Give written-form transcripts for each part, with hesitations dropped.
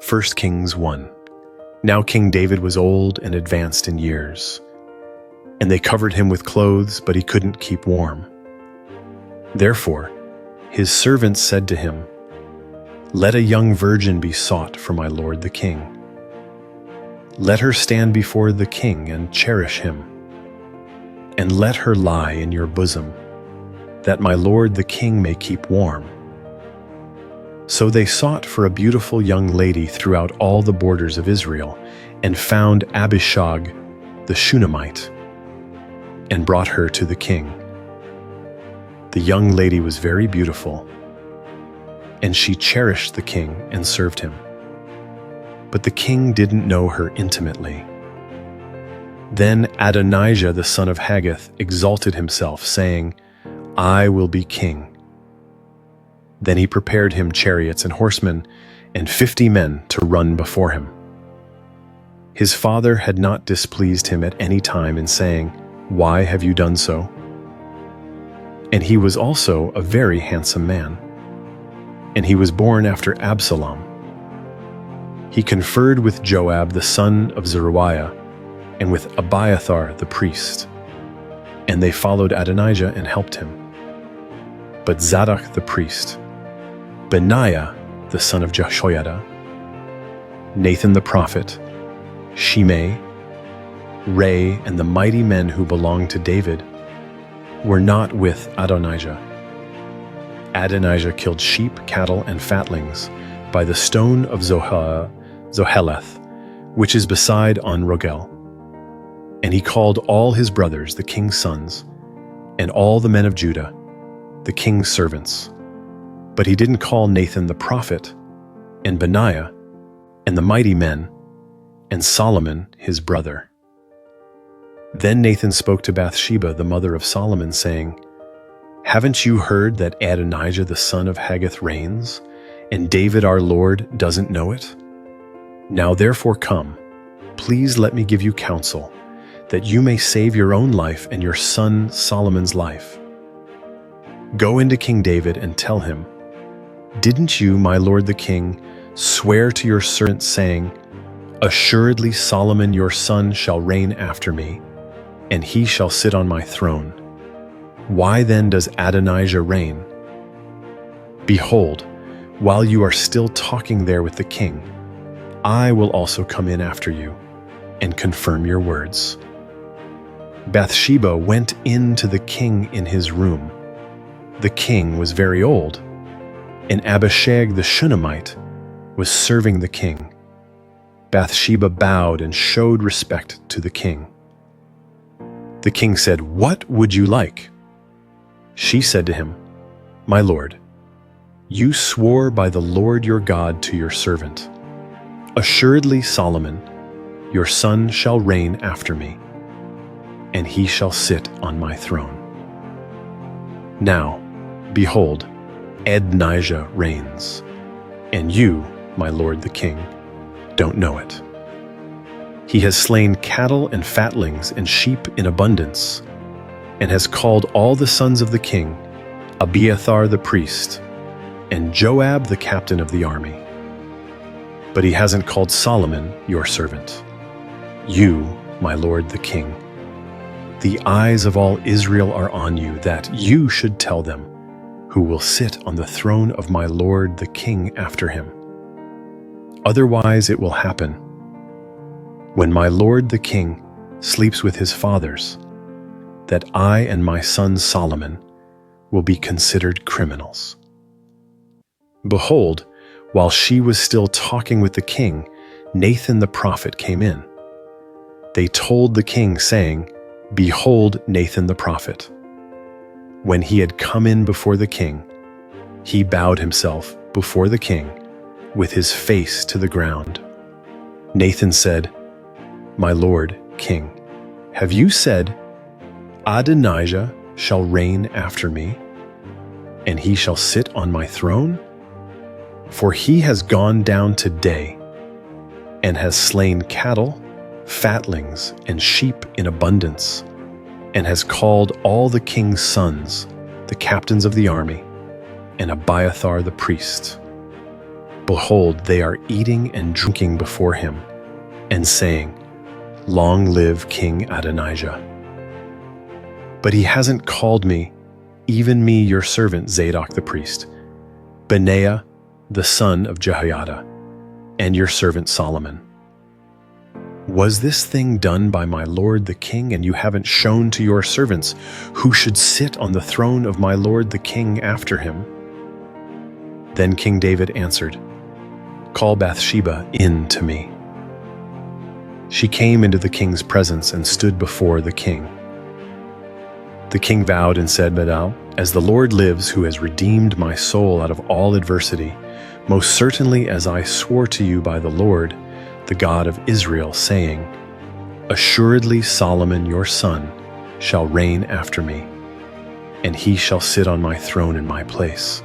1 Kings 1. Now King David was old and advanced in years, and they covered him with clothes, but he couldn't keep warm. Therefore, his servants said to him, "Let a young virgin be sought for my lord the king. Let her stand before the king and cherish him, and let her lie in your bosom, that my lord the king may keep warm." So they sought for a beautiful young lady throughout all the borders of Israel, and found Abishag the Shunammite, and brought her to the king. The young lady was very beautiful, and she cherished the king and served him. But the king didn't know her intimately. Then Adonijah the son of Haggith exalted himself, saying, "I will be king." Then he prepared him chariots and horsemen, and 50 men to run before him. His father had not displeased him at any time in saying, "Why have you done so?" And he was also a very handsome man, and he was born after Absalom. He conferred with Joab the son of Zeruiah, and with Abiathar the priest, and they followed Adonijah and helped him. But Zadok the priest, Benaiah the son of Jehoiada, Nathan the prophet, Shimei, Ray, and the mighty men who belonged to David were not with Adonijah. Adonijah killed sheep, cattle, and fatlings by the stone of Zoheleth, which is beside On Rogel. And he called all his brothers, the king's sons, and all the men of Judah, the king's servants. But he didn't call Nathan the prophet, and Benaiah, and the mighty men, and Solomon his brother. Then Nathan spoke to Bathsheba, the mother of Solomon, saying, "Haven't you heard that Adonijah the son of Haggith reigns, and David our Lord doesn't know it? Now therefore come, please let me give you counsel, that you may save your own life and your son Solomon's life. Go into King David and tell him, 'Didn't you, my lord the king, swear to your servant, saying, Assuredly Solomon your son shall reign after me, and he shall sit on my throne? Why then does Adonijah reign? Behold, while you are still talking there with the king, I will also come in after you, and confirm your words.' Bathsheba went in to the king in his room. The king was very old, and Abishag the Shunammite was serving the king. Bathsheba bowed and showed respect to the king. The king said, 'What would you like?' She said to him, 'My lord, you swore by the Lord your God to your servant, Assuredly Solomon, your son shall reign after me, and he shall sit on my throne. Now, behold, Adonijah reigns, and you, my lord the king, don't know it. He has slain cattle and fatlings and sheep in abundance, and has called all the sons of the king, Abiathar the priest, and Joab the captain of the army. But he hasn't called Solomon your servant. You, my lord the king, the eyes of all Israel are on you, that you should tell them who will sit on the throne of my lord the king after him. Otherwise it will happen, when my lord the king sleeps with his fathers, that I and my son Solomon will be considered criminals." Behold, while she was still talking with the king, Nathan the prophet came in. They told the king, saying, "Behold Nathan the prophet." When he had come in before the king, he bowed himself before the king with his face to the ground. Nathan said, "My lord, king, have you said, Adonijah shall reign after me, and he shall sit on my throne? For he has gone down today, and has slain cattle, fatlings, and sheep in abundance, and has called all the king's sons, the captains of the army, and Abiathar the priest. Behold, they are eating and drinking before him, and saying, Long live King Adonijah. But he hasn't called me, even me your servant Zadok the priest, Benaiah the son of Jehoiada, and your servant Solomon. Was this thing done by my lord the king, and you haven't shown to your servants who should sit on the throne of my lord the king after him? Then King David answered, Call Bathsheba in to me. She came into the king's presence and stood before the king. The king vowed and said, Madam, as the Lord lives, who has redeemed my soul out of all adversity, most certainly as I swore to you by the Lord, the God of Israel, saying, Assuredly Solomon your son shall reign after me, and he shall sit on my throne in my place.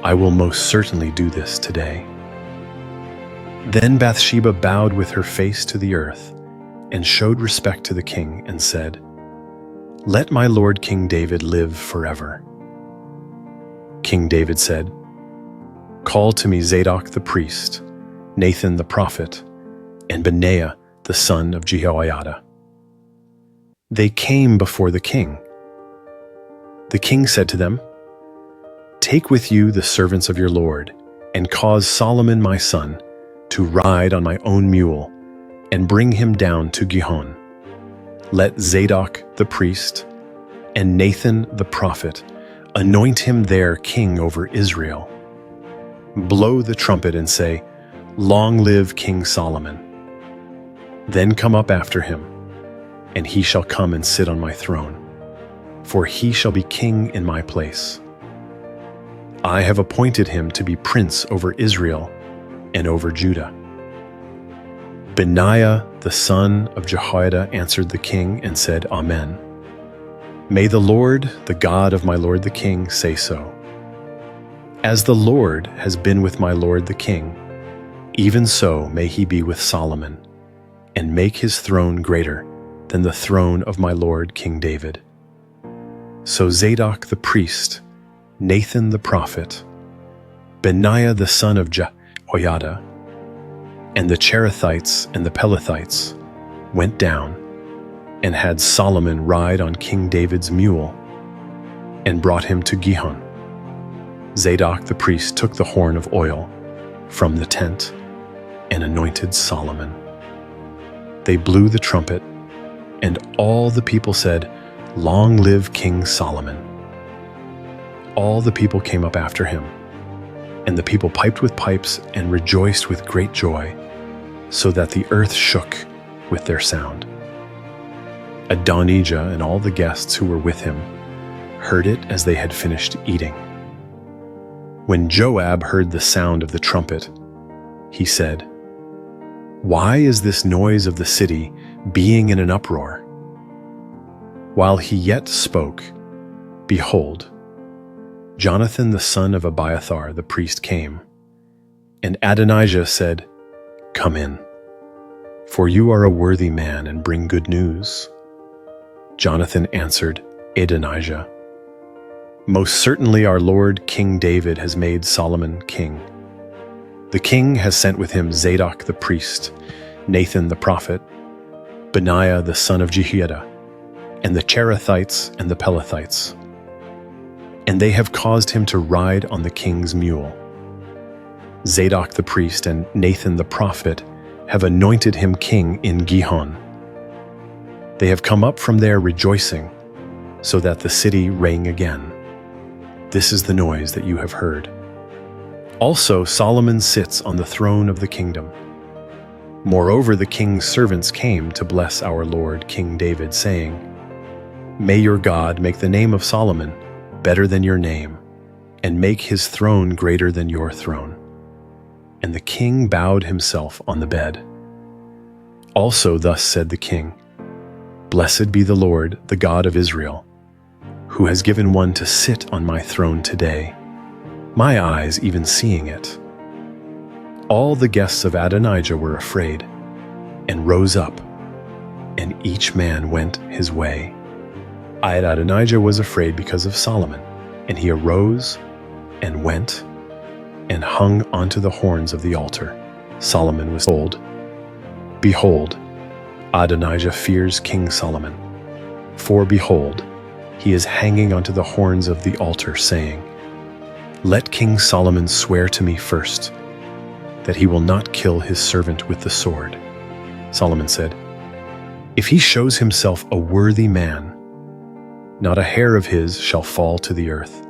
I will most certainly do this today. Then Bathsheba bowed with her face to the earth and showed respect to the king and said, Let my lord King David live forever. King David said, Call to me Zadok the priest, Nathan the prophet, and Benaiah the son of Jehoiada. They came before the king. The king said to them, Take with you the servants of your lord, and cause Solomon my son to ride on my own mule, and bring him down to Gihon. Let Zadok the priest and Nathan the prophet anoint him there king over Israel. Blow the trumpet and say, Long live King Solomon. Then come up after him, and he shall come and sit on my throne, for he shall be king in my place. I have appointed him to be prince over Israel and over Judah. Benaiah the son of Jehoiada answered the king and said, Amen. May the Lord, the God of my lord the king, say so. As the Lord has been with my lord the king, even so may he be with Solomon, and make his throne greater than the throne of my lord King David. So Zadok the priest, Nathan the prophet, Benaiah the son of Jehoiada, and the Cherethites and the Pelethites went down and had Solomon ride on King David's mule and brought him to Gihon. Zadok the priest took the horn of oil from the tent and anointed Solomon. They blew the trumpet, and all the people said, Long live King Solomon. All the people came up after him, and the people piped with pipes and rejoiced with great joy, so that the earth shook with their sound. Adonijah and all the guests who were with him heard it as they had finished eating. When Joab heard the sound of the trumpet, he said, Why is this noise of the city being in an uproar? While he yet spoke, behold, Jonathan the son of Abiathar the priest came, and Adonijah said, Come in, for you are a worthy man and bring good news. Jonathan answered Adonijah, Most certainly our lord King David has made Solomon king. The king has sent with him Zadok the priest, Nathan the prophet, Benaiah the son of Jehoiada, and the Cherethites and the Pelethites. And they have caused him to ride on the king's mule. Zadok the priest and Nathan the prophet have anointed him king in Gihon. They have come up from there rejoicing, so that the city rang again. This is the noise that you have heard. Also Solomon sits on the throne of the kingdom. Moreover, the king's servants came to bless our lord King David, saying, May your God make the name of Solomon better than your name, and make his throne greater than your throne. And the king bowed himself on the bed. Also thus said the king, Blessed be the Lord, the God of Israel, who has given one to sit on my throne today, my eyes even seeing it. All the guests of Adonijah were afraid, and rose up, and each man went his way. Adonijah was afraid because of Solomon, and he arose and went and hung onto the horns of the altar. Solomon was told, "Behold, Adonijah fears King Solomon. For behold, he is hanging onto the horns of the altar, saying, 'Let King Solomon swear to me first, that he will not kill his servant with the sword.'" Solomon said, "If he shows himself a worthy man, not a hair of his shall fall to the earth.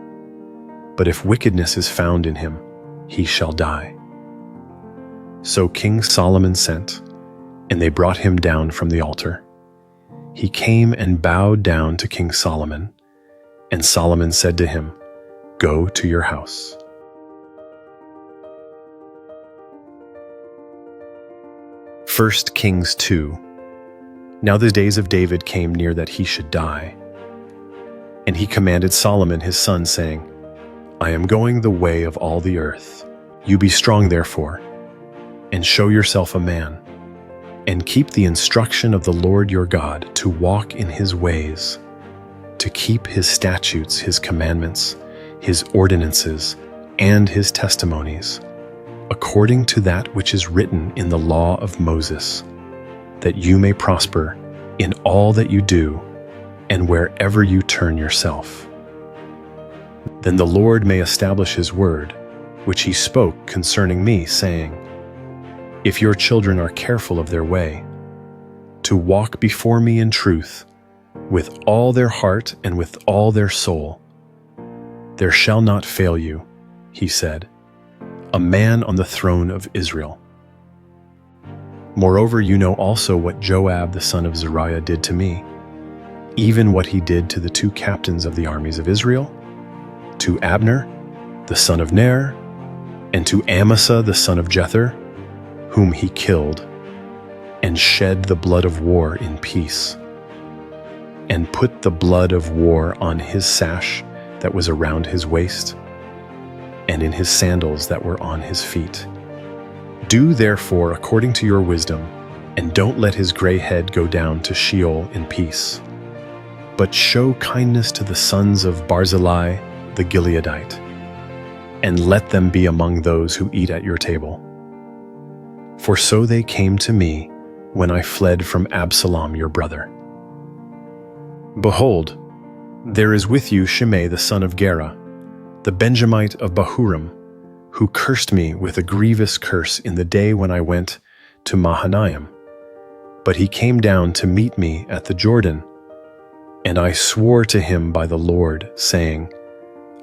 But if wickedness is found in him, he shall die." So King Solomon sent, and they brought him down from the altar. He came and bowed down to King Solomon, and Solomon said to him, "Go to your house." First Kings 2. Now the days of David came near that he should die. And he commanded Solomon his son, saying, "I am going the way of all the earth. You be strong therefore, and show yourself a man, and keep the instruction of the Lord your God, to walk in his ways, to keep his statutes, his commandments, his ordinances, and his testimonies, according to that which is written in the law of Moses, that you may prosper in all that you do, and wherever you turn yourself. Then the Lord may establish his word, which he spoke concerning me, saying, If your children are careful of their way, to walk before me in truth, with all their heart and with all their soul, there shall not fail you, he said, a man on the throne of Israel. Moreover, you know also what Joab the son of Zeruiah did to me, even what he did to the two captains of the armies of Israel, to Abner, the son of Ner, and to Amasa the son of Jether, whom he killed, and shed the blood of war in peace, and put the blood of war on his sash that was around his waist, and in his sandals that were on his feet. Do therefore according to your wisdom, and don't let his gray head go down to Sheol in peace. But show kindness to the sons of Barzillai the Gileadite, and let them be among those who eat at your table. For so they came to me when I fled from Absalom your brother. Behold, there is with you Shimei the son of Gera, the Benjamite of Bahurim, who cursed me with a grievous curse in the day when I went to Mahanaim. But he came down to meet me at the Jordan, and I swore to him by the Lord, saying,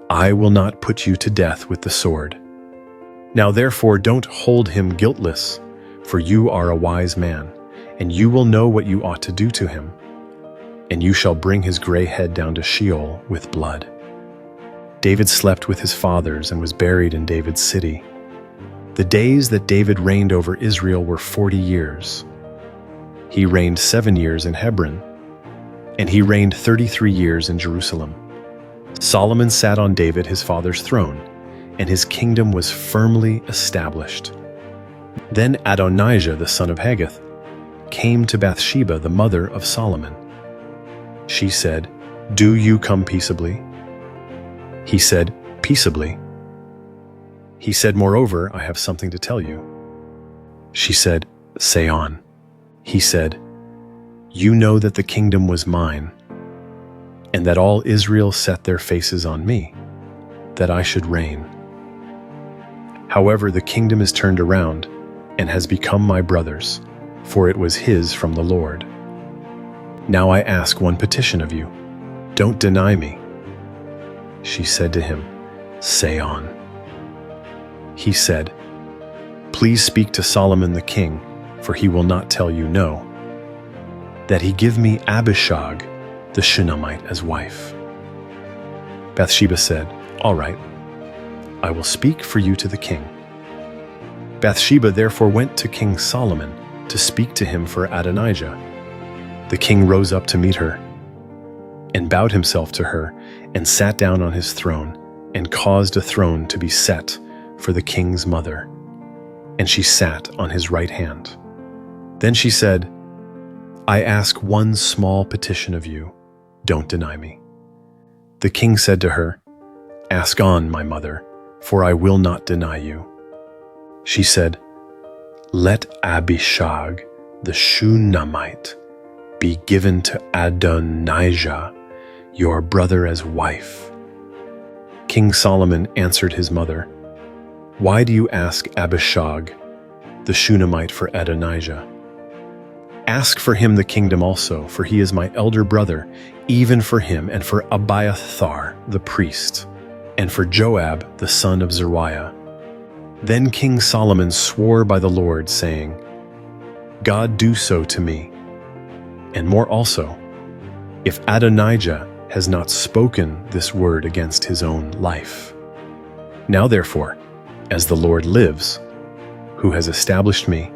I will not put you to death with the sword. Now therefore don't hold him guiltless, for you are a wise man, and you will know what you ought to do to him, and you shall bring his gray head down to Sheol with blood. David slept with his fathers and was buried in David's city. The days that David reigned over Israel were 40 years. He reigned 7 years in Hebron, and he reigned 33 years in Jerusalem. Solomon sat on David his father's throne, and his kingdom was firmly established. Then Adonijah the son of Haggith came to Bathsheba the mother of Solomon. She said, Do you come peaceably? He said, Peaceably. He said, Moreover, I have something to tell you. She said, Say on. He said, You know that the kingdom was mine, and that all Israel set their faces on me, that I should reign. However, the kingdom is turned around and has become my brother's, for it was his from the Lord. Now I ask one petition of you. Don't deny me. She said to him, Say on. He said, Please speak to Solomon the king, for he will not tell you no, that he give me Abishag the Shunammite as wife. Bathsheba said, All right, I will speak for you to the king. Bathsheba therefore went to King Solomon to speak to him for Adonijah. The king rose up to meet her, and bowed himself to her, and sat down on his throne, and caused a throne to be set for the king's mother. And she sat on his right hand. Then she said, I ask one small petition of you. Don't deny me. The king said to her, Ask on, my mother, for I will not deny you." She said, "Let Abishag the Shunammite be given to Adonijah, your brother, as wife." King Solomon answered his mother, "Why do you ask Abishag the Shunammite for Adonijah? Ask for him the kingdom also, for he is my elder brother, even for him, and for Abiathar the priest, and for Joab the son of Zeruiah." Then King Solomon swore by the Lord, saying, "God do so to me, and more also, if Adonijah has not spoken this word against his own life. Now therefore, as the Lord lives, who has established me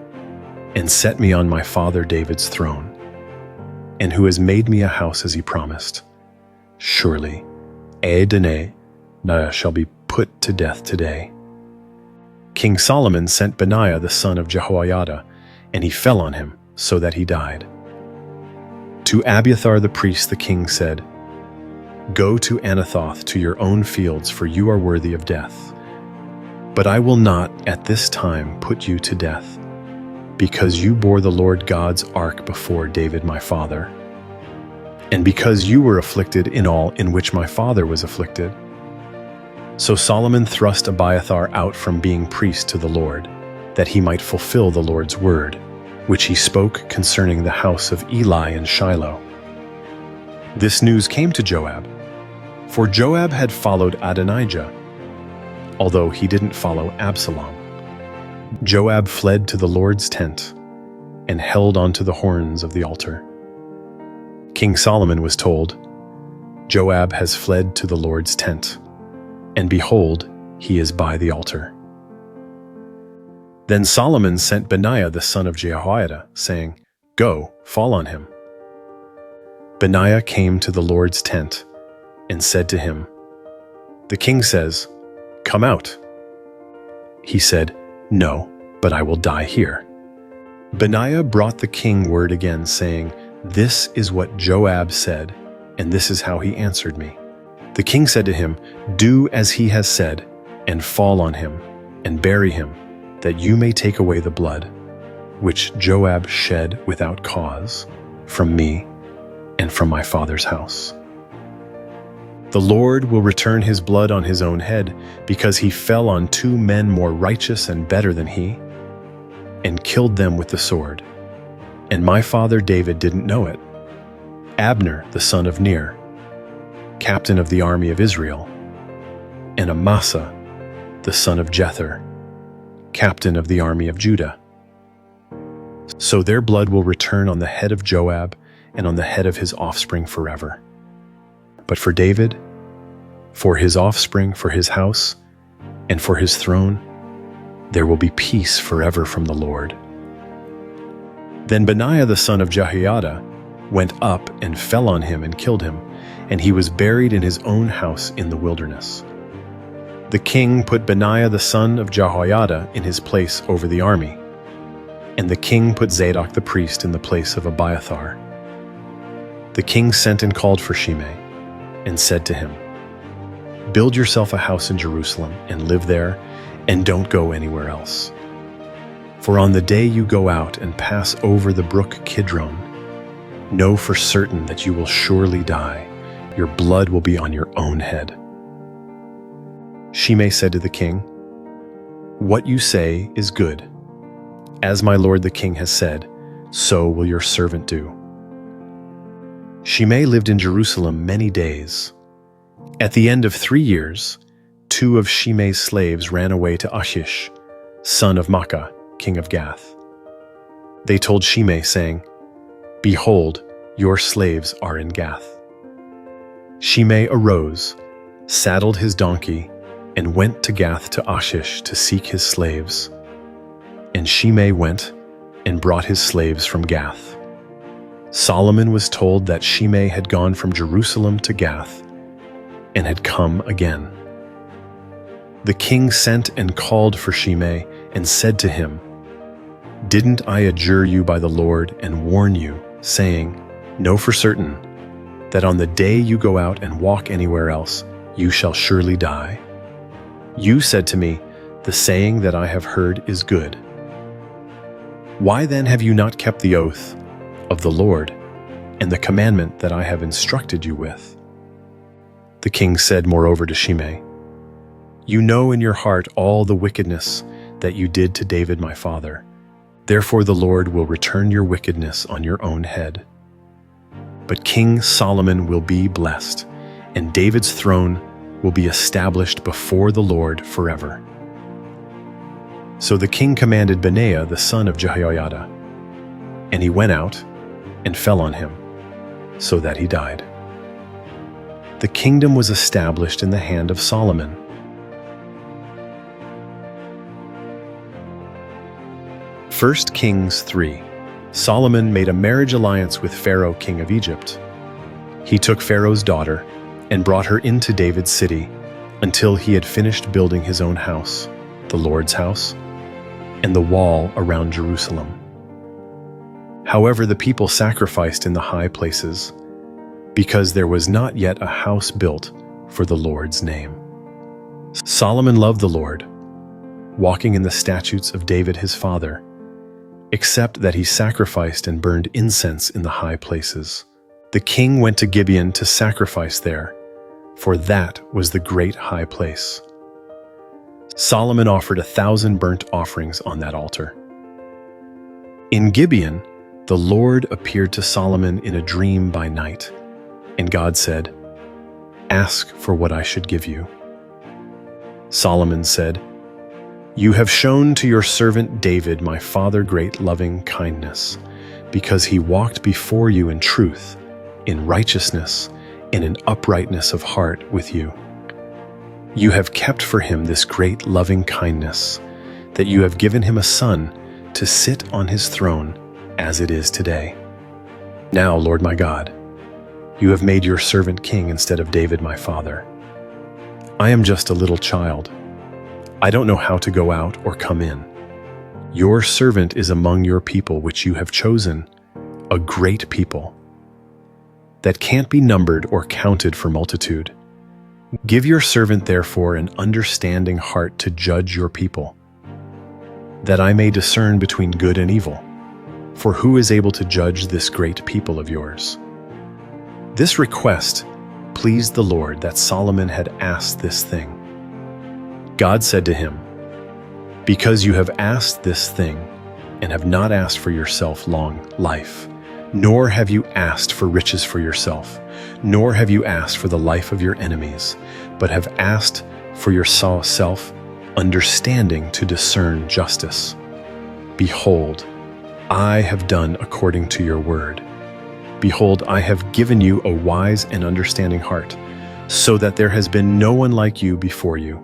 and set me on my father David's throne, and who has made me a house as he promised, surely Adonijah shall be put to death today." King Solomon sent Benaiah the son of Jehoiada, and he fell on him, so that he died. To Abiathar the priest the king said, "Go to Anathoth to your own fields, for you are worthy of death. But I will not at this time put you to death, because you bore the Lord God's ark before David my father, and because you were afflicted in all in which my father was afflicted." So Solomon thrust Abiathar out from being priest to the Lord, that he might fulfill the Lord's word, which he spoke concerning the house of Eli in Shiloh. This news came to Joab, for Joab had followed Adonijah, although he didn't follow Absalom. Joab fled to the Lord's tent and held onto the horns of the altar. King Solomon was told, "Joab has fled to the Lord's tent, and behold, he is by the altar." Then Solomon sent Benaiah the son of Jehoiada, saying, "Go, fall on him." Benaiah came to the Lord's tent and said to him, "The king says, 'Come out.'" He said, "No, but I will die here." Benaiah brought the king word again, saying, "This is what Joab said, and this is how he answered me." The king said to him, "Do as he has said, and fall on him, and bury him, that you may take away the blood, which Joab shed without cause, from me and from my father's house. The Lord will return his blood on his own head, because he fell on 2 men more righteous and better than he, and killed them with the sword. And my father David didn't know it. Abner the son of Ner, captain of the army of Israel, and Amasa the son of Jether, captain of the army of Judah. So their blood will return on the head of Joab and on the head of his offspring forever. But for David, for his offspring, for his house, and for his throne, there will be peace forever from the Lord." Then Benaiah the son of Jehoiada went up and fell on him and killed him, and he was buried in his own house in the wilderness. The king put Benaiah the son of Jehoiada in his place over the army, and the king put Zadok the priest in the place of Abiathar. The king sent and called for Shimei, and said to him, "Build yourself a house in Jerusalem, and live there, and don't go anywhere else. For on the day you go out and pass over the brook Kidron, know for certain that you will surely die. Your blood will be on your own head." Shimei said to the king, "What you say is good. As my lord the king has said, so will your servant do." Shimei lived in Jerusalem many days. At the end of 3 years, 2 of Shimei's slaves ran away to Achish, son of Maacah, king of Gath. They told Shimei, saying, "Behold, your slaves are in Gath." Shimei arose, saddled his donkey, and went to Gath to Achish to seek his slaves. And Shimei went and brought his slaves from Gath. Solomon was told that Shimei had gone from Jerusalem to Gath and had come again. The king sent and called for Shimei and said to him, "Didn't I adjure you by the Lord and warn you, saying, 'Know for certain that on the day you go out and walk anywhere else, you shall surely die'? You said to me, 'The saying that I have heard is good.' Why then have you not kept the oath of the Lord and the commandment that I have instructed you with?" The king said moreover to Shimei, "You know in your heart all the wickedness that you did to David my father. Therefore the Lord will return your wickedness on your own head. But King Solomon will be blessed, and David's throne will be established before the Lord forever." So the king commanded Benaiah the son of Jehoiada, and he went out and fell on him, so that he died. The kingdom was established in the hand of Solomon. 1 Kings 3. Solomon made a marriage alliance with Pharaoh, king of Egypt. He took Pharaoh's daughter and brought her into David's city until he had finished building his own house, the Lord's house, and the wall around Jerusalem. However, the people sacrificed in the high places, because there was not yet a house built for the Lord's name. Solomon loved the Lord, walking in the statutes of David his father, except that he sacrificed and burned incense in the high places. The king went to Gibeon to sacrifice there, for that was the great high place. Solomon offered 1,000 burnt offerings on that altar. In Gibeon, the Lord appeared to Solomon in a dream by night, and God said, "Ask for what I should give you." Solomon said, "You have shown to your servant David my father great loving kindness, because he walked before you in truth, in righteousness, and in uprightness of heart with you. You have kept for him this great loving kindness, that you have given him a son to sit on his throne as it is today. Now, Lord my God, you have made your servant king instead of David my father. I am just a little child. I don't know how to go out or come in. Your servant is among your people which you have chosen, a great people that can't be numbered or counted for multitude. Give your servant therefore an understanding heart to judge your people, that I may discern between good and evil. For who is able to judge this great people of yours?" This request pleased the Lord, that Solomon had asked this thing. God said to him, "Because you have asked this thing, and have not asked for yourself long life, nor have you asked for riches for yourself, nor have you asked for the life of your enemies, but have asked for yourself understanding to discern justice. Behold, I have done according to your word. Behold, I have given you a wise and understanding heart, so that there has been no one like you before you,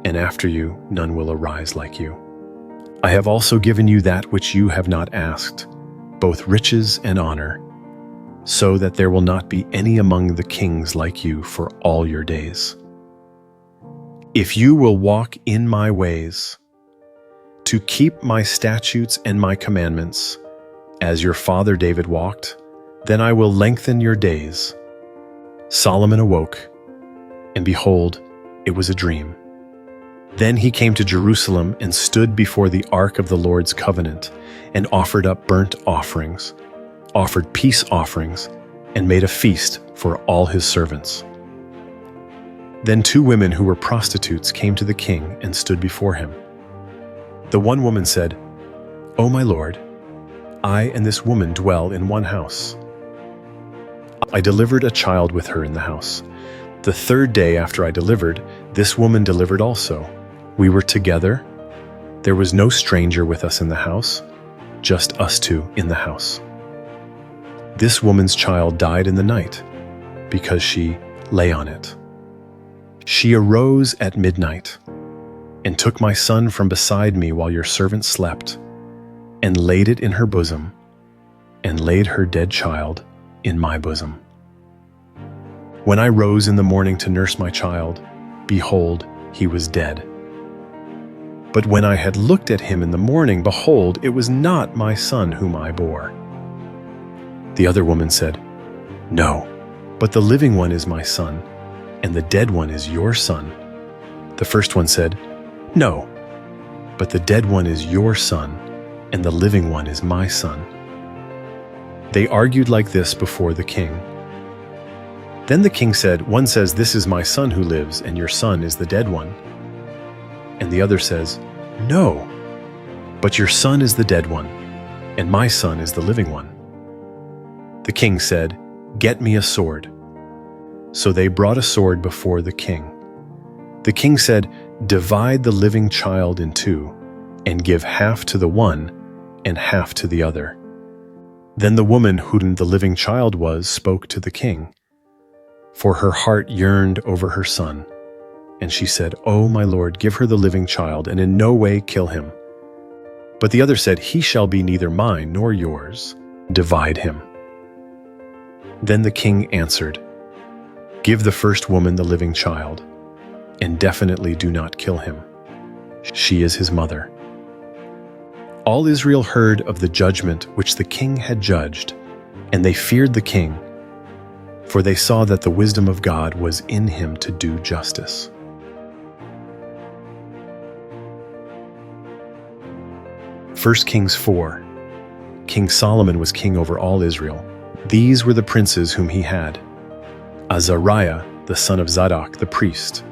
and after you none will arise like you. I have also given you that which you have not asked, both riches and honor, so that there will not be any among the kings like you for all your days. If you will walk in my ways, to keep my statutes and my commandments, as your father David walked, then I will lengthen your days." Solomon awoke, and behold, it was a dream. Then he came to Jerusalem and stood before the ark of the Lord's covenant, and offered up burnt offerings, offered peace offerings, and made a feast for all his servants. Then 2 women who were prostitutes came to the king and stood before him. The one woman said, "O my lord, I and this woman dwell in one house. I delivered a child with her in the house. The 3rd day after I delivered, this woman delivered also. We were together. There was no stranger with us in the house, just us 2 in the house. This woman's child died in the night, because she lay on it. She arose at midnight, and took my son from beside me while your servant slept, and laid it in her bosom, and laid her dead child in my bosom. When I rose in the morning to nurse my child, behold, he was dead. But when I had looked at him in the morning, behold, it was not my son whom I bore." The other woman said, "No, but the living one is my son, and the dead one is your son. The first one said, "No, but the dead one is your son, and the living one is my son." They argued like this before the king. Then the king said, "One says, 'This is my son who lives, and your son is the dead one.' And the other says, 'No, but your son is the dead one, and my son is the living one.' The king said, 'Get me a sword.' So they brought a sword before the king. The king said, 'Divide the living child in two, and give half to the one and half to the other.' Then the woman whom the living child was spoke to the king, for her heart yearned over her son. And she said, 'Oh, my lord, give her the living child, and in no way kill him.' But the other said, 'He shall be neither mine nor yours. Divide him.' Then the king answered, 'Give the first woman the living child, and definitely do not kill him. She is his mother.' All Israel heard of the judgment which the king had judged, and they feared the king, for they saw that the wisdom of God was in him to do justice. 1 Kings 4. King Solomon was king over all Israel. These were the princes whom he had: Azariah, the son of Zadok the priest;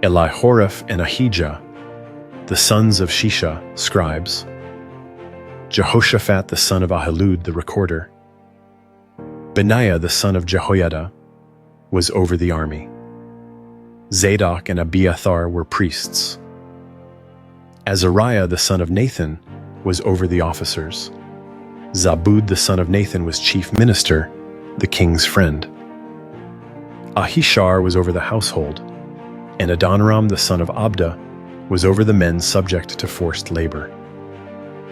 Elihoreph and Ahijah, the sons of Shisha, scribes; Jehoshaphat the son of Ahilud the recorder; Benaiah the son of Jehoiada was over the army; Zadok and Abiathar were priests; Azariah the son of Nathan was over the officers; Zabud the son of Nathan was chief minister, the king's friend; Ahishar was over the household, and Adoniram the son of Abda was over the men subject to forced labor.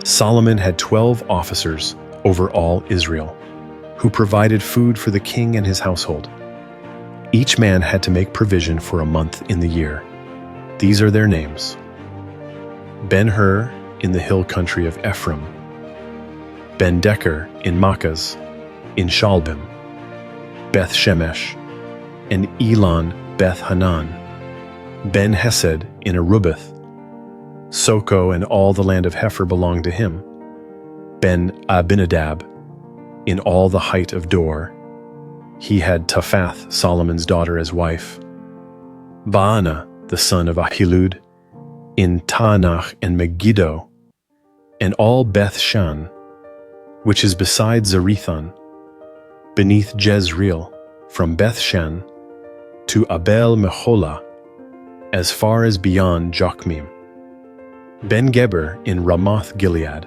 Solomon had 12 officers over all Israel, who provided food for the king and his household. Each man had to make provision for a month in the year. These are their names: Ben-Hur in the hill country of Ephraim, Ben-Decker in Makkaz, in Shalbim, Beth-Shemesh, and Elon Beth-Hanan, Ben-Hesed in Arubath. Soko and all the land of Hepher belonged to him. Ben-Abinadab in all the height of Dor. He had Taphath, Solomon's daughter, as wife. Baana, the son of Ahilud, in Taanach and Megiddo, and all Beth-Shan, which is beside Zarephath, beneath Jezreel, from Beth-Shan to Abel-Meholah, as far as beyond Jokmeam. Ben-Geber in Ramoth-Gilead.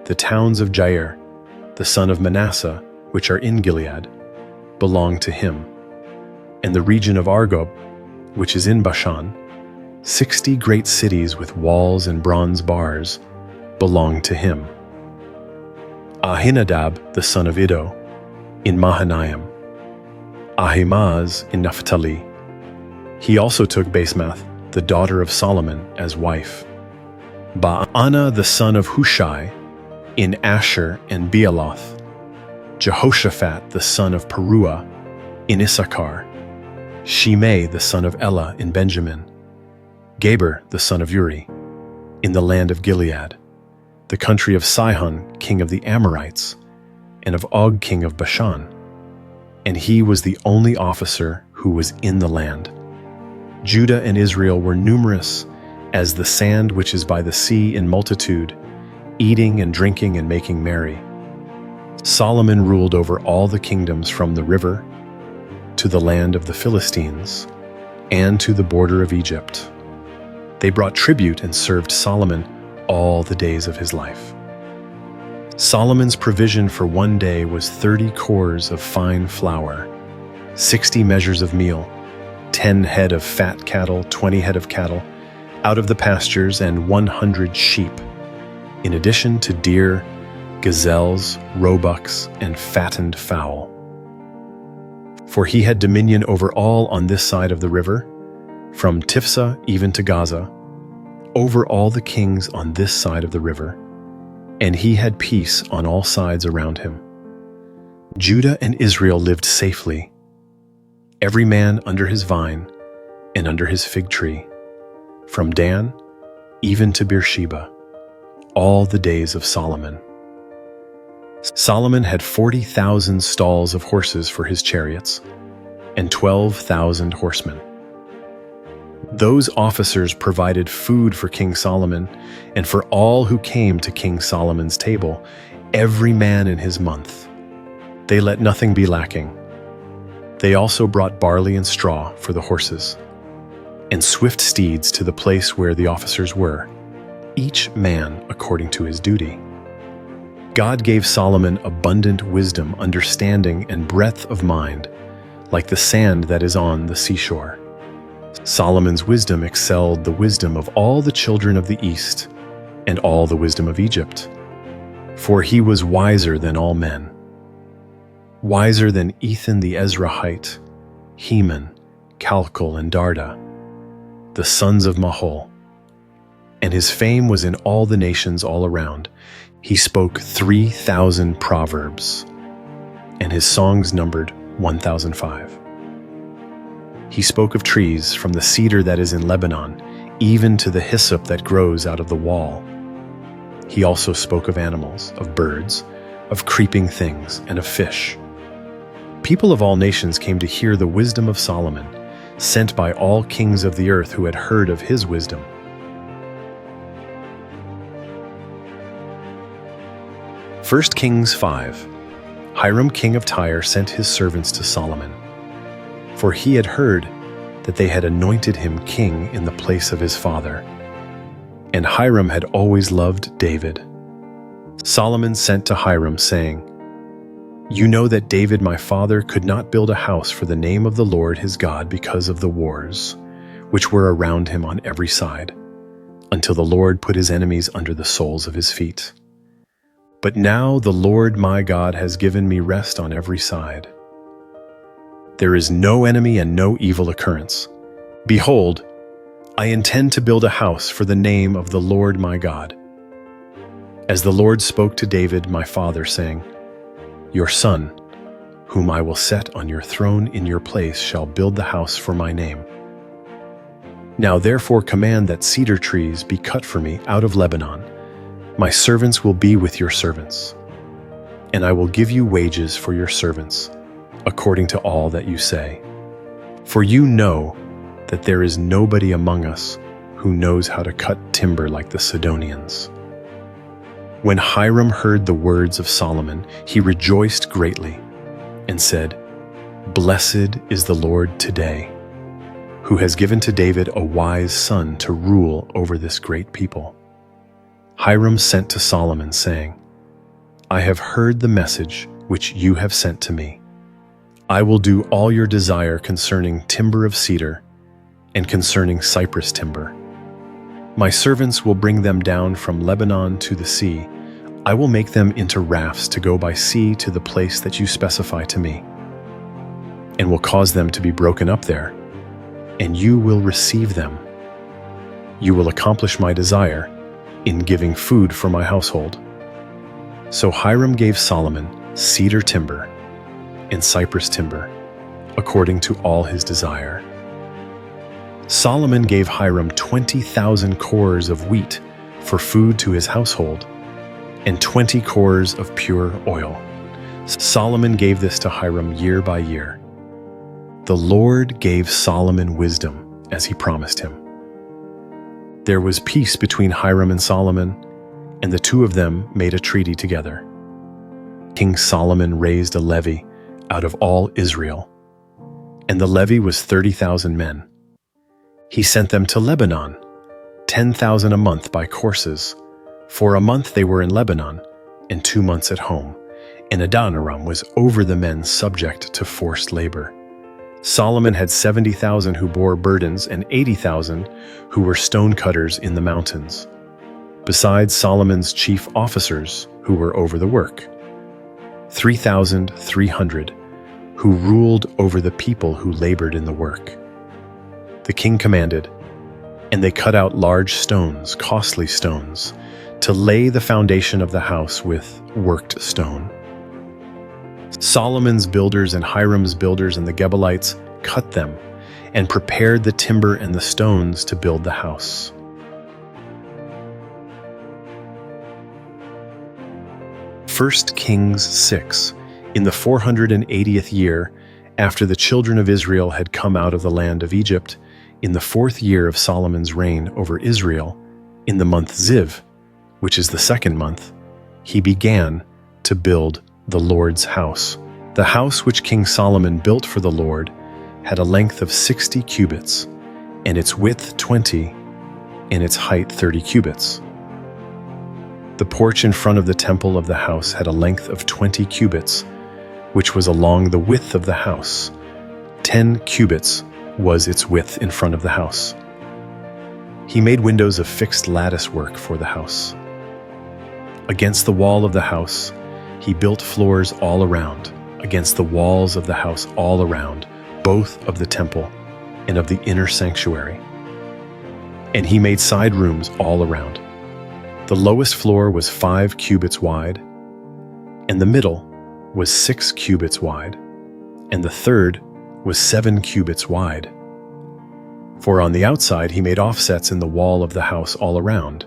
The towns of Jair, the son of Manasseh, which are in Gilead, belong to him, and the region of Argob, which is in Bashan, 60 great cities with walls and bronze bars, belong to him. Ahinadab, the son of Iddo, in Mahanaim. Ahimaaz in Naphtali. He also took Basemath, the daughter of Solomon, as wife. Baana, the son of Hushai, in Asher and Bealoth. Jehoshaphat, the son of Peruah, in Issachar. Shimei, the son of Elah, in Benjamin. Geber, the son of Uri, in the land of Gilead, the country of Sihon, king of the Amorites, and of Og, king of Bashan. And he was the only officer who was in the land. Judah and Israel were numerous as the sand which is by the sea in multitude, eating and drinking and making merry. Solomon ruled over all the kingdoms from the river to the land of the Philistines and to the border of Egypt. They brought tribute and served Solomon all the days of his life. Solomon's provision for one day was 30 cores of fine flour, 60 measures of meal, 10 head of fat cattle, 20 head of cattle out of the pastures, and 100 sheep, in addition to deer, gazelles, roebucks, and fattened fowl. For he had dominion over all on this side of the river, from Tiphsah even to Gaza, over all the kings on this side of the river, and he had peace on all sides around him. Judah and Israel lived safely, every man under his vine, and under his fig tree, from Dan even to Beersheba, all the days of Solomon. Solomon had 40,000 stalls of horses for his chariots, and 12,000 horsemen. Those officers provided food for King Solomon and for all who came to King Solomon's table, every man in his month. They let nothing be lacking. They also brought barley and straw for the horses, and swift steeds to the place where the officers were, each man according to his duty. God gave Solomon abundant wisdom, understanding, and breadth of mind, like the sand that is on the seashore. Solomon's wisdom excelled the wisdom of all the children of the East and all the wisdom of Egypt, for he was wiser than all men, wiser than Ethan the Ezrahite, Heman, Calcol, and Darda, the sons of Mahol. And his fame was in all the nations all around. He spoke 3,000 proverbs, and his songs numbered 1,005. He spoke of trees, from the cedar that is in Lebanon, even to the hyssop that grows out of the wall. He also spoke of animals, of birds, of creeping things, and of fish. People of all nations came to hear the wisdom of Solomon, sent by all kings of the earth who had heard of his wisdom. 1 Kings 5. Hiram king of Tyre sent his servants to Solomon, for he had heard that they had anointed him king in the place of his father, and Hiram had always loved David. Solomon sent to Hiram, saying, "You know that David my father could not build a house for the name of the Lord his God because of the wars, which were around him on every side, until the Lord put his enemies under the soles of his feet. But now the Lord my God has given me rest on every side. There is no enemy and no evil occurrence. Behold, I intend to build a house for the name of the Lord my God. As the Lord spoke to David my father, saying, Your son, whom I will set on your throne in your place, shall build the house for my name. Now therefore command that cedar trees be cut for me out of Lebanon. My servants will be with your servants, and I will give you wages for your servants, according to all that you say. For you know that there is nobody among us who knows how to cut timber like the Sidonians." When Hiram heard the words of Solomon, he rejoiced greatly and said, "Blessed is the Lord today, who has given to David a wise son to rule over this great people." Hiram sent to Solomon, saying, "I have heard the message which you have sent to me. I will do all your desire concerning timber of cedar and concerning cypress timber. My servants will bring them down from Lebanon to the sea. I will make them into rafts to go by sea to the place that you specify to me, and will cause them to be broken up there, and you will receive them. You will accomplish my desire in giving food for my household." So Hiram gave Solomon cedar timber and cypress timber, according to all his desire. Solomon gave Hiram 20,000 cores of wheat for food to his household, and 20 cores of pure oil. Solomon gave this to Hiram year by year. The Lord gave Solomon wisdom, as he promised him. There was peace between Hiram and Solomon, and the two of them made a treaty together. King Solomon raised a levy out of all Israel, and the levy was 30,000 men. He sent them to Lebanon, 10,000 a month by courses. For a month they were in Lebanon, and 2 months at home, and Adonijah was over the men subject to forced labor. Solomon had 70,000 who bore burdens and 80,000 who were stonecutters in the mountains, besides Solomon's chief officers who were over the work, 3,300 who ruled over the people who labored in the work. The king commanded, and they cut out large stones, costly stones, to lay the foundation of the house with worked stone. Solomon's builders and Hiram's builders and the Gebalites cut them and prepared the timber and the stones to build the house. First Kings 6. In the 480th year, after the children of Israel had come out of the land of Egypt, in the 4th year of Solomon's reign over Israel, in the month Ziv, which is the 2nd month, he began to build the Lord's house. The house which King Solomon built for the Lord had a length of 60 cubits, and its width 20, and its height 30 cubits. The porch in front of the temple of the house had a length of 20 cubits, which was along the width of the house. 10 cubits was its width in front of the house. He made windows of fixed lattice work for the house. Against the wall of the house, he built floors all around, against the walls of the house all around, both of the temple and of the inner sanctuary. And he made side rooms all around. The lowest floor was 5 cubits wide, and the middle was 6 cubits wide, and the third was 7 cubits wide. For on the outside he made offsets in the wall of the house all around,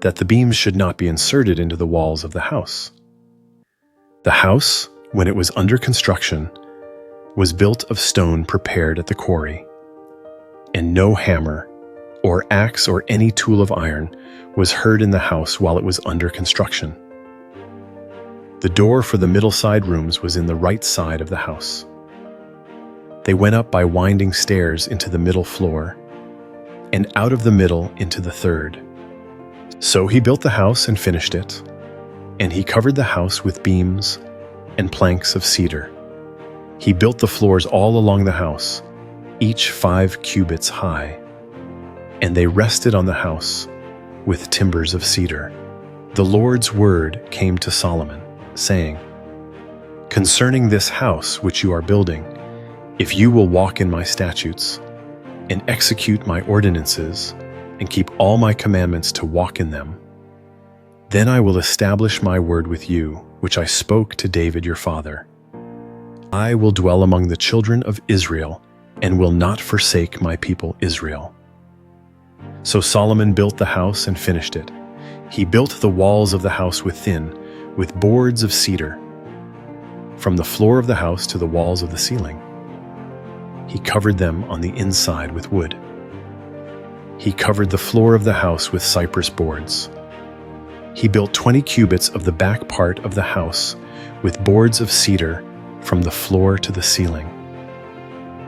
that the beams should not be inserted into the walls of the house. The house, when it was under construction, was built of stone prepared at the quarry, and no hammer or axe or any tool of iron was heard in the house while it was under construction. The door for the middle side rooms was in the right side of the house. They went up by winding stairs into the middle floor, and out of the middle into the third. So he built the house and finished it, and he covered the house with beams and planks of cedar. He built the floors all along the house, each 5 cubits high, and they rested on the house with timbers of cedar. The Lord's word came to Solomon, saying, "Concerning this house which you are building, if you will walk in my statutes, and execute my ordinances, and keep all my commandments to walk in them, then I will establish my word with you, which I spoke to David your father. I will dwell among the children of Israel, and will not forsake my people Israel." So Solomon built the house and finished it. He built the walls of the house within, with boards of cedar, from the floor of the house to the walls of the ceiling. He covered them on the inside with wood. He covered the floor of the house with cypress boards. He built 20 cubits of the back part of the house with boards of cedar from the floor to the ceiling.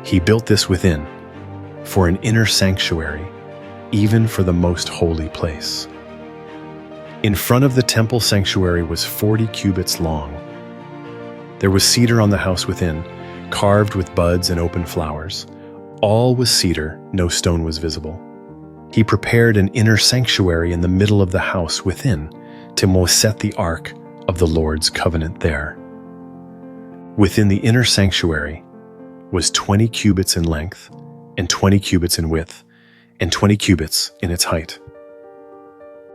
He built this within, for an inner sanctuary, even for the most holy place. In front of the temple sanctuary was 40 cubits long. There was cedar on the house within, carved with buds and open flowers. All was cedar, no stone was visible. He prepared an inner sanctuary in the middle of the house within, to set the ark of the Lord's covenant there. Within the inner sanctuary was 20 cubits in length, and 20 cubits in width, and 20 cubits in its height.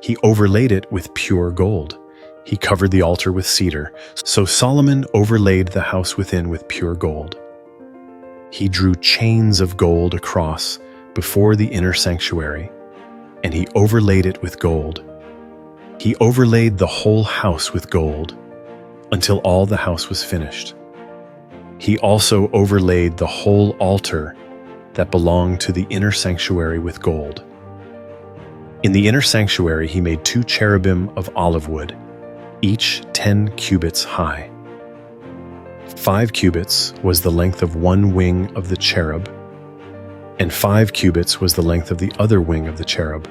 He overlaid it with pure gold. He covered the altar with cedar. So Solomon overlaid the house within with pure gold. He drew chains of gold across before the inner sanctuary, and he overlaid it with gold. He overlaid the whole house with gold until all the house was finished. He also overlaid the whole altar that belonged to the inner sanctuary with gold. In the inner sanctuary he made 2 cherubim of olive wood, each 10 cubits high. 5 cubits was the length of one wing of the cherub, and 5 cubits was the length of the other wing of the cherub.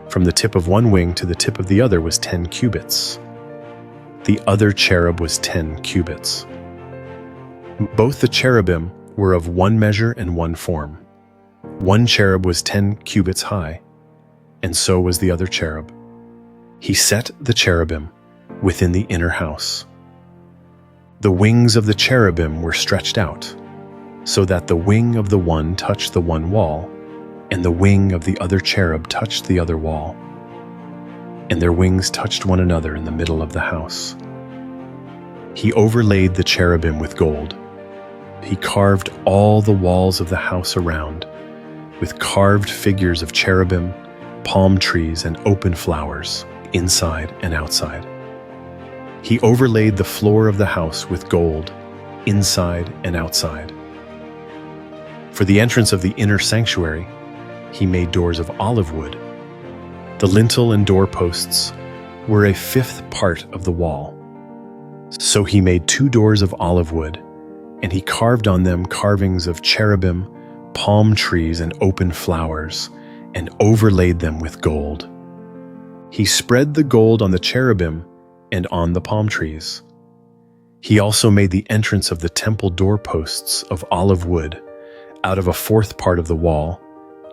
From the tip of one wing to the tip of the other was 10 cubits. The other cherub was 10 cubits. Both the cherubim were of one measure and one form. One cherub was 10 cubits high, and so was the other cherub. He set the cherubim within the inner house. The wings of the cherubim were stretched out, so that the wing of the one touched the one wall, and the wing of the other cherub touched the other wall, and their wings touched one another in the middle of the house. He overlaid the cherubim with gold. He carved all the walls of the house around with carved figures of cherubim, palm trees, and open flowers, inside and outside. He overlaid the floor of the house with gold, inside and outside. For the entrance of the inner sanctuary, he made doors of olive wood. The lintel and doorposts were a fifth part of the wall. So he made 2 doors of olive wood, and he carved on them carvings of cherubim, palm trees, and open flowers, and overlaid them with gold. He spread the gold on the cherubim and on the palm trees. He also made the entrance of the temple doorposts of olive wood out of a 4th part of the wall,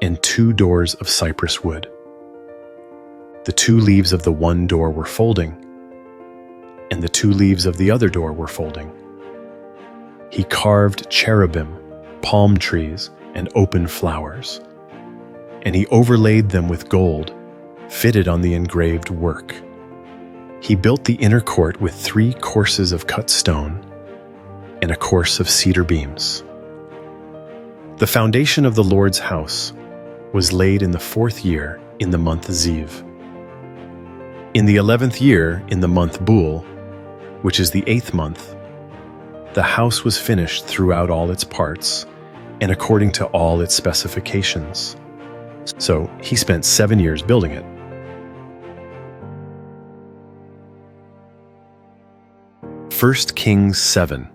and 2 doors of cypress wood. The 2 leaves of the one door were folding, and the 2 leaves of the other door were folding. He carved cherubim, palm trees, and open flowers, and he overlaid them with gold, fitted on the engraved work. He built the inner court with 3 courses of cut stone and a course of cedar beams. The foundation of the Lord's house was laid in the 4th year in the month Ziv. In the 11th year in the month Bul, which is the 8th month, the house was finished throughout all its parts and according to all its specifications. So he spent 7 years building it. 1 Kings 7.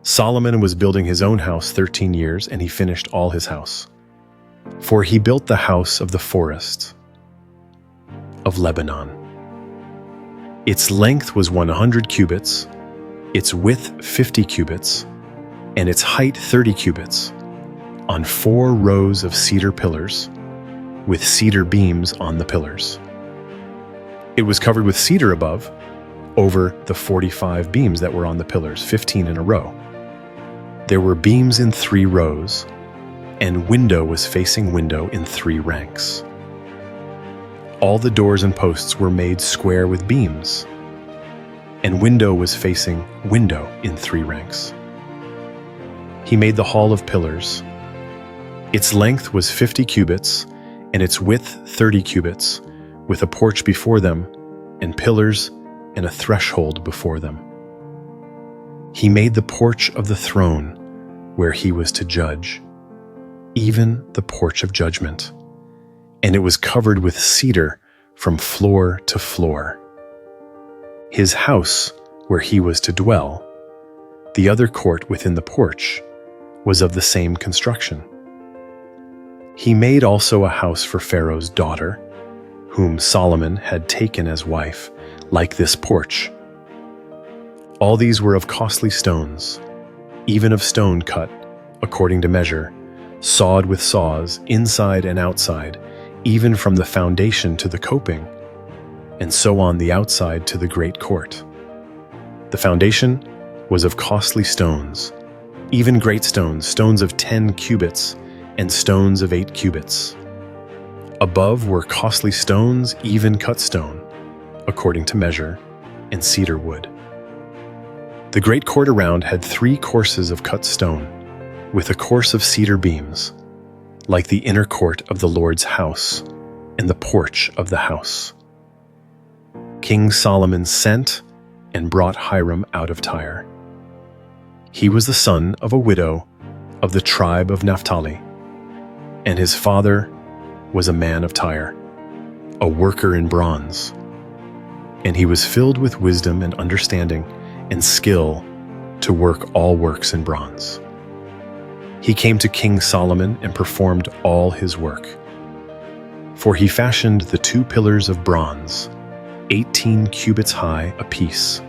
Solomon was building his own house 13 years, and he finished all his house. For he built the house of the forest of Lebanon. Its length was 100 cubits, its width 50 cubits, and its height 30 cubits, on 4 rows of cedar pillars, with cedar beams on the pillars. It was covered with cedar above, over the 45 beams that were on the pillars, 15 in a row. There were beams in 3 rows, and window was facing window in 3 ranks. All the doors and posts were made square with beams, and window was facing window in 3 ranks. He made the hall of pillars. Its length was 50 cubits, and its width 30 cubits, with a porch before them, and pillars and a threshold before them. He made the porch of the throne where he was to judge, even the porch of judgment, and it was covered with cedar from floor to floor. His house where he was to dwell, the other court within the porch, was of the same construction. He made also a house for Pharaoh's daughter, whom Solomon had taken as wife, like this porch. All these were of costly stones, even of stone cut, according to measure, sawed with saws, inside and outside, even from the foundation to the coping, and so on the outside to the great court. The foundation was of costly stones, even great stones, stones of 10 cubits, and stones of 8 cubits. Above were costly stones, even cut stone, according to measure, and cedar wood. The great court around had 3 courses of cut stone, with a course of cedar beams, like the inner court of the Lord's house, and the porch of the house. King Solomon sent and brought Hiram out of Tyre. He was the son of a widow of the tribe of Naphtali, and his father was a man of Tyre, a worker in bronze. And he was filled with wisdom and understanding and skill to work all works in bronze. He came to King Solomon and performed all his work. For he fashioned the 2 pillars of bronze, 18 cubits high apiece,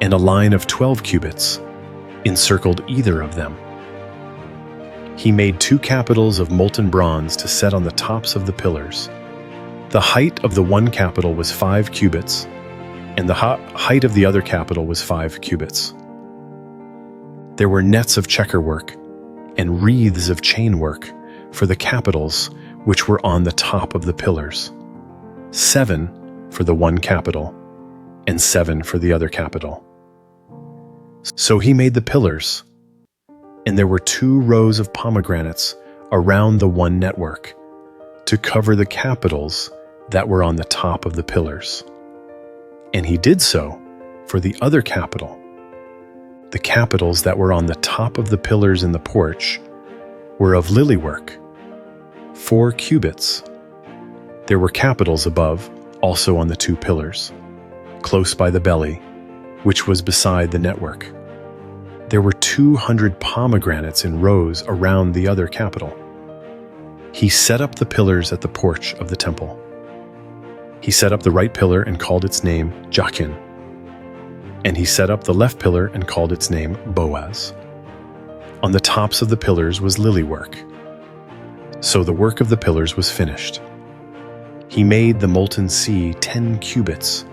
and a line of 12 cubits encircled either of them. He made 2 capitals of molten bronze to set on the tops of the pillars. The height of the one capital was 5 cubits, and the height of the other capital was 5 cubits. There were nets of checkerwork and wreaths of chainwork for the capitals which were on the top of the pillars, 7 for the one capital, and 7 for the other capital. So he made the pillars, And there were 2 rows of pomegranates around the one network to cover the capitals that were on the top of the pillars. And he did so for the other capital. The capitals that were on the top of the pillars in the porch were of lily work, 4 cubits. There were capitals above, also on the 2 pillars, close by the belly, which was beside the network. There were 200 pomegranates in rows around the other capital. He set up the pillars at the porch of the temple. He set up the right pillar and called its name Jachin. And he set up the left pillar and called its name Boaz. On the tops of the pillars was lily work. So the work of the pillars was finished. He made the molten sea 10 cubits,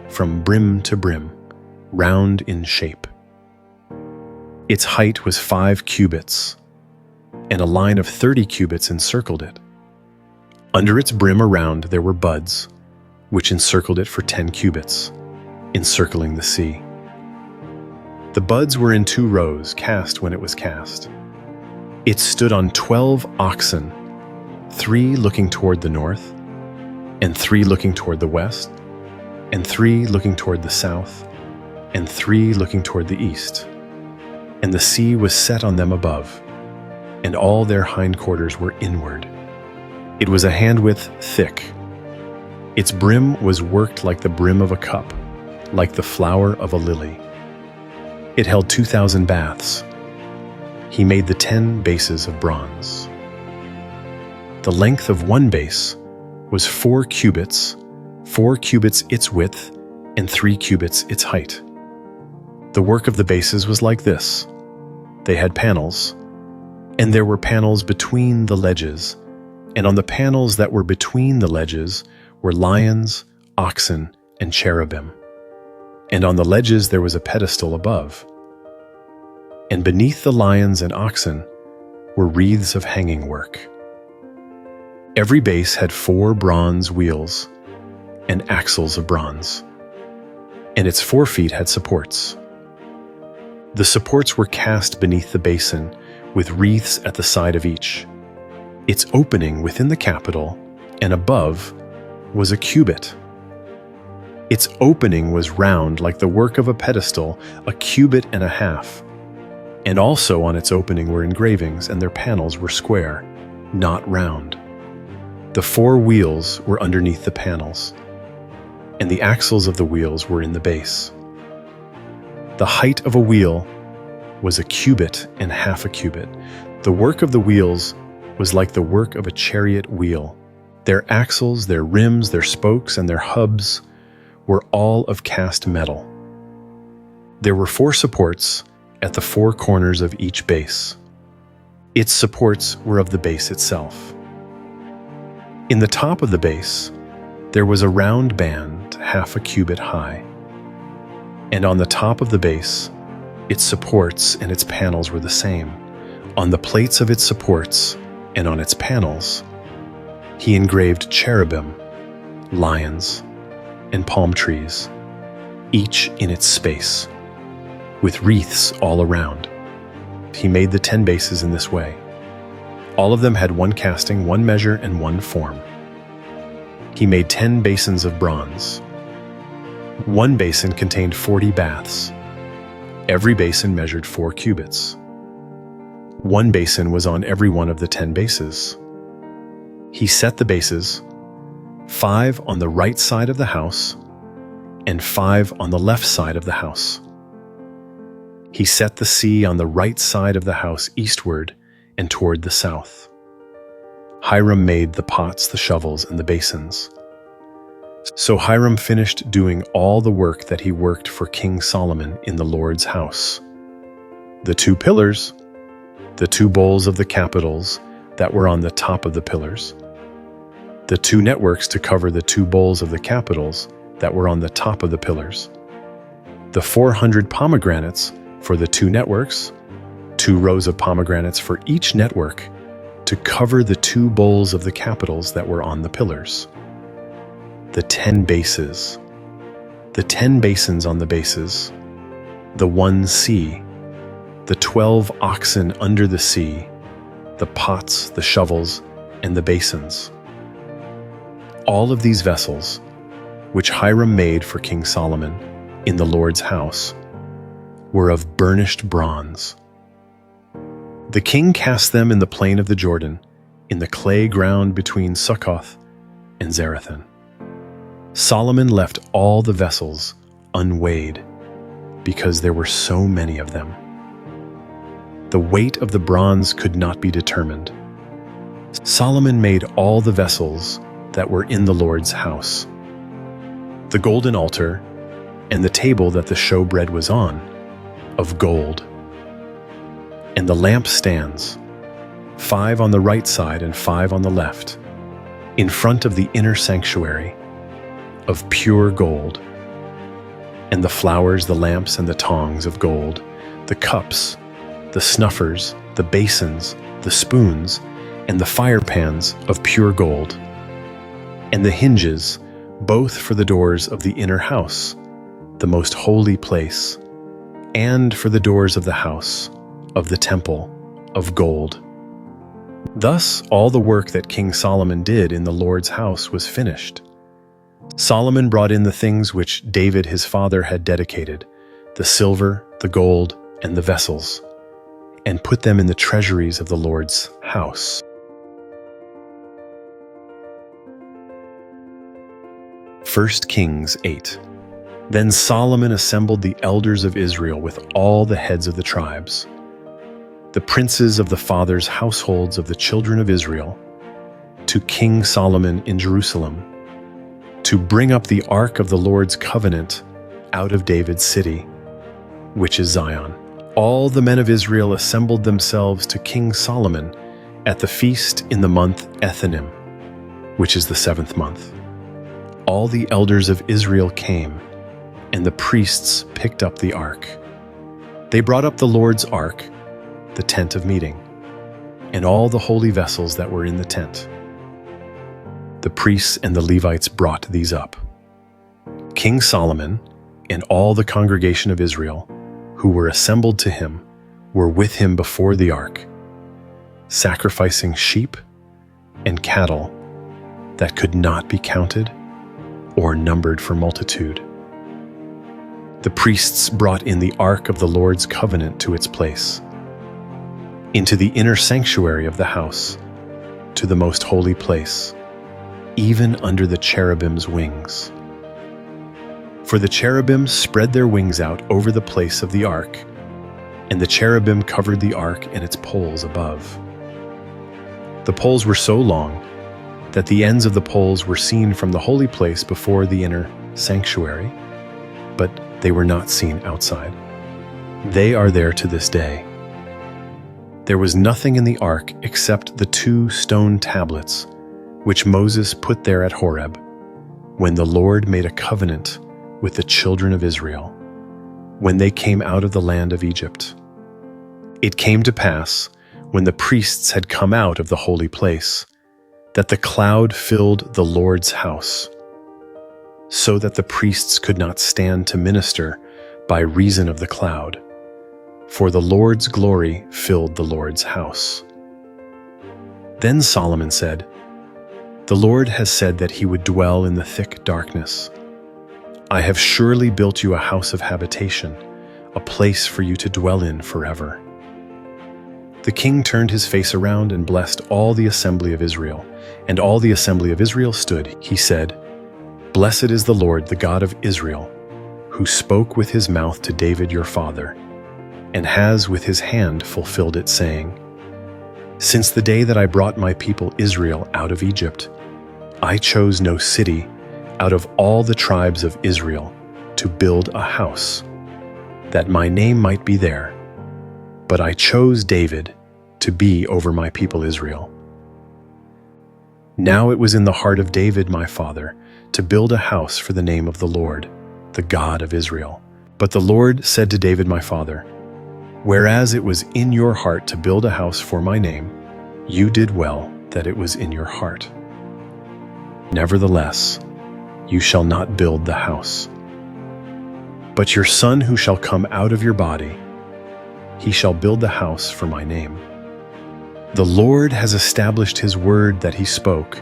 from brim to brim, round in shape. Its height was 5 cubits, and a line of 30 cubits encircled it. Under its brim around there were buds, which encircled it for 10 cubits, encircling the sea. The buds were in 2 rows, cast when it was cast. It stood on 12 oxen, 3 looking toward the north, and 3 looking toward the west, and 3 looking toward the south, and 3 looking toward the east. And the sea was set on them above, and all their hindquarters were inward. It was a handwidth thick. Its brim was worked like the brim of a cup, like the flower of a lily. It held 2,000 baths. He made the 10 bases of bronze. The length of one base was 4 cubits, 4 cubits its width, and 3 cubits its height. The work of the bases was like this. They had panels, and there were panels between the ledges, and on the panels that were between the ledges were lions, oxen, and cherubim. And on the ledges there was a pedestal above. And beneath the lions and oxen were wreaths of hanging work. Every base had 4 bronze wheels and axles of bronze, and its 4 feet had supports. The supports were cast beneath the basin with wreaths at the side of each. Its opening within the capital and above was a cubit. Its opening was round like the work of a pedestal, a cubit and a half. And also on its opening were engravings, and their panels were square, not round. The 4 wheels were underneath the panels, and the axles of the wheels were in the base. The height of a wheel was a cubit and half a cubit. The work of the wheels was like the work of a chariot wheel. Their axles, their rims, their spokes, and their hubs were all of cast metal. There were 4 supports at the 4 corners of each base. Its supports were of the base itself. In the top of the base, there was a round band half a cubit high. And on the top of the base, its supports and its panels were the same. On the plates of its supports and on its panels, he engraved cherubim, lions, and palm trees, each in its space, with wreaths all around. He made the 10 bases in this way. All of them had 1 casting, 1 measure, and 1 form. He made 10 basins of bronze. 1 basin contained 40 baths. Every basin measured 4 cubits. 1 basin was on every one of the 10 bases. He set the bases, 5 on the right side of the house, and 5 on the left side of the house. He set the sea on the right side of the house eastward and toward the south. Hiram made the pots, the shovels, and the basins. So Hiram finished doing all the work that he worked for King Solomon in the Lord's house. The 2 pillars, the 2 bowls of the capitals that were on the top of the pillars, the 2 networks to cover the 2 bowls of the capitals that were on the top of the pillars, the 400 pomegranates for the 2 networks, 2 rows of pomegranates for each network to cover the 2 bowls of the capitals that were on the pillars, the 10 bases, the 10 basins on the bases, the 1 sea, the 12 oxen under the sea, the pots, the shovels, and the basins. All of these vessels, which Hiram made for King Solomon in the Lord's house, were of burnished bronze. The king cast them in the plain of the Jordan, in the clay ground between Succoth and Zarephath. Solomon left all the vessels unweighed, because there were so many of them. The weight of the bronze could not be determined. Solomon made all the vessels that were in the Lord's house: the golden altar and the table that the showbread was on, of gold, and the lampstands, 5 on the right side and 5 on the left, in front of the inner sanctuary, of pure gold, and the flowers, the lamps, and the tongs of gold, the cups, the snuffers, the basins, the spoons, and the firepans of pure gold, and the hinges, both for the doors of the inner house, the most holy place, and for the doors of the house, of the temple, of gold. Thus all the work that King Solomon did in the Lord's house was finished. Solomon brought in the things which David his father had dedicated, the silver, the gold, and the vessels, and put them in the treasuries of the Lord's house. 1 Kings 8. Then Solomon assembled the elders of Israel with all the heads of the tribes, the princes of the fathers' households of the children of Israel, to King Solomon in Jerusalem, to bring up the ark of the Lord's covenant out of David's city, which is Zion. All the men of Israel assembled themselves to King Solomon at the feast in the month Ethanim, which is the 7th month. All the elders of Israel came, and the priests picked up the ark. They brought up the Lord's ark, the tent of meeting, and all the holy vessels that were in the tent. The priests and the Levites brought these up. King Solomon and all the congregation of Israel, who were assembled to him, were with him before the ark, sacrificing sheep and cattle that could not be counted or numbered for multitude. The priests brought in the ark of the Lord's covenant to its place, into the inner sanctuary of the house, to the most holy place, even under the cherubim's wings. For the cherubim spread their wings out over the place of the ark, and the cherubim covered the ark and its poles above. The poles were so long that the ends of the poles were seen from the holy place before the inner sanctuary, but they were not seen outside. They are there to this day. There was nothing in the ark except the 2 stone tablets, which Moses put there at Horeb, when the Lord made a covenant with the children of Israel, when they came out of the land of Egypt. It came to pass, when the priests had come out of the holy place, that the cloud filled the Lord's house, so that the priests could not stand to minister by reason of the cloud, for the Lord's glory filled the Lord's house. Then Solomon said, "The Lord has said that he would dwell in the thick darkness. I have surely built you a house of habitation, a place for you to dwell in forever." The king turned his face around and blessed all the assembly of Israel, and all the assembly of Israel stood. He said, "Blessed is the Lord, the God of Israel, who spoke with his mouth to David your father, and has with his hand fulfilled it, saying, Since the day that I brought my people Israel out of Egypt, I chose no city out of all the tribes of Israel to build a house, that my name might be there, but I chose David to be over my people Israel. Now it was in the heart of David my father to build a house for the name of the Lord, the God of Israel. But the Lord said to David my father, Whereas it was in your heart to build a house for my name, you did well that it was in your heart. Nevertheless, you shall not build the house. But your son who shall come out of your body, he shall build the house for my name. The Lord has established his word that he spoke.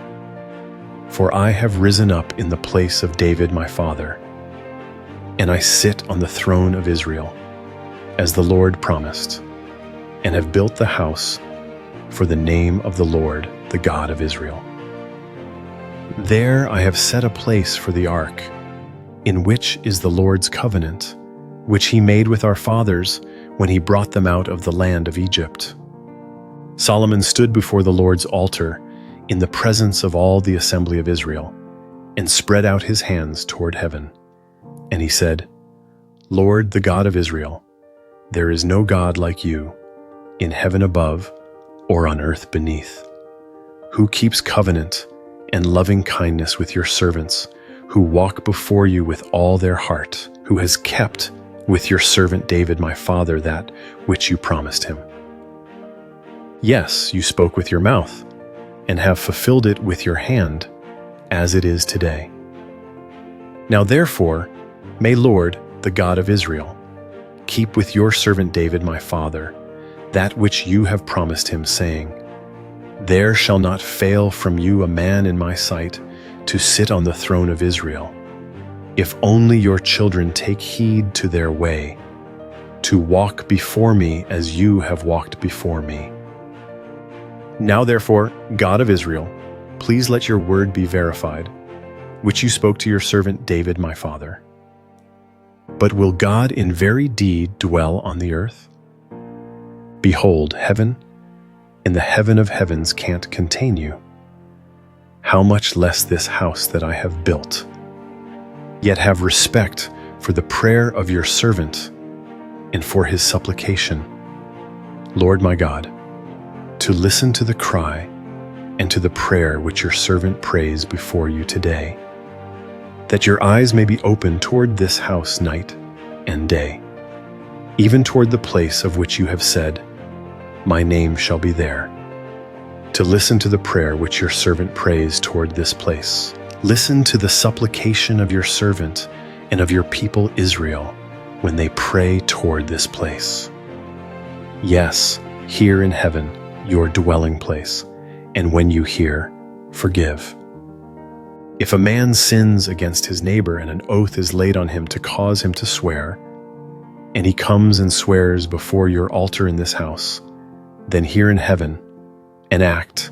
For I have risen up in the place of David my father, and I sit on the throne of Israel, as the Lord promised, and have built the house for the name of the Lord, the God of Israel. There I have set a place for the ark, in which is the Lord's covenant, which he made with our fathers when he brought them out of the land of Egypt. Solomon stood before the Lord's altar in the presence of all the assembly of Israel, and spread out his hands toward heaven. And he said, Lord, the God of Israel, there is no God like you, in heaven above or on earth beneath, who keeps covenant and loving kindness with your servants, who walk before you with all their heart, who has kept with your servant David my father that which you promised him. Yes, you spoke with your mouth, and have fulfilled it with your hand, as it is today. Now therefore, may Lord, the God of Israel, keep with your servant David my father that which you have promised him, saying, There shall not fail from you a man in my sight to sit on the throne of Israel, if only your children take heed to their way, to walk before me as you have walked before me. Now therefore, God of Israel, please let your word be verified, which you spoke to your servant David my father. But will God in very deed dwell on the earth? Behold, heaven and the heaven of heavens can't contain you. How much less this house that I have built? Yet have respect for the prayer of your servant and for his supplication, Lord my God, to listen to the cry and to the prayer which your servant prays before you today, that your eyes may be open toward this house night and day, even toward the place of which you have said, My name shall be there, to listen to the prayer which your servant prays toward this place. Listen to the supplication of your servant and of your people Israel when they pray toward this place. Yes, here in heaven, your dwelling place, and when you hear, forgive. If a man sins against his neighbor and an oath is laid on him to cause him to swear, and he comes and swears before your altar in this house, then hear in heaven, and act,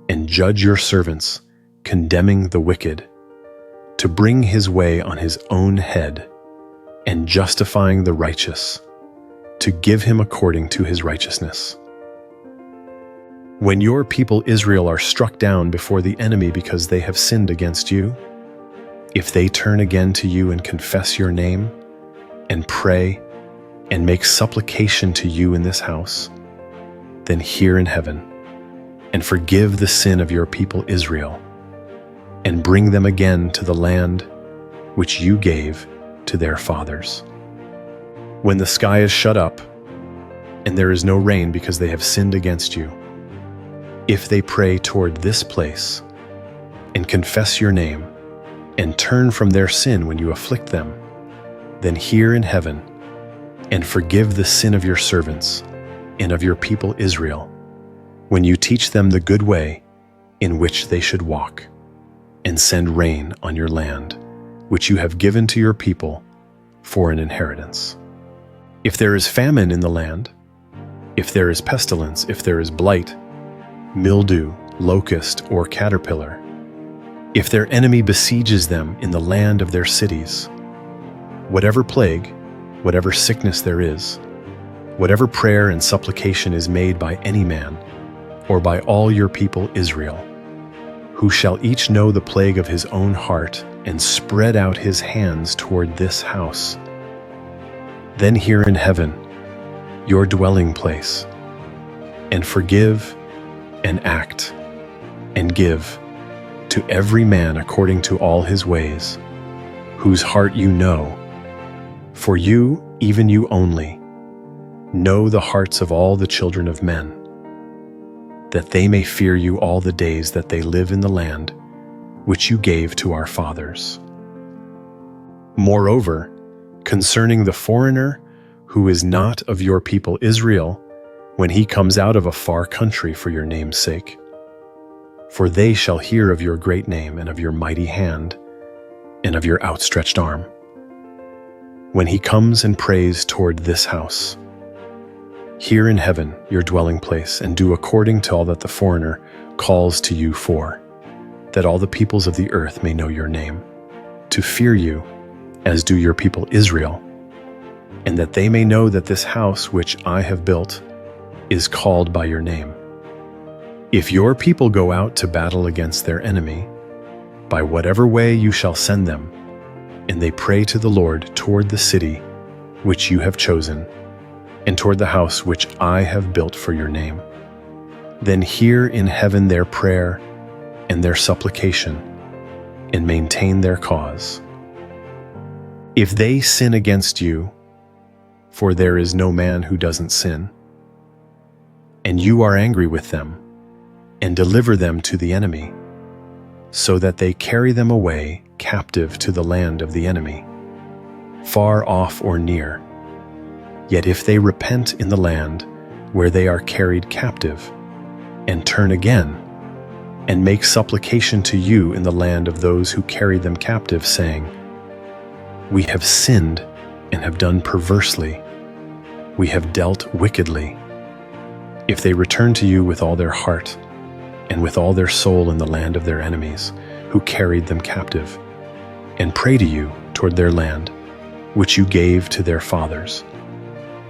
and judge your servants, condemning the wicked, to bring his way on his own head, and justifying the righteous, to give him according to his righteousness. When your people Israel are struck down before the enemy because they have sinned against you, if they turn again to you and confess your name, and pray, and make supplication to you in this house, then hear in heaven, and forgive the sin of your people Israel, and bring them again to the land which you gave to their fathers. When the sky is shut up, and there is no rain because they have sinned against you, if they pray toward this place, and confess your name, and turn from their sin when you afflict them, then hear in heaven, and forgive the sin of your servants and of your people Israel, when you teach them the good way in which they should walk, and send rain on your land, which you have given to your people for an inheritance. If there is famine in the land, if there is pestilence, if there is blight, mildew, locust, or caterpillar, if their enemy besieges them in the land of their cities, whatever plague, whatever sickness there is, whatever prayer and supplication is made by any man, or by all your people Israel, who shall each know the plague of his own heart and spread out his hands toward this house, then hear in heaven, your dwelling place, and forgive and act, and give to every man according to all his ways, whose heart you know. For you, even you only, know the hearts of all the children of men, that they may fear you all the days that they live in the land which you gave to our fathers. Moreover, concerning the foreigner who is not of your people Israel, when he comes out of a far country for your name's sake. For they shall hear of your great name and of your mighty hand and of your outstretched arm, when he comes and prays toward this house. Hear in heaven your dwelling place, and do according to all that the foreigner calls to you for, that all the peoples of the earth may know your name, to fear you, as do your people Israel, and that they may know that this house which I have built is called by your name. If your people go out to battle against their enemy, by whatever way you shall send them, and they pray to the Lord toward the city which you have chosen, and toward the house which I have built for your name, then hear in heaven their prayer and their supplication, and maintain their cause. If they sin against you, for there is no man who doesn't sin, and you are angry with them, and deliver them to the enemy, so that they carry them away captive to the land of the enemy, far off or near. Yet if they repent in the land where they are carried captive, and turn again, and make supplication to you in the land of those who carried them captive, saying, We have sinned and have done perversely, we have dealt wickedly. If they return to you with all their heart, and with all their soul in the land of their enemies, who carried them captive, and pray to you toward their land, which you gave to their fathers,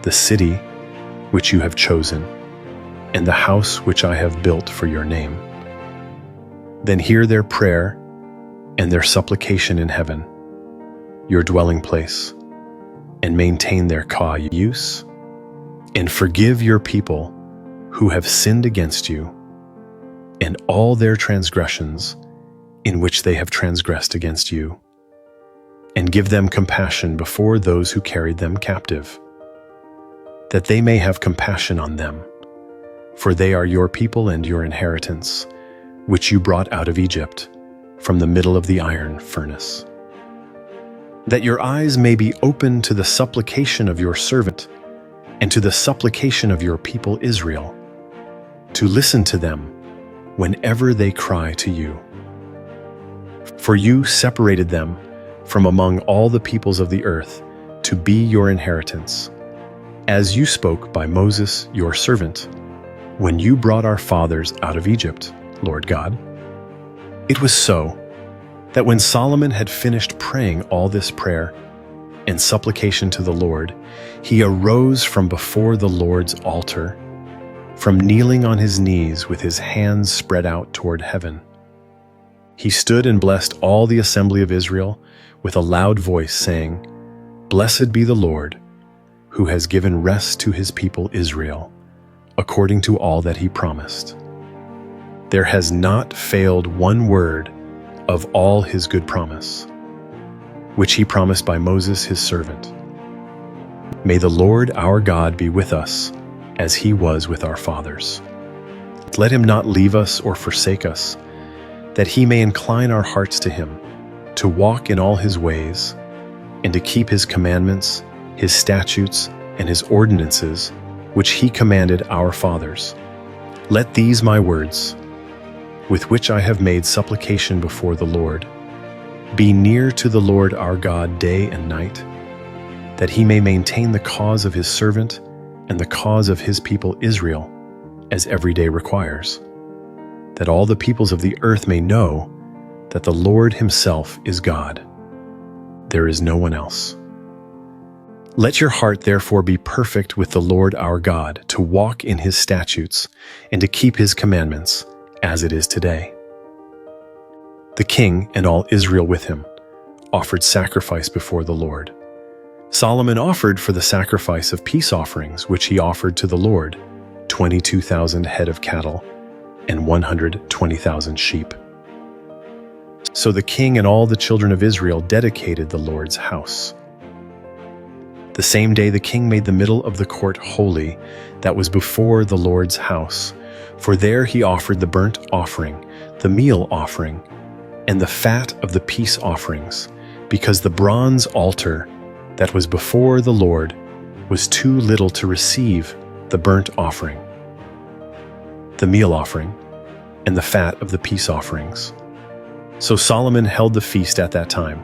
the city which you have chosen, and the house which I have built for your name, then hear their prayer and their supplication in heaven, your dwelling place, and maintain their cause, and forgive your people who have sinned against you, and all their transgressions in which they have transgressed against you, and give them compassion before those who carried them captive, that they may have compassion on them, for they are your people and your inheritance, which you brought out of Egypt, from the middle of the iron furnace. That your eyes may be open to the supplication of your servant, and to the supplication of your people Israel, to listen to them whenever they cry to you. For you separated them from among all the peoples of the earth to be your inheritance, as you spoke by Moses your servant, when you brought our fathers out of Egypt, Lord God. It was so that when Solomon had finished praying all this prayer and supplication to the Lord, he arose from before the Lord's altar, from kneeling on his knees with his hands spread out toward heaven. He stood and blessed all the assembly of Israel with a loud voice, saying, Blessed be the Lord, who has given rest to his people Israel, according to all that he promised. There has not failed one word of all his good promise, which he promised by Moses his servant. May the Lord our God be with us, as he was with our fathers. Let him not leave us or forsake us, that he may incline our hearts to him, to walk in all his ways, and to keep his commandments, his statutes, and his ordinances, which he commanded our fathers. Let these my words, with which I have made supplication before the Lord, be near to the Lord our God day and night, that he may maintain the cause of his servant and the cause of his people Israel, as every day requires, that all the peoples of the earth may know that the Lord himself is God. There is no one else. Let your heart therefore be perfect with the Lord our God, to walk in his statutes and to keep his commandments, as it is today. The king and all Israel with him offered sacrifice before the Lord. Solomon offered for the sacrifice of peace offerings, which he offered to the Lord, 22,000 head of cattle and 120,000 sheep. So the king and all the children of Israel dedicated the Lord's house. The same day the king made the middle of the court holy that was before the Lord's house, for there he offered the burnt offering, the meal offering, and the fat of the peace offerings, because the bronze altar that was before the Lord was too little to receive the burnt offering, the meal offering, and the fat of the peace offerings. So Solomon held the feast at that time,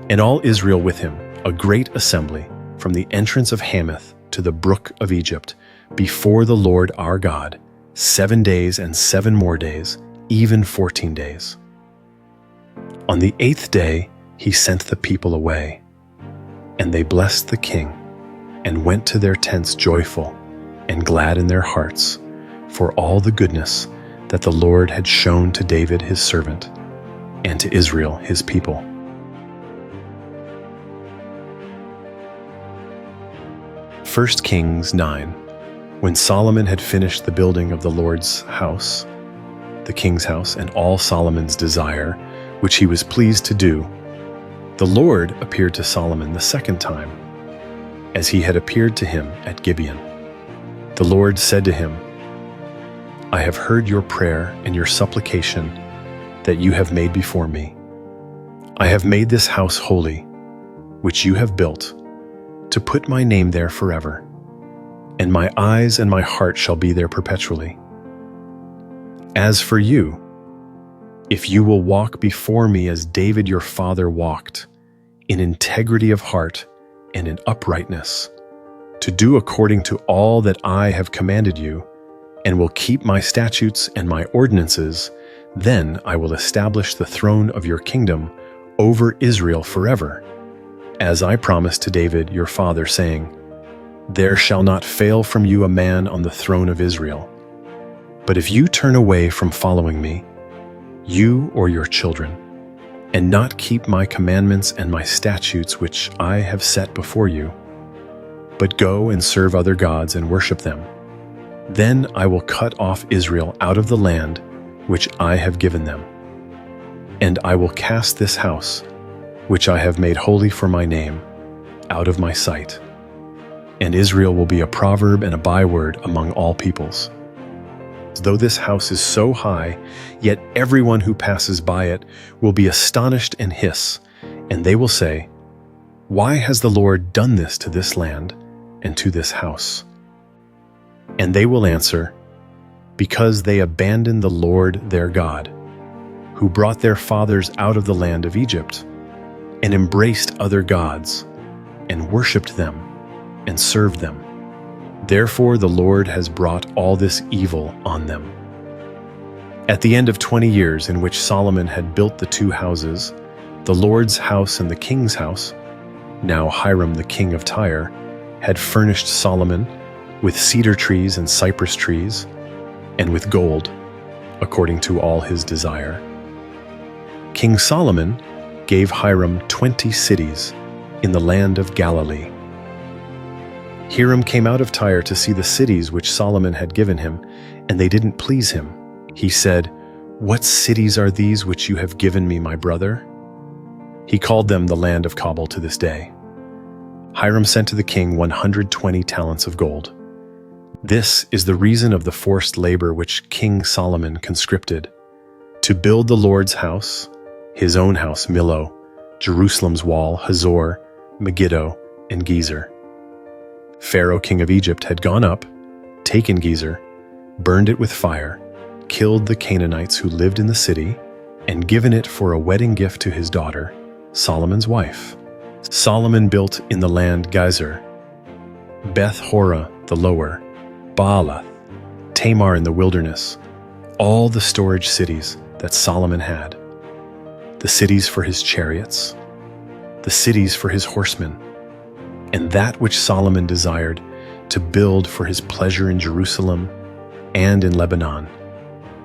and all Israel with him, a great assembly, from the entrance of Hamath to the brook of Egypt, before the Lord our God, 7 days and 7 more days, even 14 days. On the 8th day he sent the people away, and they blessed the king, and went to their tents joyful and glad in their hearts, for all the goodness that the Lord had shown to David his servant, and to Israel his people. 1 Kings 9. When Solomon had finished the building of the Lord's house, the king's house, and all Solomon's desire, which he was pleased to do, the Lord appeared to Solomon the second time, as he had appeared to him at Gibeon. The Lord said to him, I have heard your prayer and your supplication that you have made before me. I have made this house holy, which you have built, to put my name there forever, and my eyes and my heart shall be there perpetually. As for you, if you will walk before me as David your father walked, in integrity of heart and in uprightness, to do according to all that I have commanded you, and will keep my statutes and my ordinances, then I will establish the throne of your kingdom over Israel forever, as I promised to David your father, saying, There shall not fail from you a man on the throne of Israel. But if you turn away from following me, you or your children, and not keep my commandments and my statutes which I have set before you, but go and serve other gods and worship them, then I will cut off Israel out of the land which I have given them. And I will cast this house, which I have made holy for my name, out of my sight. And Israel will be a proverb and a byword among all peoples. Though this house is so high, yet everyone who passes by it will be astonished and hiss, and they will say, Why has the Lord done this to this land and to this house? And they will answer, Because they abandoned the Lord their God, who brought their fathers out of the land of Egypt, and embraced other gods, and worshipped them, and served them. Therefore the Lord has brought all this evil on them. At the end of 20 years in which Solomon had built the 2 houses, the Lord's house and the king's house, now Hiram the king of Tyre had furnished Solomon with cedar trees and cypress trees, and with gold, according to all his desire. King Solomon gave Hiram 20 cities in the land of Galilee. Hiram came out of Tyre to see the cities which Solomon had given him, and they didn't please him. He said, What cities are these which you have given me, my brother? He called them the land of Cabul to this day. Hiram sent to the king 120 talents of gold. This is the reason of the forced labor which King Solomon conscripted, to build the Lord's house, his own house Millo, Jerusalem's wall, Hazor, Megiddo, and Gezer. Pharaoh king of Egypt had gone up, taken Gezer, burned it with fire, killed the Canaanites who lived in the city, and given it for a wedding gift to his daughter, Solomon's wife. Solomon built in the land Gezer, Beth-horah the lower, Baalath, Tamar in the wilderness, all the storage cities that Solomon had, the cities for his chariots, the cities for his horsemen, and that which Solomon desired to build for his pleasure in Jerusalem and in Lebanon,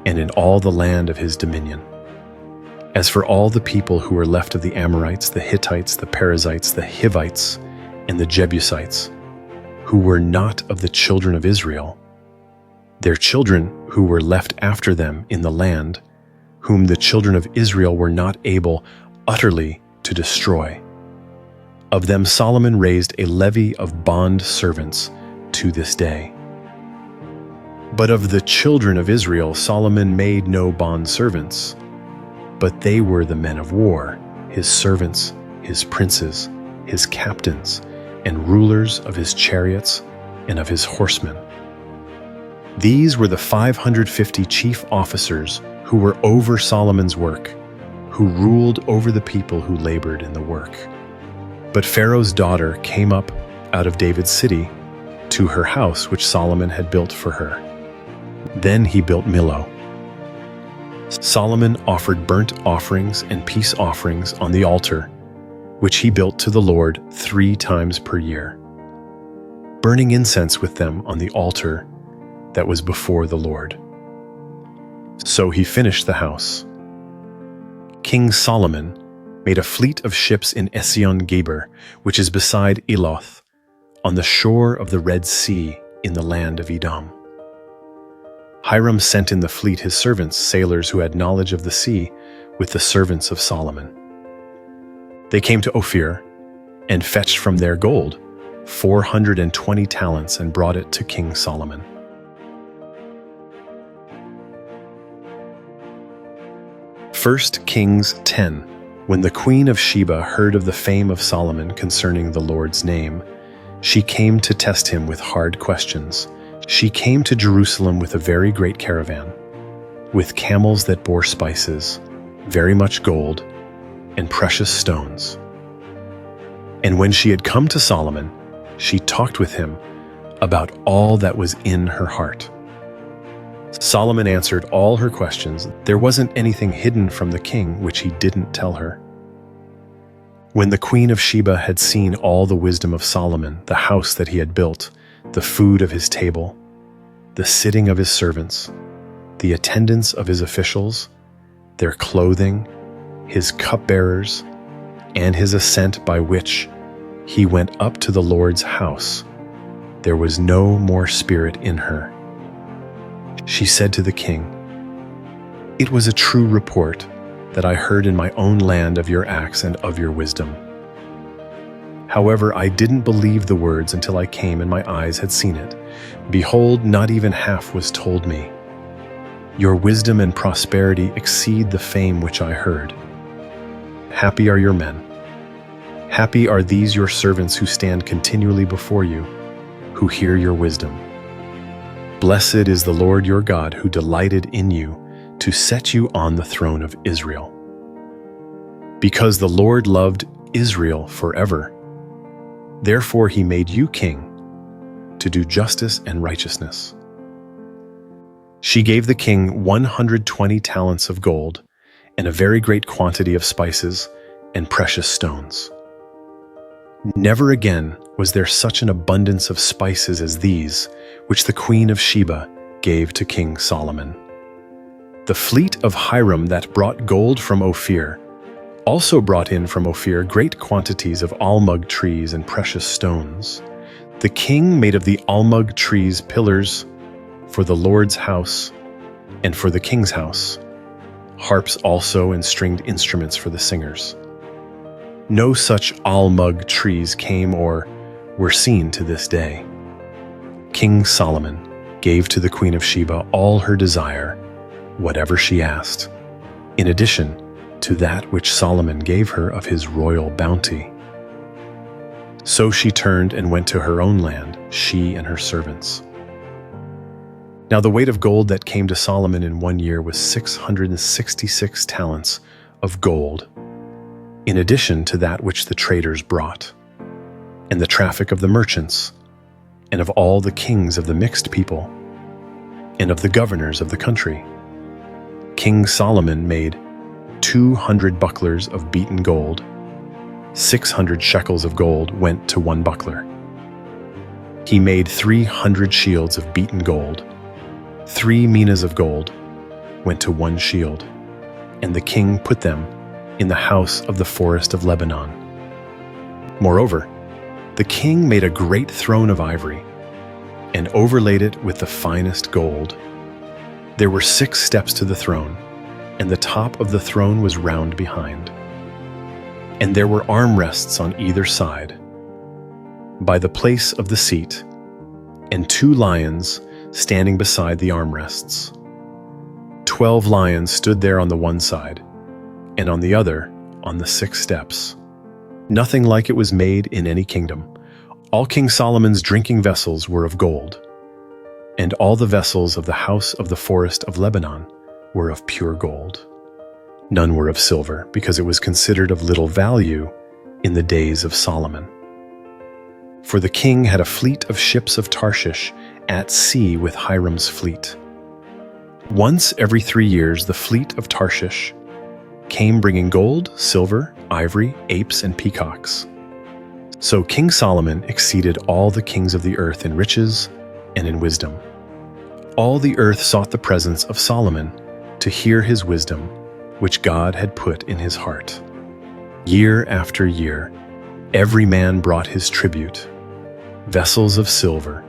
and in all the land of his dominion. As for all the people who were left of the Amorites, the Hittites, the Perizzites, the Hivites, and the Jebusites, who were not of the children of Israel, their children who were left after them in the land, whom the children of Israel were not able utterly to destroy. Of them Solomon raised a levy of bond servants to this day. But of the children of Israel Solomon made no bond servants, but they were the men of war, his servants, his princes, his captains, and rulers of his chariots and of his horsemen. These were the 550 chief officers who were over Solomon's work, who ruled over the people who labored in the work. But Pharaoh's daughter came up out of David's city to her house which Solomon had built for her. Then he built Millo. Solomon offered burnt offerings and peace offerings on the altar, which he built to the Lord 3 times per year, burning incense with them on the altar that was before the Lord. So he finished the house. King Solomon made a fleet of ships in Esion-Geber, which is beside Eloth, on the shore of the Red Sea in the land of Edom. Hiram sent in the fleet his servants, sailors who had knowledge of the sea, with the servants of Solomon. They came to Ophir and fetched from there gold, 420 talents, and brought it to King Solomon. 1 Kings 10. When the queen of Sheba heard of the fame of Solomon concerning the Lord's name, she came to test him with hard questions. She came to Jerusalem with a very great caravan, with camels that bore spices, very much gold, and precious stones. And when she had come to Solomon, she talked with him about all that was in her heart. Solomon answered all her questions. There wasn't anything hidden from the king which he didn't tell her. When the queen of Sheba had seen all the wisdom of Solomon, the house that he had built, the food of his table, the sitting of his servants, the attendance of his officials, their clothing, his cupbearers, and his ascent by which he went up to the Lord's house, there was no more spirit in her. She said to the king, "It was a true report that I heard in my own land of your acts and of your wisdom. However, I didn't believe the words until I came and my eyes had seen it. Behold, not even half was told me. Your wisdom and prosperity exceed the fame which I heard. Happy are your men. Happy are these your servants who stand continually before you, who hear your wisdom. Blessed is the Lord your God who delighted in you to set you on the throne of Israel. Because the Lord loved Israel forever, therefore he made you king to do justice and righteousness." She gave the king 120 talents of gold and a very great quantity of spices and precious stones. Never again was there such an abundance of spices as these, which the queen of Sheba gave to King Solomon. The fleet of Hiram that brought gold from Ophir also brought in from Ophir great quantities of almug trees and precious stones. The king made of the almug trees pillars for the Lord's house and for the king's house, harps also and stringed instruments for the singers. No such almug trees came or were seen to this day. King Solomon gave to the queen of Sheba all her desire, whatever she asked, in addition to that which Solomon gave her of his royal bounty. So she turned and went to her own land, she and her servants. Now the weight of gold that came to Solomon in 1 year was 666 talents of gold, in addition to that which the traders brought, and the traffic of the merchants, and of all the kings of the mixed people, and of the governors of the country. King Solomon made 200 bucklers of beaten gold. 600 shekels of gold went to 1 buckler. He made 300 shields of beaten gold. 3 minas of gold went to 1 shield, and the king put them in the house of the forest of Lebanon. Moreover, the king made a great throne of ivory and overlaid it with the finest gold. There were 6 steps to the throne, and the top of the throne was round behind. And there were armrests on either side, by the place of the seat, and 2 lions standing beside the armrests. 12 lions stood there on the one side, and on the other on the 6 steps. Nothing like it was made in any kingdom. All King Solomon's drinking vessels were of gold, and all the vessels of the house of the forest of Lebanon were of pure gold. None were of silver, because it was considered of little value in the days of Solomon. For the king had a fleet of ships of Tarshish at sea with Hiram's fleet. Once every 3 years the fleet of Tarshish came bringing gold, silver, ivory, apes, and peacocks. So King Solomon exceeded all the kings of the earth in riches and in wisdom. All the earth sought the presence of Solomon to hear his wisdom, which God had put in his heart. Year after year, every man brought his tribute: vessels of silver,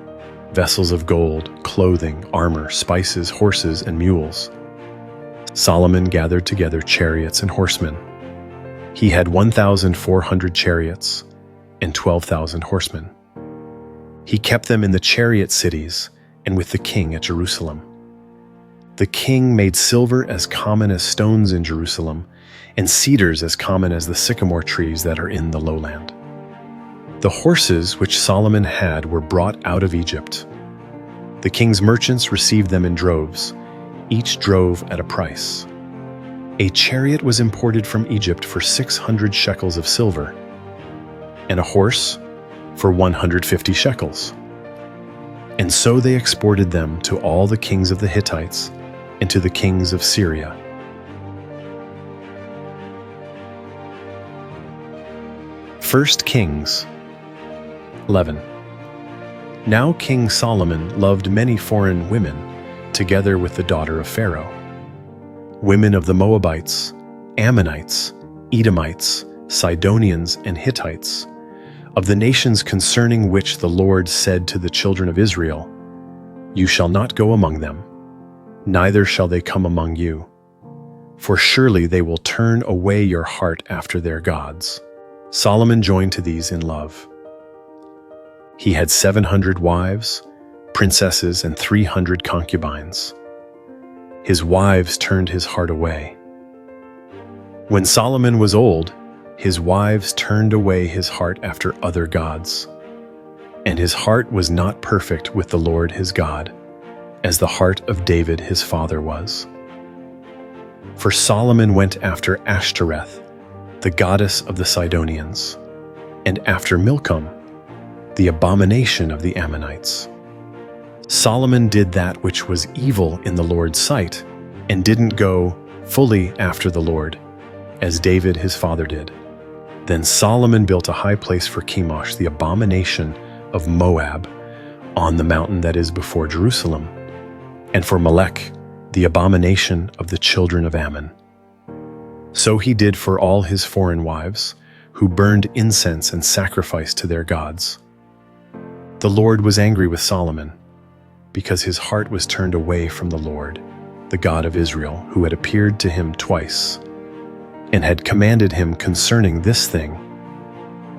vessels of gold, clothing, armor, spices, horses, and mules. Solomon gathered together chariots and horsemen. He had 1,400 chariots and 12,000 horsemen. He kept them in the chariot cities and with the king at Jerusalem. The king made silver as common as stones in Jerusalem, and cedars as common as the sycamore trees that are in the lowland. The horses which Solomon had were brought out of Egypt. The king's merchants received them in droves, each drove at a price. A chariot was imported from Egypt for 600 shekels of silver, and a horse for 150 shekels. And so they exported them to all the kings of the Hittites and to the kings of Syria. First Kings 11. Now King Solomon loved many foreign women, together with the daughter of Pharaoh, women of the Moabites, Ammonites, Edomites, Sidonians, and Hittites, of the nations concerning which the Lord said to the children of Israel, "You shall not go among them, neither shall they come among you, for surely they will turn away your heart after their gods." Solomon joined to these in love. He had 700 wives, princesses, and 300 concubines. His wives turned his heart away. When Solomon was old, his wives turned away his heart after other gods, and his heart was not perfect with the Lord his God, as the heart of David his father was. For Solomon went after Ashtoreth, the goddess of the Sidonians, and after Milcom, the abomination of the Ammonites. Solomon did that which was evil in the Lord's sight, and didn't go fully after the Lord, as David his father did. Then Solomon built a high place for Chemosh, the abomination of Moab, on the mountain that is before Jerusalem, and for Melech, the abomination of the children of Ammon. So he did for all his foreign wives, who burned incense and sacrificed to their gods. The Lord was angry with Solomon, because his heart was turned away from the Lord, the God of Israel, who had appeared to him twice, and had commanded him concerning this thing,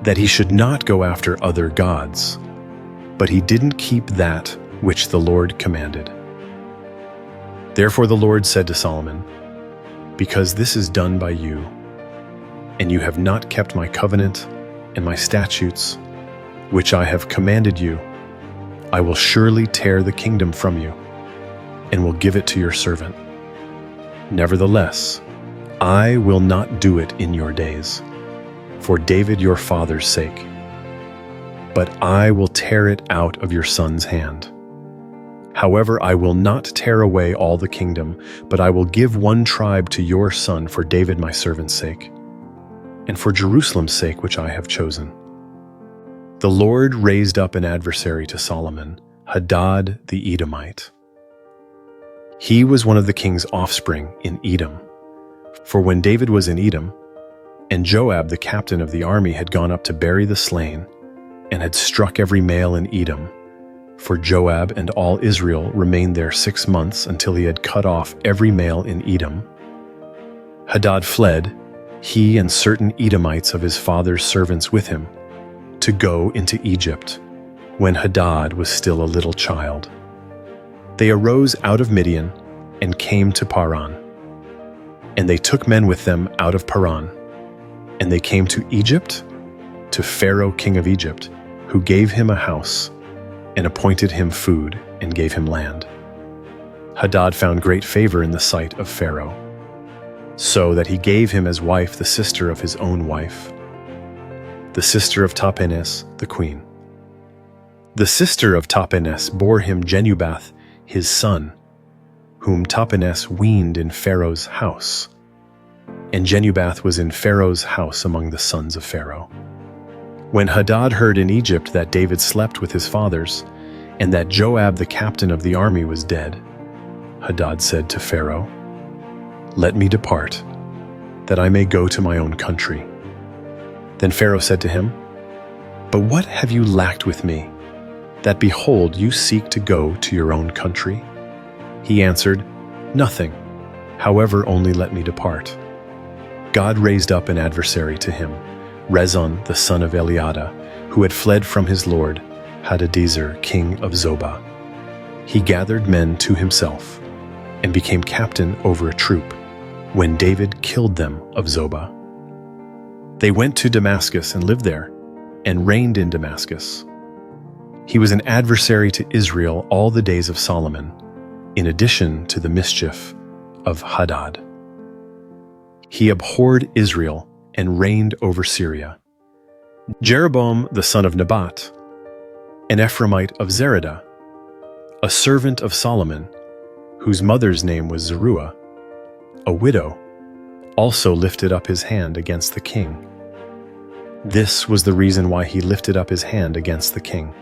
that he should not go after other gods, but he didn't keep that which the Lord commanded. Therefore the Lord said to Solomon, "Because this is done by you, and you have not kept my covenant and my statutes, which I have commanded you, I will surely tear the kingdom from you, and will give it to your servant. Nevertheless, I will not do it in your days, for David your father's sake, but I will tear it out of your son's hand. However, I will not tear away all the kingdom, but I will give one tribe to your son for David my servant's sake, and for Jerusalem's sake which I have chosen." The Lord raised up an adversary to Solomon, Hadad the Edomite. He was one of the king's offspring in Edom. For when David was in Edom, and Joab the captain of the army had gone up to bury the slain, and had struck every male in Edom, for Joab and all Israel remained there 6 months until he had cut off every male in Edom, Hadad fled, he and certain Edomites of his father's servants with him, to go into Egypt, when Hadad was still a little child. They arose out of Midian and came to Paran. And they took men with them out of Paran. And they came to Egypt, to Pharaoh king of Egypt, who gave him a house and appointed him food and gave him land. Hadad found great favor in the sight of Pharaoh, so that he gave him as wife the sister of his own wife, the sister of Tahpenes, the queen. The sister of Tahpenes bore him Genubath, his son, whom Tahpenes weaned in Pharaoh's house. And Genubath was in Pharaoh's house among the sons of Pharaoh. When Hadad heard in Egypt that David slept with his fathers, and that Joab the captain of the army was dead, Hadad said to Pharaoh, "Let me depart, that I may go to my own country." Then Pharaoh said to him, "But what have you lacked with me, that behold, you seek to go to your own country?" He answered, "Nothing, however, only let me depart." God raised up an adversary to him, Rezon the son of Eliada, who had fled from his lord, Hadadezer, king of Zobah. He gathered men to himself and became captain over a troop when David killed them of Zobah. They went to Damascus and lived there and reigned in Damascus. He was an adversary to Israel all the days of Solomon, in addition to the mischief of Hadad. He abhorred Israel and reigned over Syria. Jeroboam the son of Nebat, an Ephraimite of Zeradah, a servant of Solomon, whose mother's name was Zeruiah, a widow, also lifted up his hand against the king. This was the reason why he lifted up his hand against the king.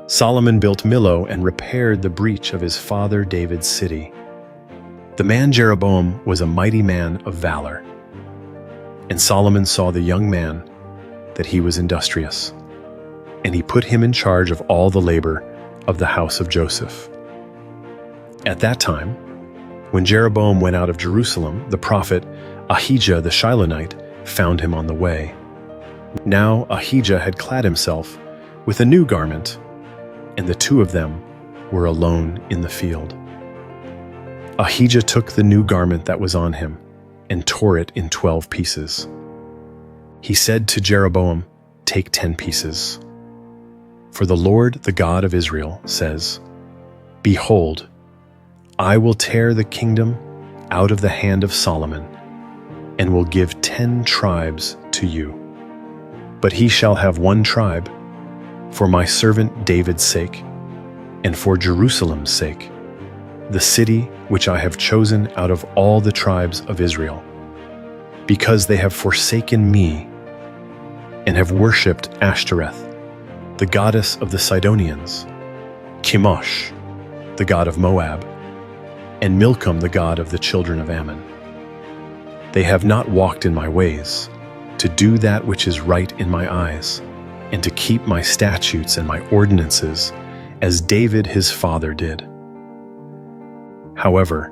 Solomon built Millo and repaired the breach of his father David's city. The man Jeroboam was a mighty man of valor. And Solomon saw the young man that he was industrious, and he put him in charge of all the labor of the house of Joseph. At that time, when Jeroboam went out of Jerusalem, the prophet Ahijah the Shilonite found him on the way. Now Ahijah had clad himself with a new garment, and the two of them were alone in the field. Ahijah took the new garment that was on him and tore it in 12 pieces. He said to Jeroboam, "Take 10 pieces. For the Lord, the God of Israel, says, Behold, I will tear the kingdom out of the hand of Solomon, and will give 10 tribes to you. But he shall have 1 tribe, for my servant David's sake, and for Jerusalem's sake, the city which I have chosen out of all the tribes of Israel, because they have forsaken me, and have worshipped Ashtoreth, the goddess of the Sidonians, Chemosh, the god of Moab, and Milcom, the god of the children of Ammon. They have not walked in my ways, to do that which is right in my eyes, and to keep my statutes and my ordinances, as David his father did. However,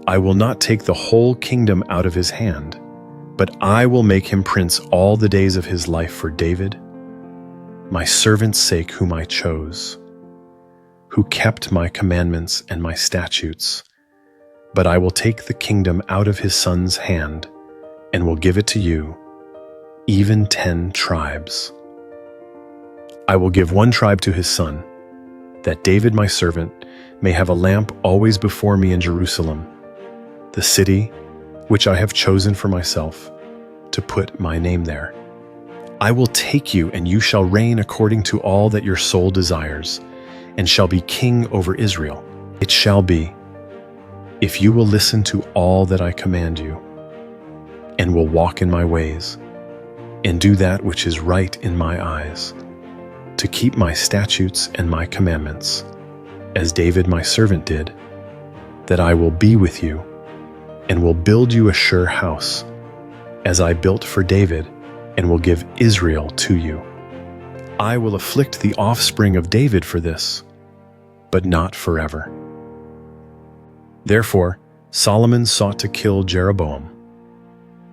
I will not take the whole kingdom out of his hand, but I will make him prince all the days of his life for David, my servant's sake whom I chose, who kept my commandments and my statutes. But I will take the kingdom out of his son's hand, and will give it to you, even 10 tribes. I will give 1 tribe to his son, that David my servant may have a lamp always before me in Jerusalem, the city which I have chosen for myself, to put my name there. I will take you, and you shall reign according to all that your soul desires, and shall be king over Israel. It shall be, if you will listen to all that I command you, and will walk in my ways, and do that which is right in my eyes, to keep my statutes and my commandments, as David my servant did, that I will be with you, and will build you a sure house, as I built for David, and will give Israel to you. I will afflict the offspring of David for this, but not forever." Therefore, Solomon sought to kill Jeroboam.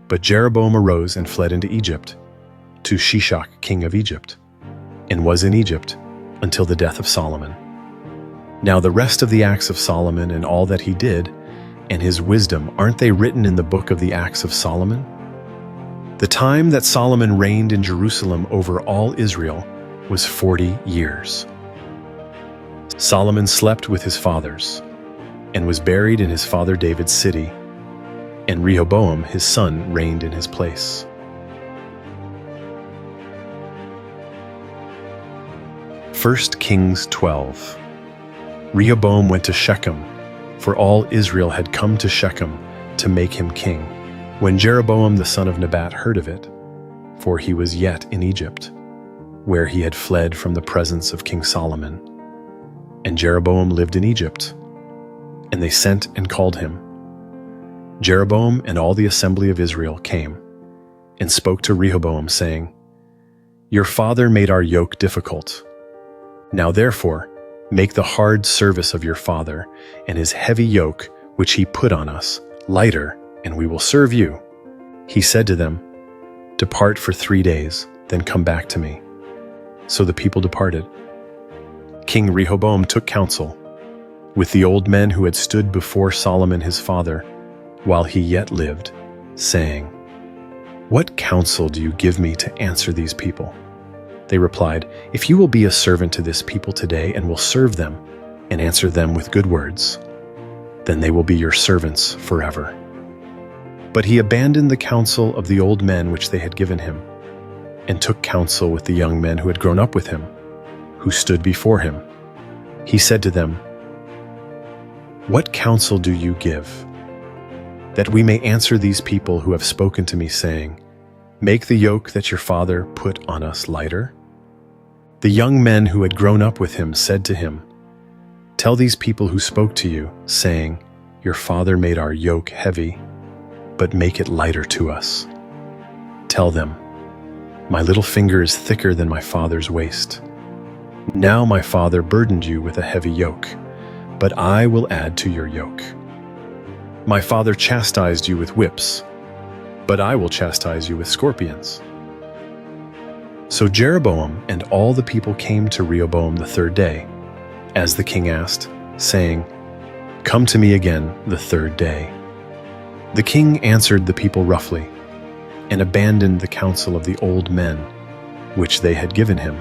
But Jeroboam arose and fled into Egypt, to Shishak king of Egypt, and was in Egypt until the death of Solomon. Now the rest of the acts of Solomon and all that he did, and his wisdom, aren't they written in the book of the acts of Solomon? The time that Solomon reigned in Jerusalem over all Israel was 40 years. Solomon slept with his fathers, and was buried in his father David's city, and Rehoboam his son reigned in his place. 1 Kings 12. Rehoboam went to Shechem, for all Israel had come to Shechem to make him king, when Jeroboam the son of Nebat heard of it, for he was yet in Egypt, where he had fled from the presence of King Solomon. And Jeroboam lived in Egypt, and they sent and called him. Jeroboam and all the assembly of Israel came, and spoke to Rehoboam, saying, Your father made our yoke difficult. Now therefore, make the hard service of your father, and his heavy yoke, which he put on us, lighter, and we will serve you. He said to them, Depart for 3 days, then come back to me. So the people departed. King Rehoboam took counsel with the old men who had stood before Solomon his father, while he yet lived, saying, What counsel do you give me to answer these people? They replied, If you will be a servant to this people today and will serve them and answer them with good words, then they will be your servants forever. But he abandoned the counsel of the old men which they had given him, and took counsel with the young men who had grown up with him, who stood before him. He said to them, What counsel do you give, that we may answer these people who have spoken to me, saying, Make the yoke that your father put on us lighter? The young men who had grown up with him said to him, Tell these people who spoke to you, saying, Your father made our yoke heavy, but make it lighter to us. Tell them, My little finger is thicker than my father's waist. Now my father burdened you with a heavy yoke, but I will add to your yoke. My father chastised you with whips, but I will chastise you with scorpions. So Jeroboam and all the people came to Rehoboam the 3rd day, as the king asked, saying, Come to me again the 3rd day. The king answered the people roughly, and abandoned the counsel of the old men, which they had given him,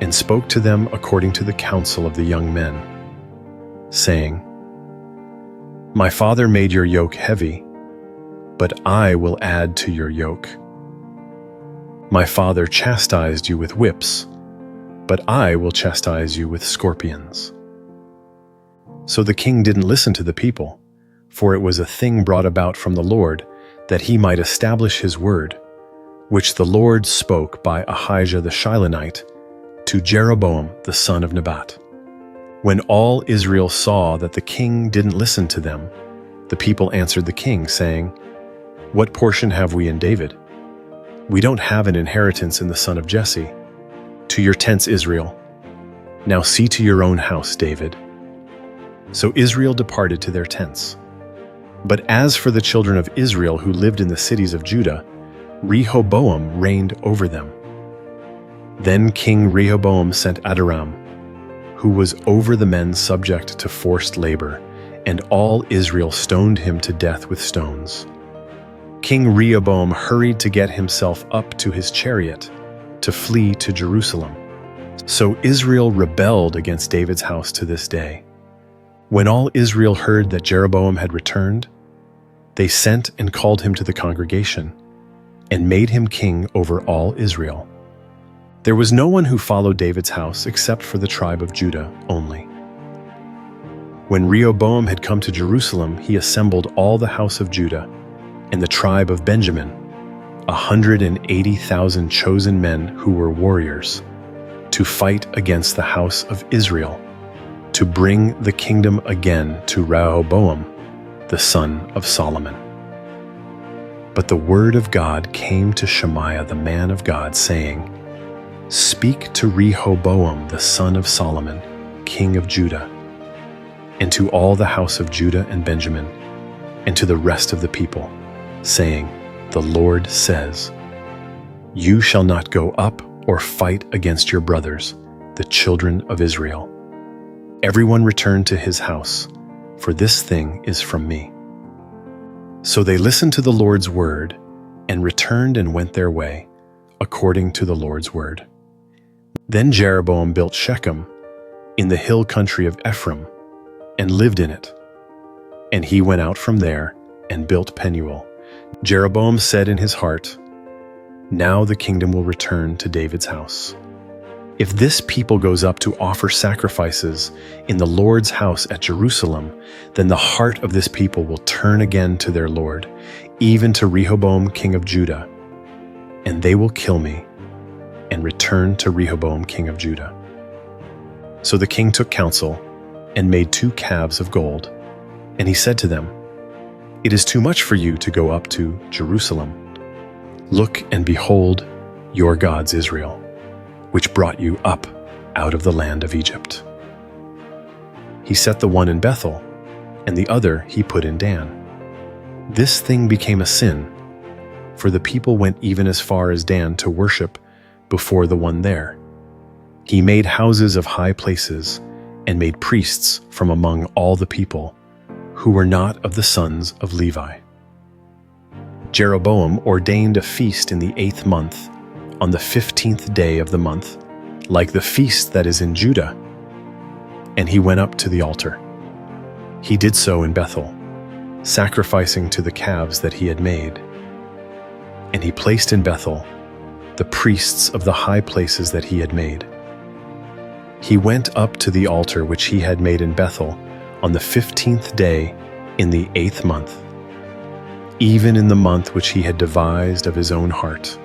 and spoke to them according to the counsel of the young men, saying, My father made your yoke heavy, but I will add to your yoke. My father chastised you with whips, but I will chastise you with scorpions. So the king didn't listen to the people, for it was a thing brought about from the Lord, that he might establish his word, which the Lord spoke by Ahijah the Shilonite to Jeroboam the son of Nebat. When all Israel saw that the king didn't listen to them, the people answered the king, saying, What portion have we in David? We don't have an inheritance in the son of Jesse. To your tents, Israel. Now see to your own house, David. So Israel departed to their tents. But as for the children of Israel who lived in the cities of Judah, Rehoboam reigned over them. Then King Rehoboam sent Adonijah, who was over the men subject to forced labor, and all Israel stoned him to death with stones. King Rehoboam hurried to get himself up to his chariot, to flee to Jerusalem. So Israel rebelled against David's house to this day. When all Israel heard that Jeroboam had returned, they sent and called him to the congregation, and made him king over all Israel. There was no one who followed David's house except for the tribe of Judah only. When Rehoboam had come to Jerusalem, he assembled all the house of Judah and the tribe of Benjamin, 180,000 chosen men who were warriors, to fight against the house of Israel, to bring the kingdom again to Rehoboam, the son of Solomon. But the word of God came to Shemaiah the man of God, saying, Speak to Rehoboam the son of Solomon, king of Judah, and to all the house of Judah and Benjamin, and to the rest of the people, saying, The Lord says, You shall not go up or fight against your brothers, the children of Israel. Everyone return to his house, for this thing is from me. So they listened to the Lord's word, and returned and went their way, according to the Lord's word. Then Jeroboam built Shechem in the hill country of Ephraim and lived in it. And he went out from there and built Penuel. Jeroboam said in his heart, "Now the kingdom will return to David's house. If this people goes up to offer sacrifices in the Lord's house at Jerusalem, then the heart of this people will turn again to their Lord, even to Rehoboam king of Judah, and they will kill me and return to Rehoboam king of Judah." So the king took counsel and made 2 calves of gold, and he said to them, "It is too much for you to go up to Jerusalem. Look and behold your gods Israel, which brought you up out of the land of Egypt." He set the one in Bethel, and the other he put in Dan. This thing became a sin, for the people went even as far as Dan to worship before the one there. He made houses of high places and made priests from among all the people who were not of the sons of Levi. Jeroboam ordained a feast in the 8th month, on the 15th day of the month, like the feast that is in Judah, and he went up to the altar. He did so in Bethel, sacrificing to the calves that he had made. And he placed in Bethel the priests of the high places that he had made. He went up to the altar which he had made in Bethel on the 15th day in the 8th month, even in the month which he had devised of his own heart.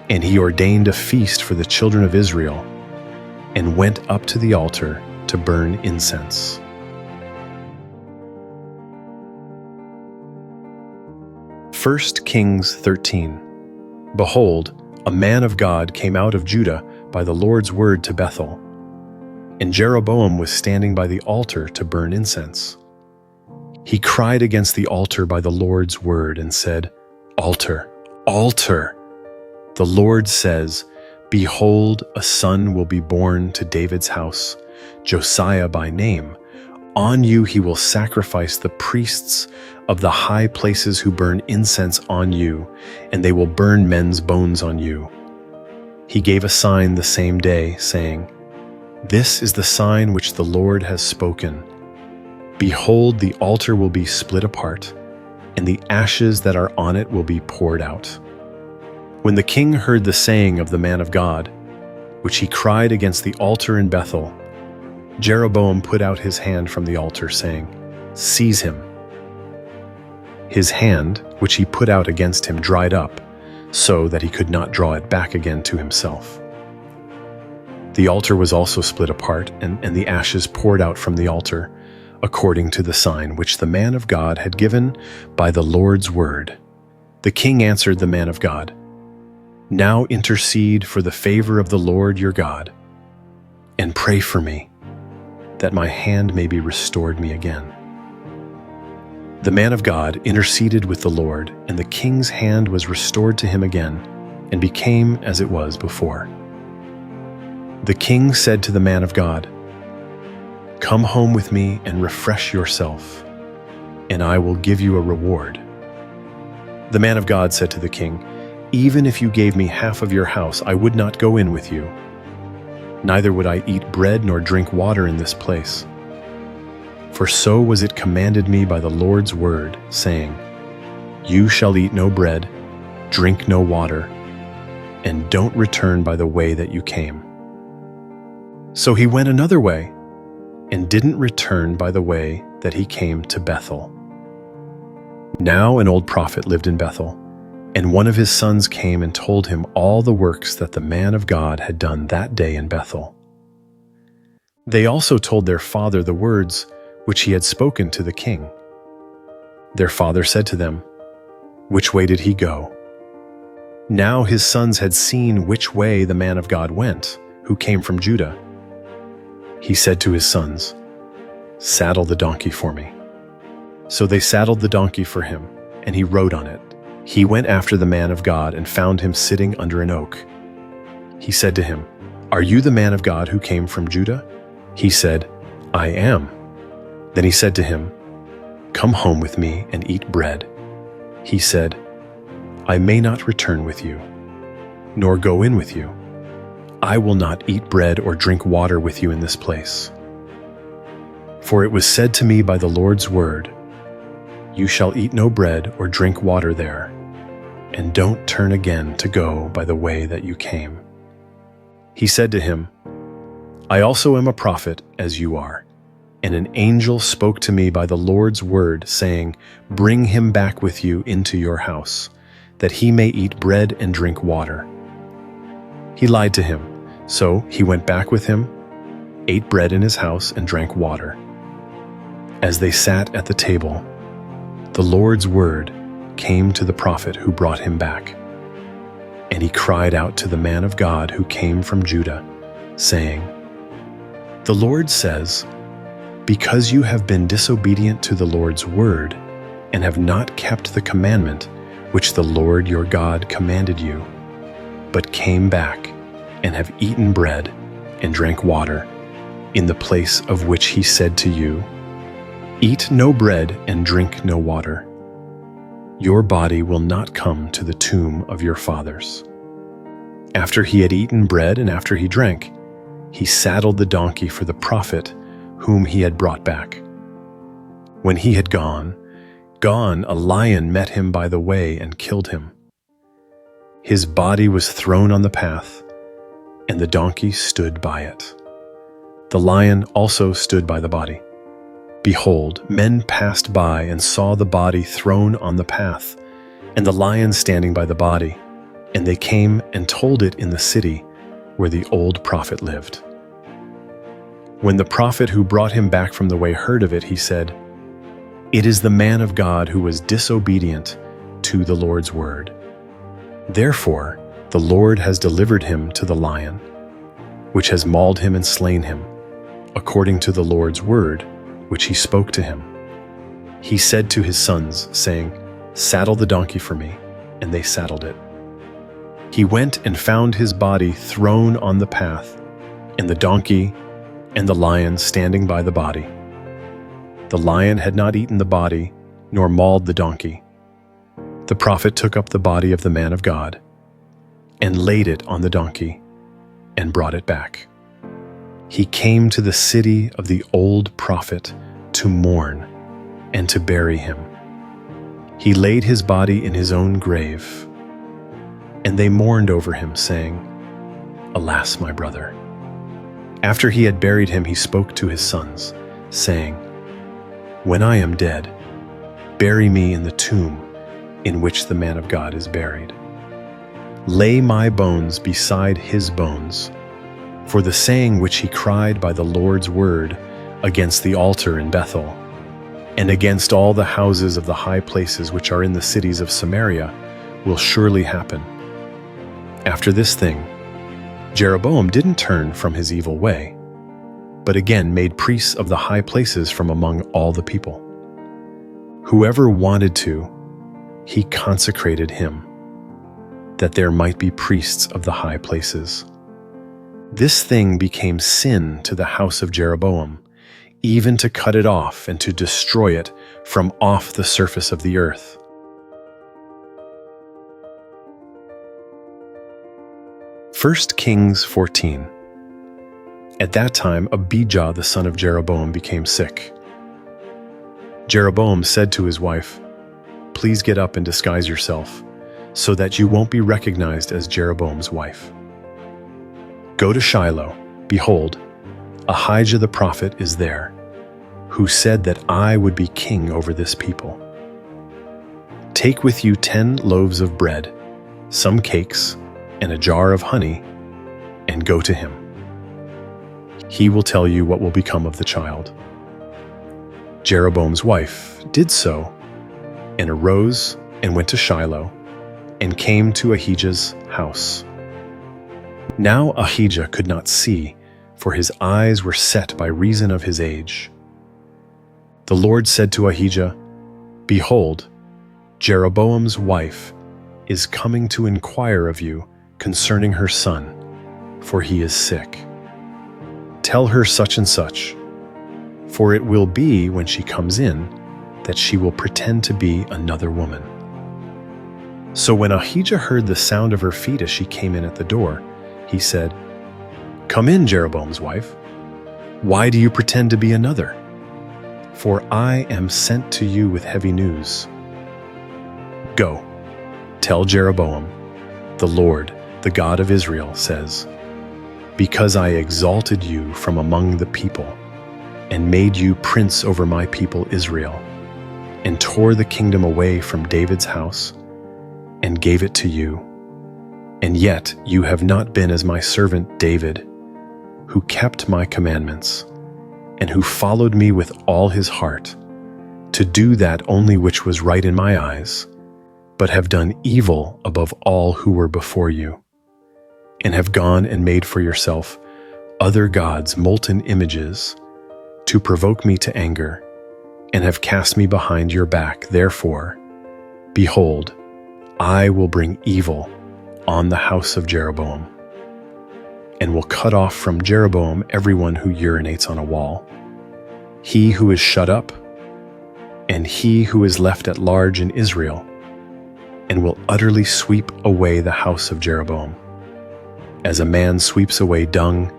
And he ordained a feast for the children of Israel, and went up to the altar to burn incense. First Kings 13. Behold, a man of God came out of Judah by the Lord's word to Bethel, and Jeroboam was standing by the altar to burn incense. He cried against the altar by the Lord's word and said, "Altar, altar!" The Lord says, "Behold, a son will be born to David's house, Josiah by name. On you he will sacrifice the priests of the high places who burn incense on you, and they will burn men's bones on you." He gave a sign the same day, saying, "This is the sign which the Lord has spoken. Behold, the altar will be split apart, and the ashes that are on it will be poured out." When the king heard the saying of the man of God, which he cried against the altar in Bethel, Jeroboam put out his hand from the altar, saying, "Seize him." His hand, which he put out against him, dried up, so that he could not draw it back again to himself. The altar was also split apart, and the ashes poured out from the altar, according to the sign which the man of God had given by the Lord's word. The king answered the man of God, "Now intercede for the favor of the Lord your God, and pray for me, that my hand may be restored me again." The man of God interceded with the Lord, and the king's hand was restored to him again, and became as it was before. The king said to the man of God, "Come home with me and refresh yourself, and I will give you a reward." The man of God said to the king, "Even if you gave me half of your house, I would not go in with you. Neither would I eat bread nor drink water in this place. For so was it commanded me by the Lord's word, saying, You shall eat no bread, drink no water, and don't return by the way that you came." So he went another way, and didn't return by the way that he came to Bethel. Now an old prophet lived in Bethel, and one of his sons came and told him all the works that the man of God had done that day in Bethel. They also told their father the words which he had spoken to the king. Their father said to them, "Which way did he go?" Now his sons had seen which way the man of God went, who came from Judah. He said to his sons, "Saddle the donkey for me." So they saddled the donkey for him, and he rode on it. He went after the man of God and found him sitting under an oak. He said to him, "Are you the man of God who came from Judah?" He said, "I am." Then he said to him, "Come home with me and eat bread." He said, "I may not return with you, nor go in with you. I will not eat bread or drink water with you in this place. For it was said to me by the Lord's word, you shall eat no bread or drink water there, and don't turn again to go by the way that you came. He said to him, I also am a prophet as you are, and an angel spoke to me by the Lord's word, saying, bring him back with you into your house, that he may eat bread and drink water. He lied to him, so he went back with him, ate bread in his house, and drank water. As they sat at the table, the Lord's word came to the prophet who brought him back. And he cried out to the man of God who came from Judah, saying, the Lord says, because you have been disobedient to the Lord's word, and have not kept the commandment which the Lord your God commanded you, but came back and have eaten bread and drank water, in the place of which he said to you, eat no bread and drink no water. Your body will not come to the tomb of your fathers. After he had eaten bread and after he drank, he saddled the donkey for the prophet whom he had brought back. When he had gone, a lion met him by the way and killed him. His body was thrown on the path, and the donkey stood by it. The lion also stood by the body. Behold, men passed by and saw the body thrown on the path, and the lion standing by the body, and they came and told it in the city where the old prophet lived. When the prophet who brought him back from the way heard of it, he said, it is the man of God who was disobedient to the Lord's word. Therefore, the Lord has delivered him to the lion, which has mauled him and slain him, according to the Lord's word, which he spoke to him. He said to his sons, saying, saddle the donkey for me, and they saddled it. He went and found his body thrown on the path, and the donkey and the lion standing by the body. The lion had not eaten the body, nor mauled the donkey. The prophet took up the body of the man of God, and laid it on the donkey, and brought it back. He came to the city of the old prophet to mourn and to bury him. He laid his body in his own grave, and they mourned over him, saying, alas, my brother. After he had buried him, he spoke to his sons, saying, when I am dead, bury me in the tomb in which the man of God is buried. Lay my bones beside his bones, for the saying which he cried by the Lord's word against the altar in Bethel, and against all the houses of the high places which are in the cities of Samaria, will surely happen. After this thing, Jeroboam didn't turn from his evil way, but again made priests of the high places from among all the people. Whoever wanted to, he consecrated him, that there might be priests of the high places. This thing became sin to the house of Jeroboam, even to cut it off and to destroy it from off the surface of the earth. First Kings 14. At that time, Abijah the son of Jeroboam became sick. Jeroboam said to his wife, please get up and disguise yourself, so that you won't be recognized as Jeroboam's wife. Go to Shiloh. Behold, Ahijah the prophet is there, who said that I would be king over this people. Take with you 10 loaves of bread, some cakes, and a jar of honey, and go to him. He will tell you what will become of the child. Jeroboam's wife did so, and arose and went to Shiloh, and came to Ahijah's house. Now Ahijah could not see, for his eyes were set by reason of his age. The Lord said to Ahijah, behold, Jeroboam's wife is coming to inquire of you concerning her son, for he is sick. Tell her such and such, for it will be when she comes in that she will pretend to be another woman. So when Ahijah heard the sound of her feet as she came in at the door, he said, "Come in, Jeroboam's wife. Why do you pretend to be another? For I am sent to you with heavy news. Go, tell Jeroboam, the Lord, the God of Israel, says, because I exalted you from among the people, and made you prince over my people Israel, and tore the kingdom away from David's house, and gave it to you. And yet you have not been as my servant David, who kept my commandments, and who followed me with all his heart, to do that only which was right in my eyes, but have done evil above all who were before you, and have gone and made for yourself other gods, molten images, to provoke me to anger, and have cast me behind your back. Therefore, behold, I will bring evil on the house of Jeroboam, and will cut off from Jeroboam everyone who urinates on a wall, he who is shut up, and he who is left at large in Israel, and will utterly sweep away the house of Jeroboam, as a man sweeps away dung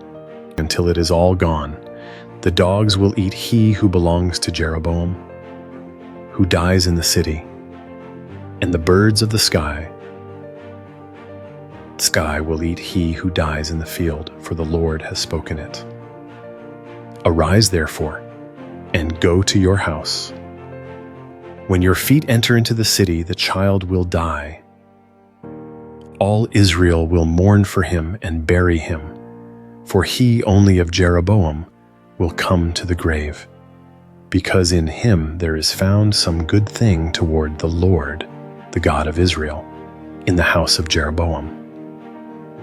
until it is all gone. The dogs will eat he who belongs to Jeroboam, who dies in the city, and the birds of the sky will eat he who dies in the field, for the Lord has spoken it. Arise, therefore, and go to your house. When your feet enter into the city, the child will die. All Israel will mourn for him and bury him, for he only of Jeroboam will come to the grave, because in him there is found some good thing toward the Lord, the God of Israel, in the house of Jeroboam.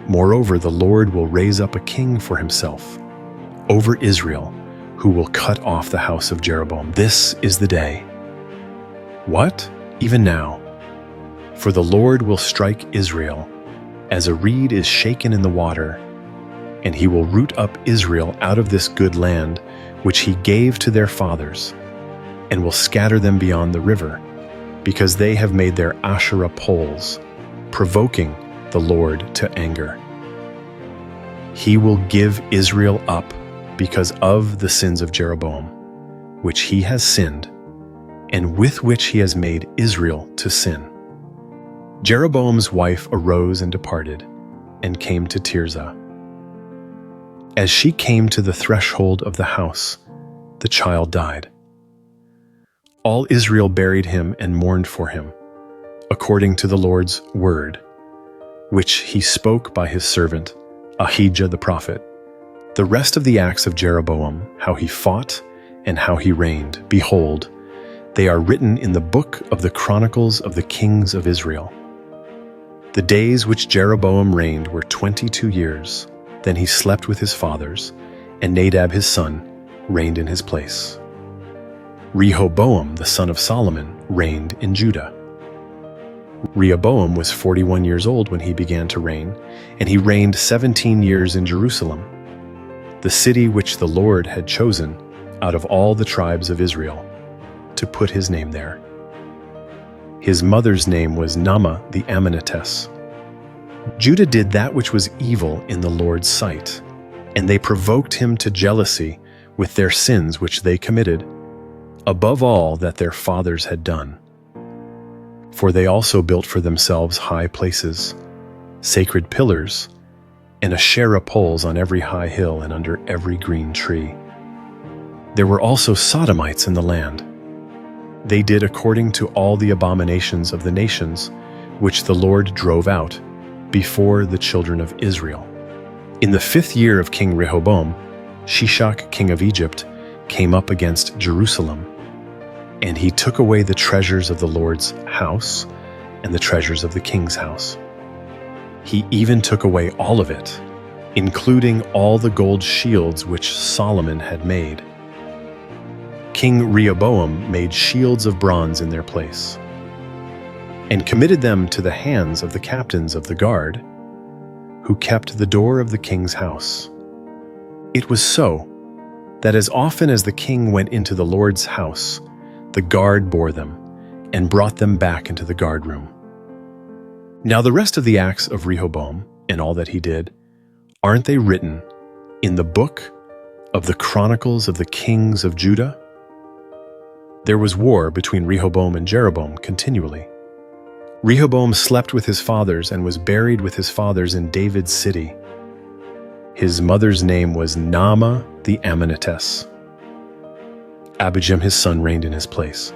Moreover, the Lord will raise up a king for himself over Israel, who will cut off the house of Jeroboam. This is the day. What? Even now. For the Lord will strike Israel, as a reed is shaken in the water, and he will root up Israel out of this good land, which he gave to their fathers, and will scatter them beyond the river, because they have made their Asherah poles, provoking the Lord to anger. He will give Israel up because of the sins of Jeroboam, which he has sinned, and with which he has made Israel to sin. Jeroboam's wife arose and departed, and came to Tirzah. As she came to the threshold of the house, the child died. All Israel buried him and mourned for him, according to the Lord's word, which he spoke by his servant Ahijah the prophet. The rest of the acts of Jeroboam, how he fought and how he reigned, behold, they are written in the book of the Chronicles of the kings of Israel. The days which Jeroboam reigned were 22 years. Then he slept with his fathers, and Nadab his son reigned in his place. Rehoboam the son of Solomon reigned in Judah. Rehoboam was 41 years old when he began to reign, and he reigned 17 years in Jerusalem, the city which the Lord had chosen out of all the tribes of Israel, to put his name there. His mother's name was Naamah the Ammonitess. Judah did that which was evil in the Lord's sight, and they provoked him to jealousy with their sins which they committed, above all that their fathers had done. For they also built for themselves high places, sacred pillars, and Asherah poles on every high hill and under every green tree. There were also Sodomites in the land. They did according to all the abominations of the nations, which the Lord drove out before the children of Israel. In the 5th year of King Rehoboam, Shishak king of Egypt came up against Jerusalem, and he took away the treasures of the Lord's house and the treasures of the king's house. He even took away all of it, including all the gold shields which Solomon had made. King Rehoboam made shields of bronze in their place, and committed them to the hands of the captains of the guard, who kept the door of the king's house. It was so that as often as the king went into the Lord's house, the guard bore them and brought them back into the guard room. Now the rest of the acts of Rehoboam and all that he did, aren't they written in the book of the Chronicles of the Kings of Judah? There was war between Rehoboam and Jeroboam continually. Rehoboam slept with his fathers and was buried with his fathers in David's city. His mother's name was Naamah the Ammonitess. Abijam his son reigned in his place.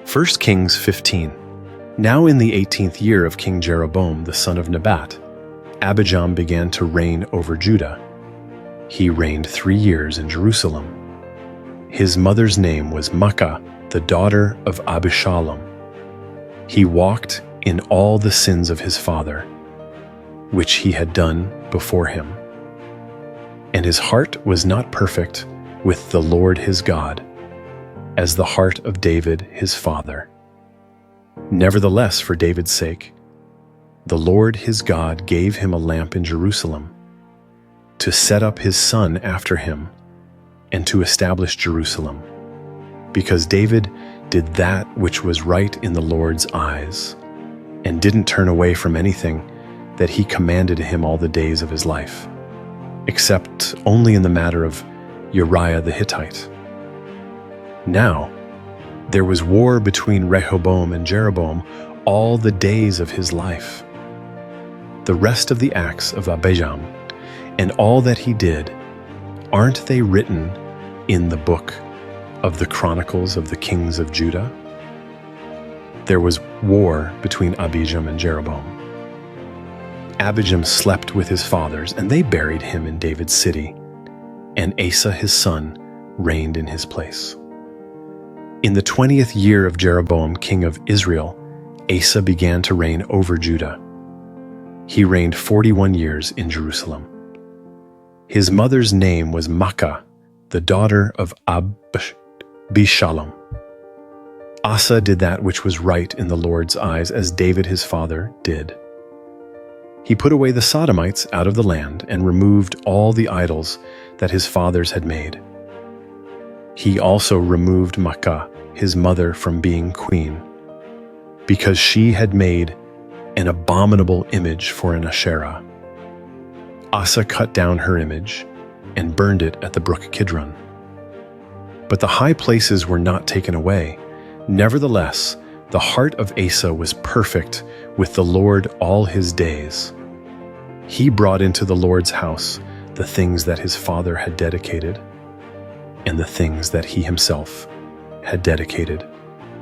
First Kings 15. Now in the 18th year of King Jeroboam the son of Nebat, Abijam began to reign over Judah. He reigned 3 years in Jerusalem. His mother's name was Maacah, the daughter of Abishalom. He walked in all the sins of his father, which he had done before him. And his heart was not perfect with the Lord his God, as the heart of David his father. Nevertheless, for David's sake, the Lord his God gave him a lamp in Jerusalem, to set up his son after him, and to establish Jerusalem, because David did that which was right in the Lord's eyes, and didn't turn away from anything that he commanded him all the days of his life, except only in the matter of Uriah the Hittite. Now, there was war between Rehoboam and Jeroboam all the days of his life. The rest of the acts of Abijam and all that he did, aren't they written in the book of the Chronicles of the Kings of Judah? There was war between Abijam and Jeroboam. Abijam slept with his fathers, and they buried him in David's city, and Asa his son reigned in his place. In the 20th year of Jeroboam king of Israel, Asa began to reign over Judah. He reigned 41 years in Jerusalem. His mother's name was Maacah, the daughter of Abishalom. Asa did that which was right in the Lord's eyes, as David his father did. He put away the Sodomites out of the land and removed all the idols that his fathers had made. He also removed Maacah, his mother, from being queen, because she had made an abominable image for an Asherah. Asa cut down her image and burned it at the brook Kidron. But the high places were not taken away. Nevertheless, the heart of Asa was perfect with the Lord all his days. He brought into the Lord's house the things that his father had dedicated, and the things that he himself had dedicated: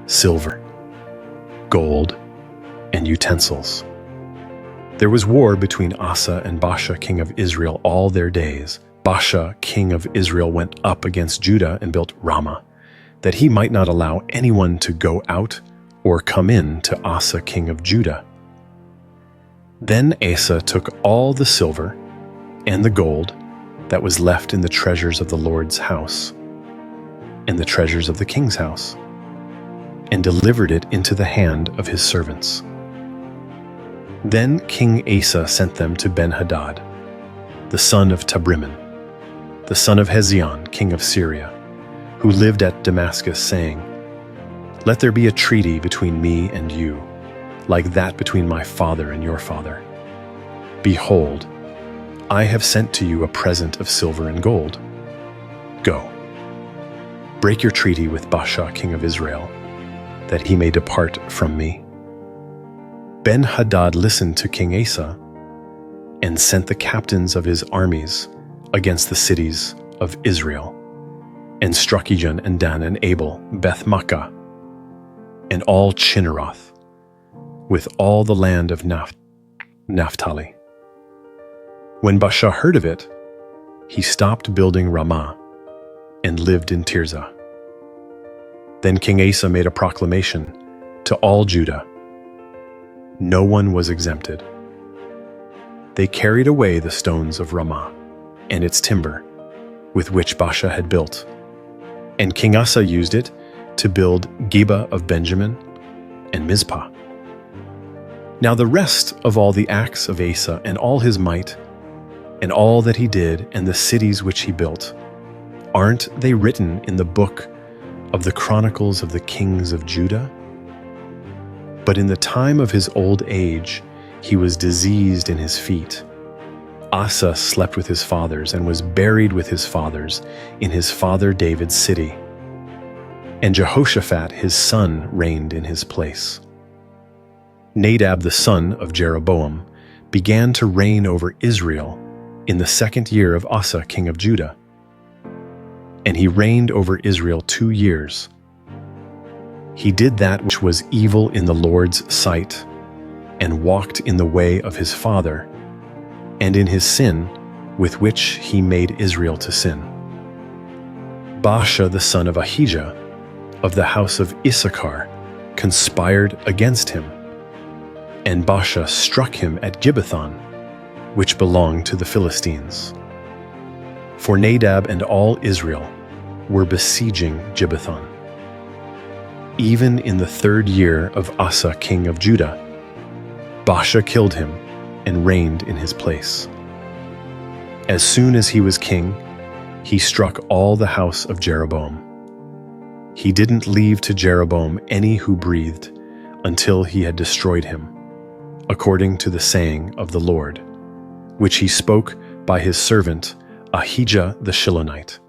silver, gold, and utensils. There was war between Asa and Baasha king of Israel all their days. Baasha king of Israel went up against Judah and built Ramah, that he might not allow anyone to go out or come in to Asa king of Judah. Then Asa took all the silver and the gold that was left in the treasures of the Lord's house and the treasures of the king's house, and delivered it into the hand of his servants. Then King Asa sent them to Ben-Hadad, the son of Tabrimmon, the son of Hezion, king of Syria, who lived at Damascus, saying, "Let there be a treaty between me and you, like that between my father and your father. Behold, I have sent to you a present of silver and gold. Go, break your treaty with Baasha king of Israel, that he may depart from me." Ben-Hadad listened to King Asa and sent the captains of his armies against the cities of Israel, and struck Ijon and Dan and Abel, Beth-Makkah, and all Chinneroth, with all the land of Naphtali. When Baasha heard of it, he stopped building Ramah and lived in Tirzah. Then King Asa made a proclamation to all Judah. No one was exempted. They carried away the stones of Ramah and its timber, with which Baasha had built, and King Asa used it to build Geba of Benjamin and Mizpah. Now the rest of all the acts of Asa and all his might, and all that he did, and the cities which he built, aren't they written in the book of the Chronicles of the Kings of Judah? But in the time of his old age, he was diseased in his feet. Asa slept with his fathers and was buried with his fathers in his father David's city. And Jehoshaphat his son reigned in his place. Nadab the son of Jeroboam began to reign over Israel in the 2nd year of Asa king of Judah. And he reigned over Israel 2 years. He did that which was evil in the Lord's sight, and walked in the way of his father, and in his sin with which he made Israel to sin. Baasha the son of Ahijah, of the house of Issachar, conspired against him, and Baasha struck him at Gibbethon, which belonged to the Philistines. For Nadab and all Israel were besieging Gibbethon. Even in the 3rd year of Asa king of Judah, Baasha killed him and reigned in his place. As soon as he was king, he struck all the house of Jeroboam. He didn't leave to Jeroboam any who breathed until he had destroyed him, according to the saying of the Lord, which he spoke by his servant Ahijah the Shilonite,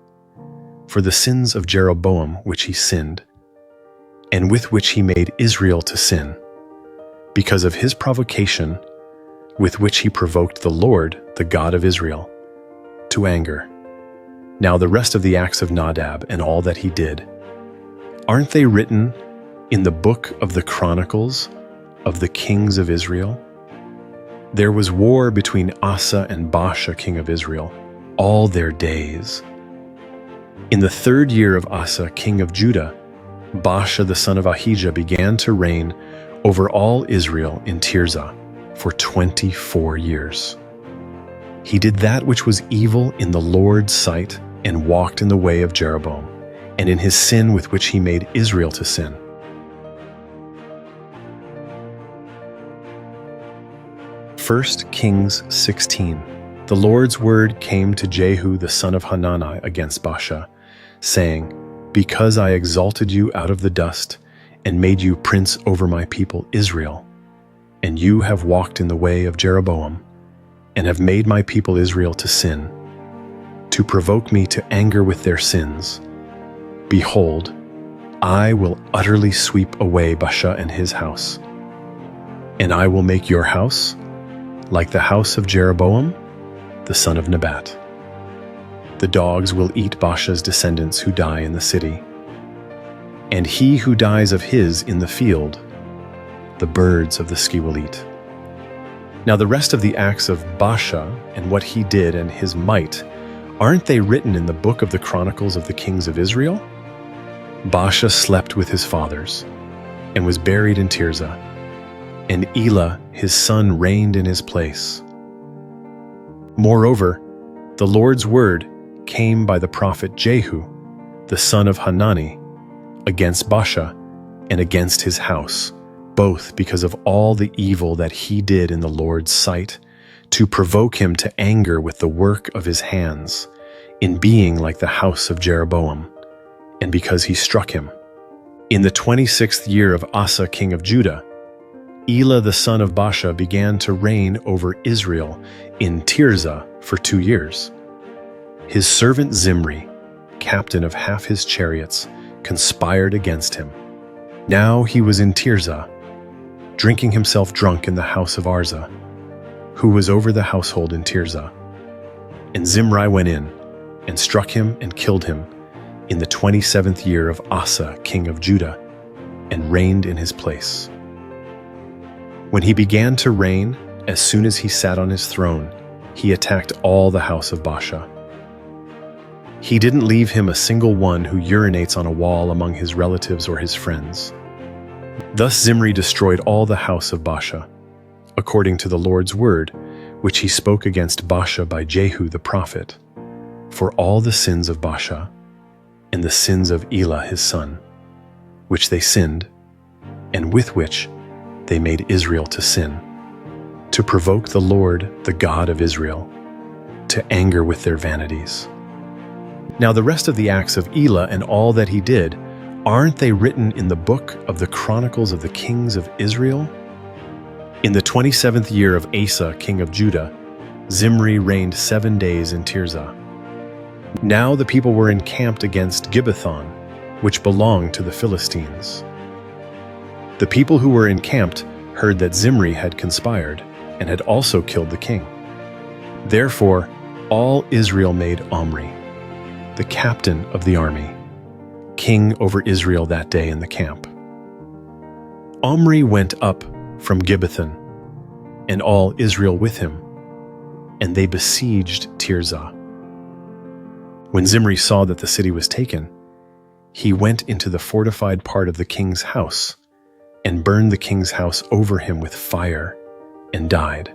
for the sins of Jeroboam which he sinned, and with which he made Israel to sin, because of his provocation with which he provoked the Lord, the God of Israel, to anger. Now the rest of the acts of Nadab and all that he did, aren't they written in the book of the Chronicles of the kings of Israel? There was war between Asa and Baasha king of Israel all their days. In the 3rd year of Asa king of Judah, Baasha the son of Ahijah began to reign over all Israel in Tirzah for 24 years. He did that which was evil in the Lord's sight, and walked in the way of Jeroboam, and in his sin with which he made Israel to sin. First Kings 16. The Lord's word came to Jehu the son of Hanani against Baasha, saying, Because I exalted you out of the dust, and made you prince over my people Israel, and you have walked in the way of Jeroboam, and have made my people Israel to sin, to provoke me to anger with their sins. Behold, I will utterly sweep away Baasha and his house, and I will make your house like the house of Jeroboam, the son of Nebat. The dogs will eat Baasha's descendants who die in the city, and he who dies of his in the field, the birds of the ski will eat. Now the rest of the acts of Baasha and what he did and his might, aren't they written in the book of the Chronicles of the kings of Israel? Baasha slept with his fathers, and was buried in Tirzah, and Elah his son reigned in his place. Moreover, the Lord's word came by the prophet Jehu, the son of Hanani, against Baasha and against his house, both because of all the evil that he did in the Lord's sight, to provoke him to anger with the work of his hands, in being like the house of Jeroboam, and because he struck him. In the 26th year of Asa king of Judah, Elah the son of Baasha began to reign over Israel in Tirzah for 2 years. His servant Zimri, captain of half his chariots, conspired against him. Now he was in Tirzah, drinking himself drunk in the house of Arza, who was over the household in Tirzah. And Zimri went in, and struck him and killed him in the 27th year of Asa king of Judah, and reigned in his place. When he began to reign, as soon as he sat on his throne, he attacked all the house of Baasha. He didn't leave him a single one who urinates on a wall among his relatives or his friends. Thus Zimri destroyed all the house of Baasha, according to the Lord's word, which he spoke against Baasha by Jehu the prophet, for all the sins of Baasha, and the sins of Elah his son, which they sinned, and with which they made Israel to sin, to provoke the Lord, the God of Israel, to anger with their vanities. Now the rest of the acts of Elah and all that he did, aren't they written in the book of the Chronicles of the kings of Israel? In the 27th year of Asa, king of Judah, Zimri reigned 7 days in Tirzah. Now the people were encamped against Gibbethon, which belonged to the Philistines. The people who were encamped heard that Zimri had conspired and had also killed the king. Therefore, all Israel made Omri, the captain of the army, king over Israel that day in the camp. Omri went up from Gibbethon, and all Israel with him, and they besieged Tirzah. When Zimri saw that the city was taken, he went into the fortified part of the king's house and burned the king's house over him with fire and died,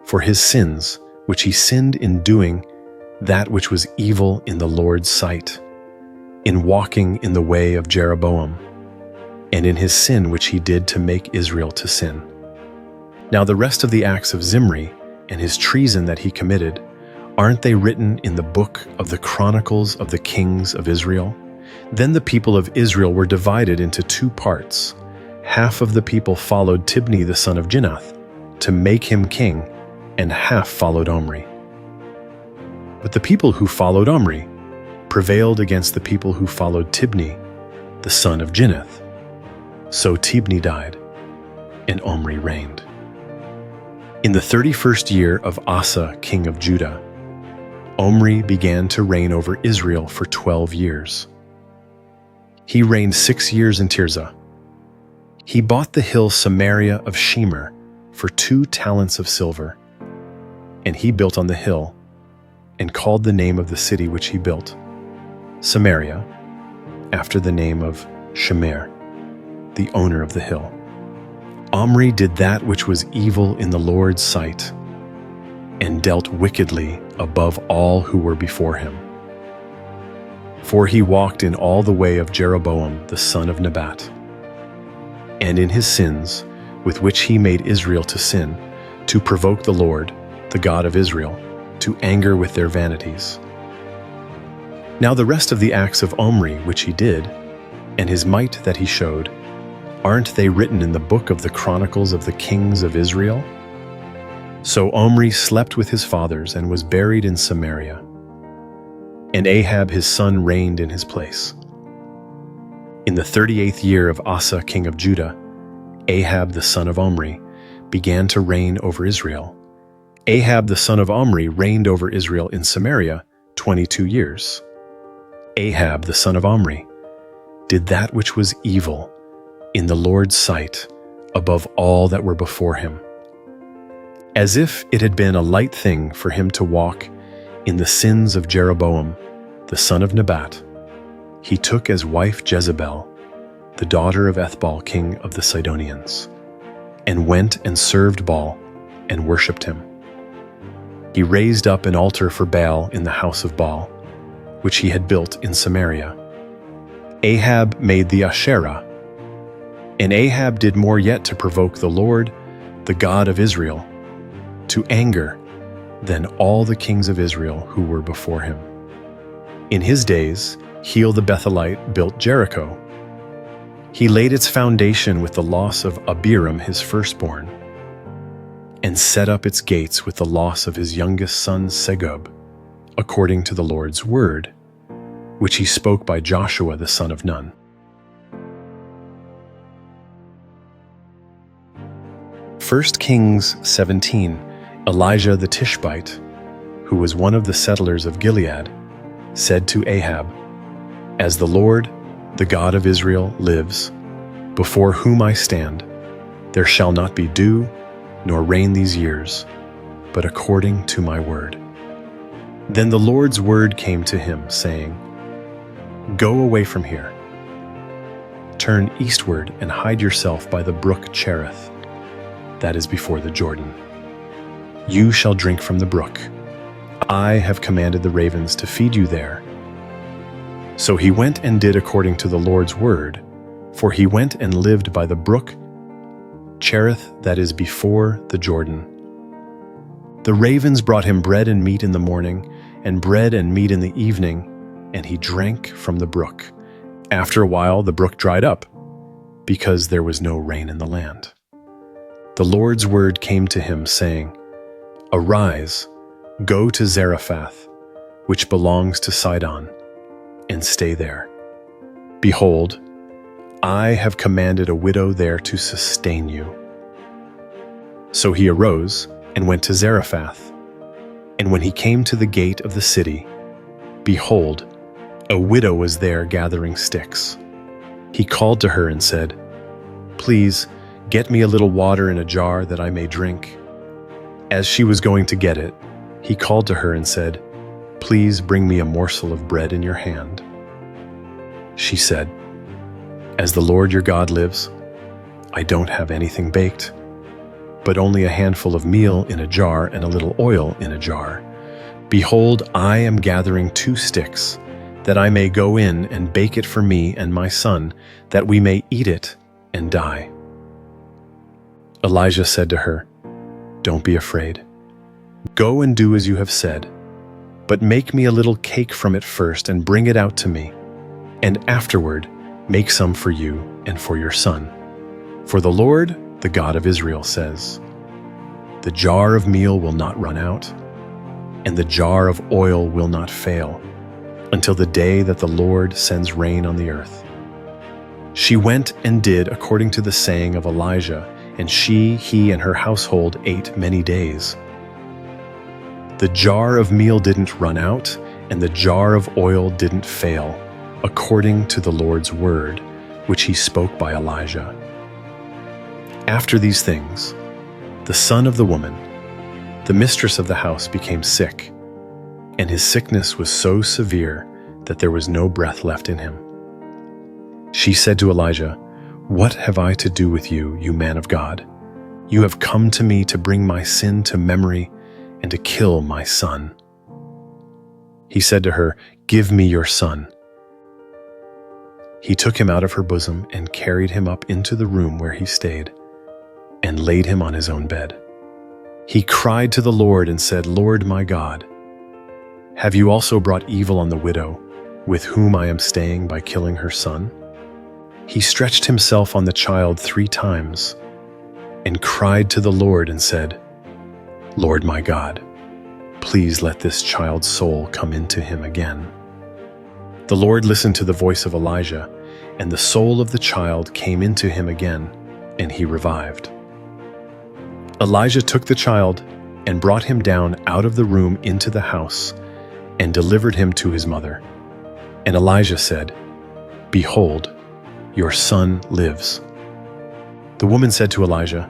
for his sins, which he sinned in doing that which was evil in the Lord's sight, in walking in the way of Jeroboam, and in his sin which he did to make Israel to sin. Now the rest of the acts of Zimri and his treason that he committed, aren't they written in the book of the Chronicles of the Kings of Israel? Then the people of Israel were divided into 2 parts. Half of the people followed Tibni the son of Ginath to make him king, and half followed Omri. But the people who followed Omri prevailed against the people who followed Tibni the son of Ginath. So Tibni died, and Omri reigned. In the 31st year of Asa, king of Judah, Omri began to reign over Israel for 12 years. He reigned 6 years in Tirzah. He bought the hill Samaria of Shemer for 2 talents of silver, and he built on the hill, and called the name of the city which he built Samaria, after the name of Shemer, the owner of the hill. Omri did that which was evil in the Lord's sight, and dealt wickedly above all who were before him. For he walked in all the way of Jeroboam the son of Nebat, and in his sins, with which he made Israel to sin, to provoke the Lord, the God of Israel, to anger with their vanities. Now the rest of the acts of Omri which he did, and his might that he showed, aren't they written in the book of the Chronicles of the Kings of Israel? So Omri slept with his fathers and was buried in Samaria, and Ahab his son reigned in his place. In the 38th year of Asa king of Judah, Ahab the son of Omri began to reign over Israel. Ahab the son of Omri reigned over Israel in Samaria 22 years. Ahab the son of Omri did that which was evil in the Lord's sight above all that were before him, as if it had been a light thing for him to walk in the sins of Jeroboam the son of Nebat. He took as wife Jezebel, the daughter of Ethbaal king of the Sidonians, and went and served Baal and worshipped him. He raised up an altar for Baal in the house of Baal, which he had built in Samaria. Ahab made the Asherah, and Ahab did more yet to provoke the Lord, the God of Israel, to anger than all the kings of Israel who were before him. In his days, Heel the Bethelite built Jericho. He laid its foundation with the loss of Abiram his firstborn, and set up its gates with the loss of his youngest son Segub, according to the Lord's word, which he spoke by Joshua the son of Nun. 1 Kings 17, Elijah the Tishbite, who was one of the settlers of Gilead, said to Ahab, "As the Lord, the God of Israel, lives, before whom I stand, there shall not be dew nor rain these years, but according to my word." Then the Lord's word came to him, saying, "Go away from here. Turn eastward and hide yourself by the brook Cherith, that is before the Jordan. You shall drink from the brook. I have commanded the ravens to feed you there." So he went and did according to the Lord's word, for he went and lived by the brook Cherith, that is before the Jordan. The ravens brought him bread and meat in the morning, and bread and meat in the evening, and he drank from the brook. After a while the brook dried up, because there was no rain in the land. the Lord's word came to him, saying, "Arise, go to Zarephath, which belongs to Sidon, and stay there. Behold, I have commanded a widow there to sustain you." So he arose and went to Zarephath. And when he came to the gate of the city, behold, a widow was there gathering sticks. He called to her and said, "Please, get me a little water in a jar that I may drink." As she was going to get it, he called to her and said, "Please bring me a morsel of bread in your hand." She said, "As the Lord your God lives, I don't have anything baked, but only a handful of meal in a jar and a little oil in a jar. Behold, I am gathering 2 sticks, that I may go in and bake it for me and my son, that we may eat it and die." Elijah said to her, "Don't be afraid. Go and do as you have said, but make me a little cake from it first and bring it out to me, and afterward make some for you and for your son. For the Lord, the God of Israel, says, the jar of meal will not run out, and the jar of oil will not fail, until the day that the Lord sends rain on the earth." She went and did according to the saying of Elijah, and he and her household ate many days. The jar of meal didn't run out, and the jar of oil didn't fail, according to the Lord's word, which he spoke by Elijah. After these things, the son of the woman, the mistress of the house, became sick, and his sickness was so severe that there was no breath left in him. She said to Elijah, "What have I to do with you, you man of God? You have come to me to bring my sin to memory and to kill my son." He said to her, "Give me your son." He took him out of her bosom and carried him up into the room where he stayed, and laid him on his own bed. He cried to the Lord and said, "Lord my God, have you also brought evil on the widow with whom I am staying by killing her son?" He stretched himself on the child 3 times and cried to the Lord and said, "Lord my God, please let this child's soul come into him again." The Lord listened to the voice of Elijah, and the soul of the child came into him again, and he revived. Elijah took the child and brought him down out of the room into the house and delivered him to his mother. And Elijah said, "Behold, your son lives." The woman said to Elijah,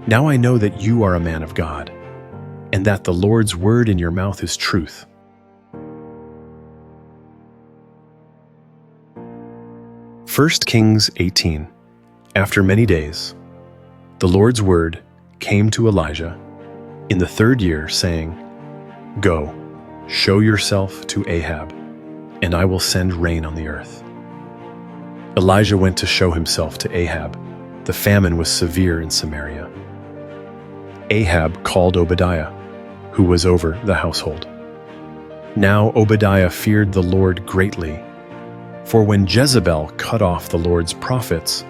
"Now I know that you are a man of God, and that the Lord's word in your mouth is truth." 1 Kings 18. After many days, the Lord's word came to Elijah in the 3rd year, saying, "Go, show yourself to Ahab, and I will send rain on the earth." Elijah went to show himself to Ahab. The famine was severe in Samaria. Ahab called Obadiah, who was over the household. Now Obadiah feared the Lord greatly, for when Jezebel cut off the Lord's prophets,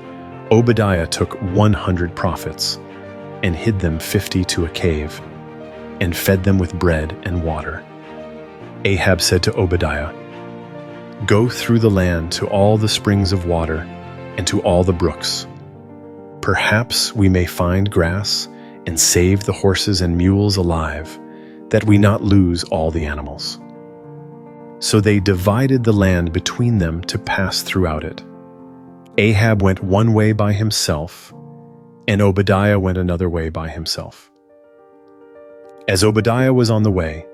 Obadiah took 100 prophets and hid them 50 to a cave, and fed them with bread and water. Ahab said to Obadiah, "Go through the land to all the springs of water and to all the brooks. Perhaps we may find grass and save the horses and mules alive, that we not lose all the animals." So they divided the land between them to pass throughout it. Ahab went one way by himself, and Obadiah went another way by himself. As Obadiah was on the way,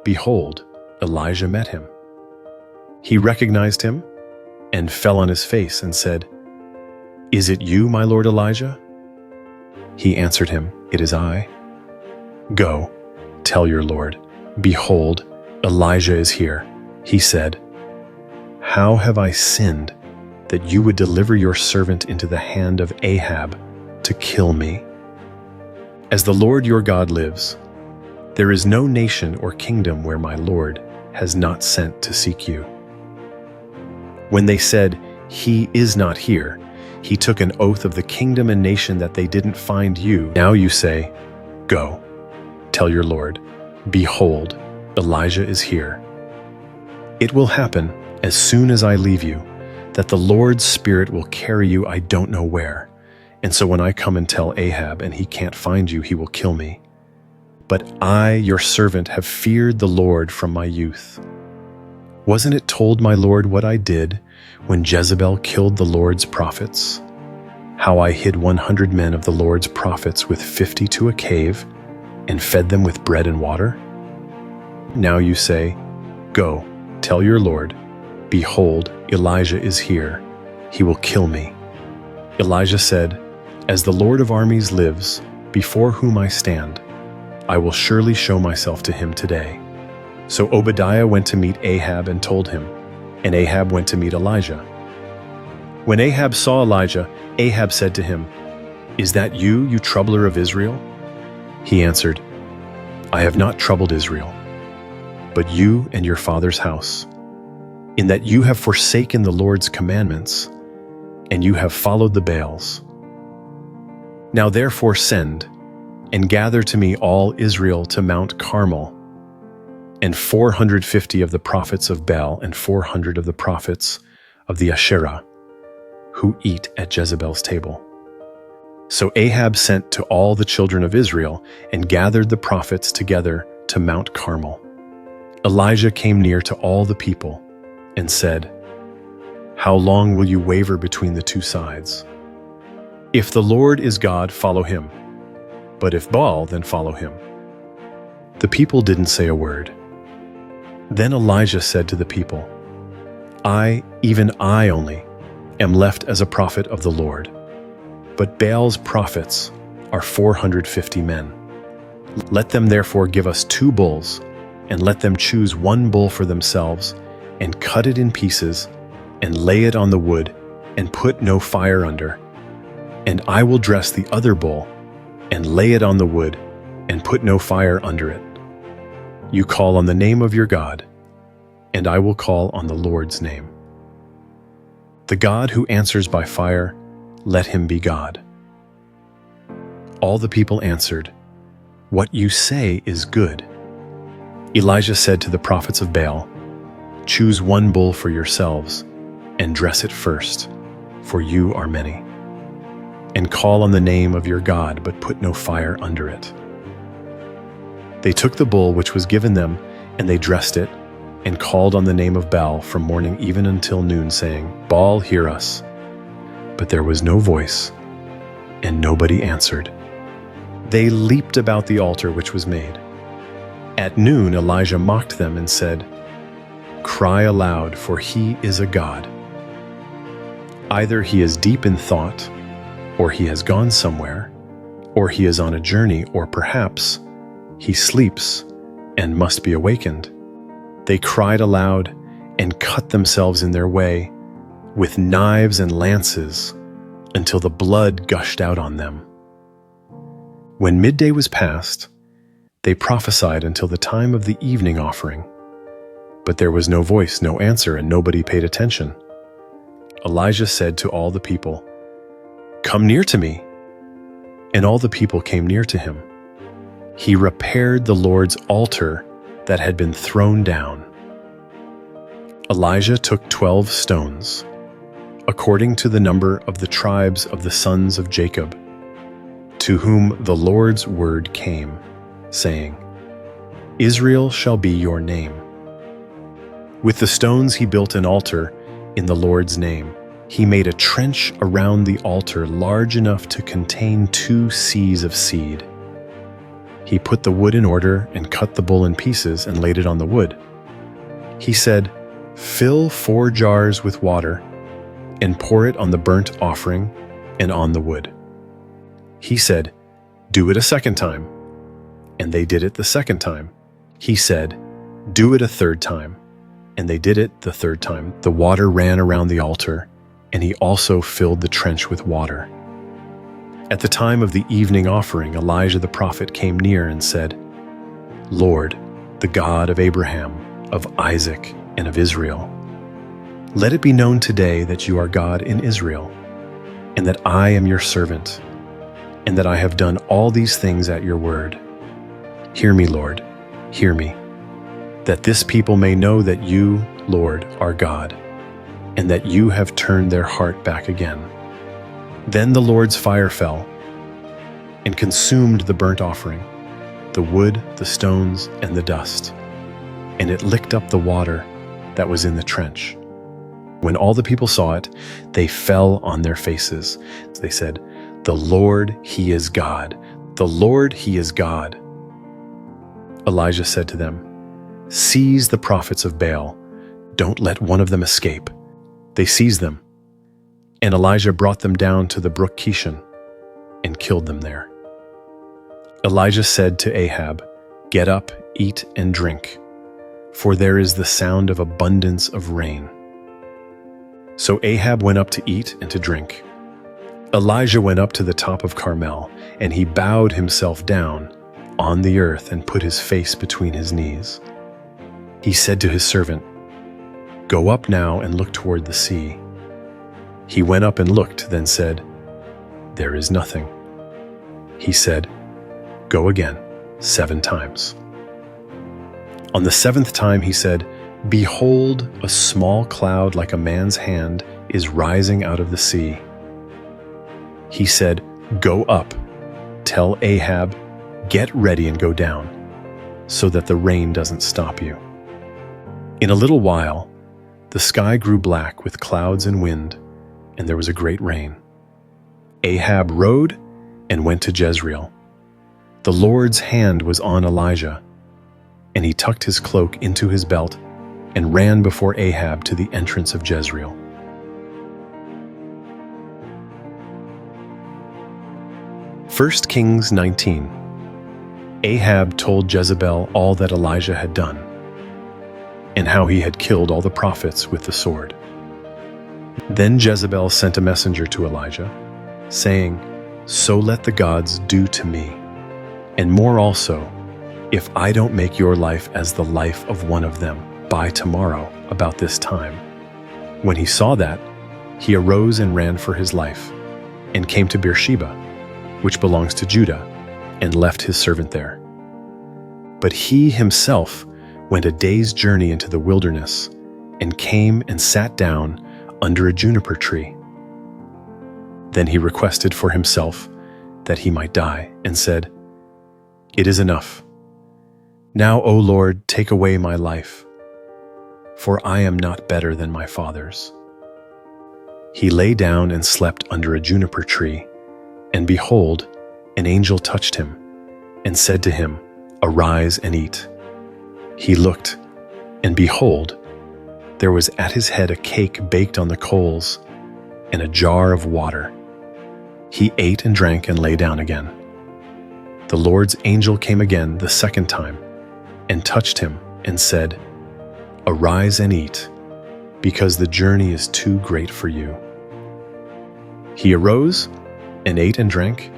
behold, Elijah met him. He recognized him and fell on his face and said, "Is it you, my lord Elijah?" He answered him, "It is I." "Go, tell your lord, behold, Elijah is here." He said, "How have I sinned that you would deliver your servant into the hand of Ahab to kill me? As the Lord your God lives, there is no nation or kingdom where my lord has not sent to seek you." When they said, "He is not here," He took an oath of the kingdom and nation that they didn't find you. Now you say, go, tell your Lord, behold, Elijah is here. It will happen as soon as I leave you, that the Lord's Spirit will carry you I don't know where. And so when I come and tell Ahab and he can't find you, he will kill me. But I, your servant, have feared the Lord from my youth. Wasn't it told my Lord what I did when Jezebel killed the Lord's prophets? How I hid 100 men of the Lord's prophets with 50 to a cave and fed them with bread and water? Now you say, go, tell your Lord, behold, Elijah is here. He will kill me. Elijah said, as the Lord of armies lives, before whom I stand, I will surely show myself to him today. So Obadiah went to meet Ahab and told him, and Ahab went to meet Elijah. When Ahab saw Elijah, Ahab said to him, is that you, you troubler of Israel? He answered, I have not troubled Israel, but you and your father's house, in that you have forsaken the Lord's commandments, and you have followed the Baals. Now therefore send, and gather to me all Israel to Mount Carmel, and 450 of the prophets of Baal and 400 of the prophets of the Asherah, who eat at Jezebel's table. So Ahab sent to all the children of Israel and gathered the prophets together to Mount Carmel. Elijah came near to all the people and said, how long will you waver between the two sides? If the Lord is God, follow him. But if Baal, then follow him. The people didn't say a word. Then Elijah said to the people, I, even I only, am left as a prophet of the Lord, but Baal's prophets are 450 men. Let them therefore give us 2 bulls, and let them choose 1 bull for themselves, and cut it in pieces, and lay it on the wood, and put no fire under. And I will dress the other bull, and lay it on the wood, and put no fire under it. You call on the name of your God, and I will call on the Lord's name. The God who answers by fire, let him be God. All the people answered, what you say is good. Elijah said to the prophets of Baal, choose 1 bull for yourselves, and dress it first, for you are many. And call on the name of your God, but put no fire under it. They took the bull which was given them, and they dressed it, and called on the name of Baal from morning even until noon, saying, Baal, hear us. But there was no voice, and nobody answered. They leaped about the altar which was made. At noon Elijah mocked them and said, cry aloud, for he is a god. Either he is deep in thought, or he has gone somewhere, or he is on a journey, or perhaps he sleeps and must be awakened. They cried aloud and cut themselves in their way with knives and lances until the blood gushed out on them. When midday was past, they prophesied until the time of the evening offering. But there was no voice, no answer, and nobody paid attention. Elijah said to all the people, come near to me. And all the people came near to him. He repaired the Lord's altar that had been thrown down. Elijah took 12 stones, according to the number of the tribes of the sons of Jacob, to whom the Lord's word came, saying, Israel shall be your name. With the stones he built an altar in the Lord's name. He made a trench around the altar large enough to contain 2 seahs of seed. He put the wood in order and cut the bull in pieces and laid it on the wood. He said, fill 4 jars with water and pour it on the burnt offering and on the wood. He said, do it a second time. And they did it the second time. He said, do it a third time. And they did it the third time. The water ran around the altar, and he also filled the trench with water. At the time of the evening offering, Elijah the prophet came near and said, Lord, the God of Abraham, of Isaac, and of Israel, let it be known today that you are God in Israel, and that I am your servant, and that I have done all these things at your word. Hear me, Lord, hear me, that this people may know that you, Lord, are God, and that you have turned their heart back again." Then the Lord's fire fell and consumed the burnt offering, the wood, the stones, and the dust, and it licked up the water that was in the trench. When all the people saw it, they fell on their faces. They said, "The Lord, He is God. The Lord, He is God." Elijah said to them, "Seize the prophets of Baal. Don't let one of them escape." They seized them, and Elijah brought them down to the brook Kishon and killed them there. Elijah said to Ahab, "Get up, eat and drink, for there is the sound of abundance of rain." So Ahab went up to eat and to drink. Elijah went up to the top of Carmel, and he bowed himself down on the earth and put his face between his knees. He said to his servant, "Go up now and look toward the sea." He went up and looked, then said, "There is nothing." He said, "Go again 7 times." On the 7th time he said, "Behold, a small cloud like a man's hand is rising out of the sea." He said, "Go up, tell Ahab, get ready and go down, so that the rain doesn't stop you." In a little while, the sky grew black with clouds and wind, and there was a great rain. Ahab rode and went to Jezreel. The Lord's hand was on Elijah, and he tucked his cloak into his belt and ran before Ahab to the entrance of Jezreel. First Kings 19. Ahab told Jezebel all that Elijah had done, and how he had killed all the prophets with the sword. Then Jezebel sent a messenger to Elijah, saying, "So let the gods do to me, and more also, if I don't make your life as the life of one of them by tomorrow about this time." When he saw that, he arose and ran for his life, and came to Beersheba, which belongs to Judah, and left his servant there. But he himself went a day's journey into the wilderness, and came and sat down under a juniper tree. Then he requested for himself that he might die, and said, "It is enough. Now, O Lord, take away my life, for I am not better than my fathers." He lay down and slept under a juniper tree, and behold, an angel touched him, and said to him, "Arise and eat." He looked, and behold, there was at his head a cake baked on the coals, and a jar of water. He ate and drank and lay down again. The Lord's angel came again the 2nd time, and touched him, and said, "Arise and eat, because the journey is too great for you." He arose, and ate and drank,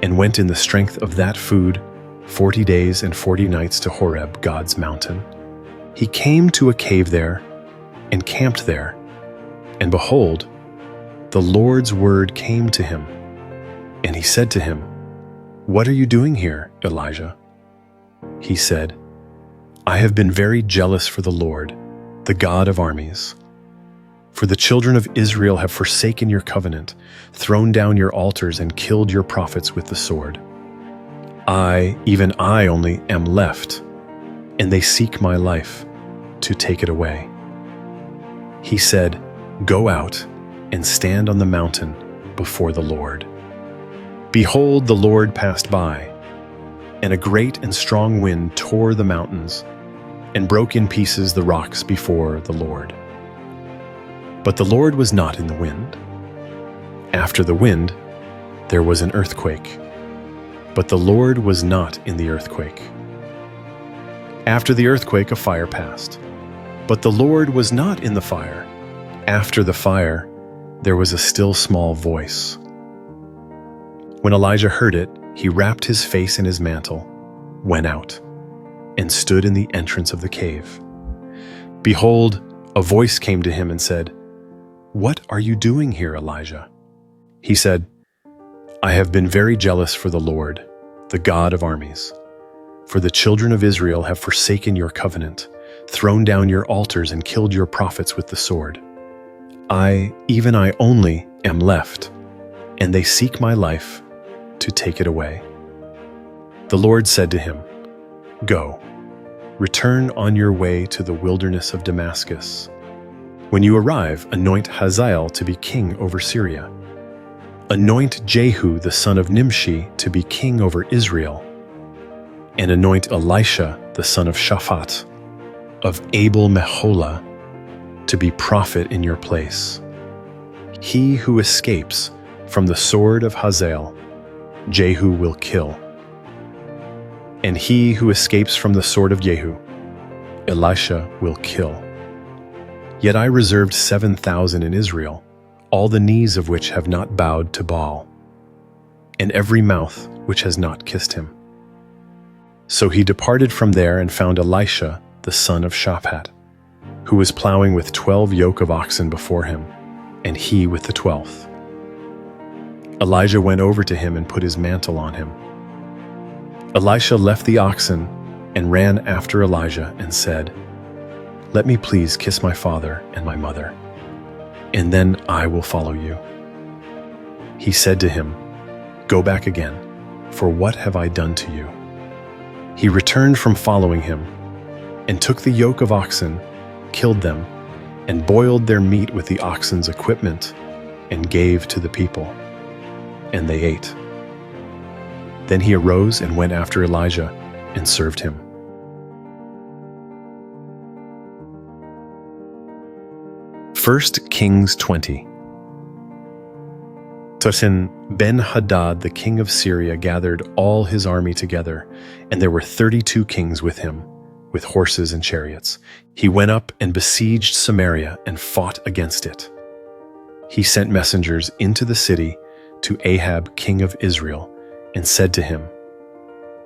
and went in the strength of that food 40 days and 40 nights to Horeb, God's mountain. He came to a cave there, and camped there, and behold, the Lord's word came to him, and he said to him, "What are you doing here, Elijah?" He said, "I have been very jealous for the Lord, the God of armies. For the children of Israel have forsaken your covenant, thrown down your altars, and killed your prophets with the sword. I, even I only, am left, and they seek my life to take it away." He said, "Go out and stand on the mountain before the Lord." Behold, the Lord passed by, and a great and strong wind tore the mountains and broke in pieces the rocks before the Lord. But the Lord was not in the wind. After the wind, there was an earthquake, but the Lord was not in the earthquake. After the earthquake, a fire passed, but the Lord was not in the fire. After the fire, there was a still small voice. When Elijah heard it, he wrapped his face in his mantle, went out, and stood in the entrance of the cave. Behold, a voice came to him and said, "What are you doing here, Elijah?" He said, I have been very jealous for the Lord, the God of armies. For the children of Israel have forsaken your covenant, thrown down your altars, and killed your prophets with the sword. I, even I only, am left, and they seek my life to take it away. The Lord said to him, Go, return on your way to the wilderness of Damascus. When you arrive, anoint Hazael to be king over Syria. Anoint Jehu the son of Nimshi to be king over Israel. And anoint Elisha the son of Shaphat of Abel-Meholah to be prophet in your place. He who escapes from the sword of Hazael, Jehu will kill. And he who escapes from the sword of Jehu, Elisha will kill. Yet I reserved 7,000 in Israel, all the knees of which have not bowed to Baal, and every mouth which has not kissed him. So he departed from there and found Elisha the son of Shaphat, who was plowing with 12 yoke of oxen before him, and he with the 12th. Elijah went over to him and put his mantle on him. Elisha left the oxen and ran after Elijah and said, Let me please kiss my father and my mother, and then I will follow you. He said to him, Go back again, for what have I done to you? He returned from following him, and took the yoke of oxen, killed them, and boiled their meat with the oxen's equipment, and gave to the people. And they ate. Then he arose and went after Elijah, and served him. First Kings 20. Then Ben-Hadad the king of Syria gathered all his army together, and there were 32 kings with him, with horses and chariots. He went up and besieged Samaria and fought against it. He sent messengers into the city to Ahab king of Israel, and said to him,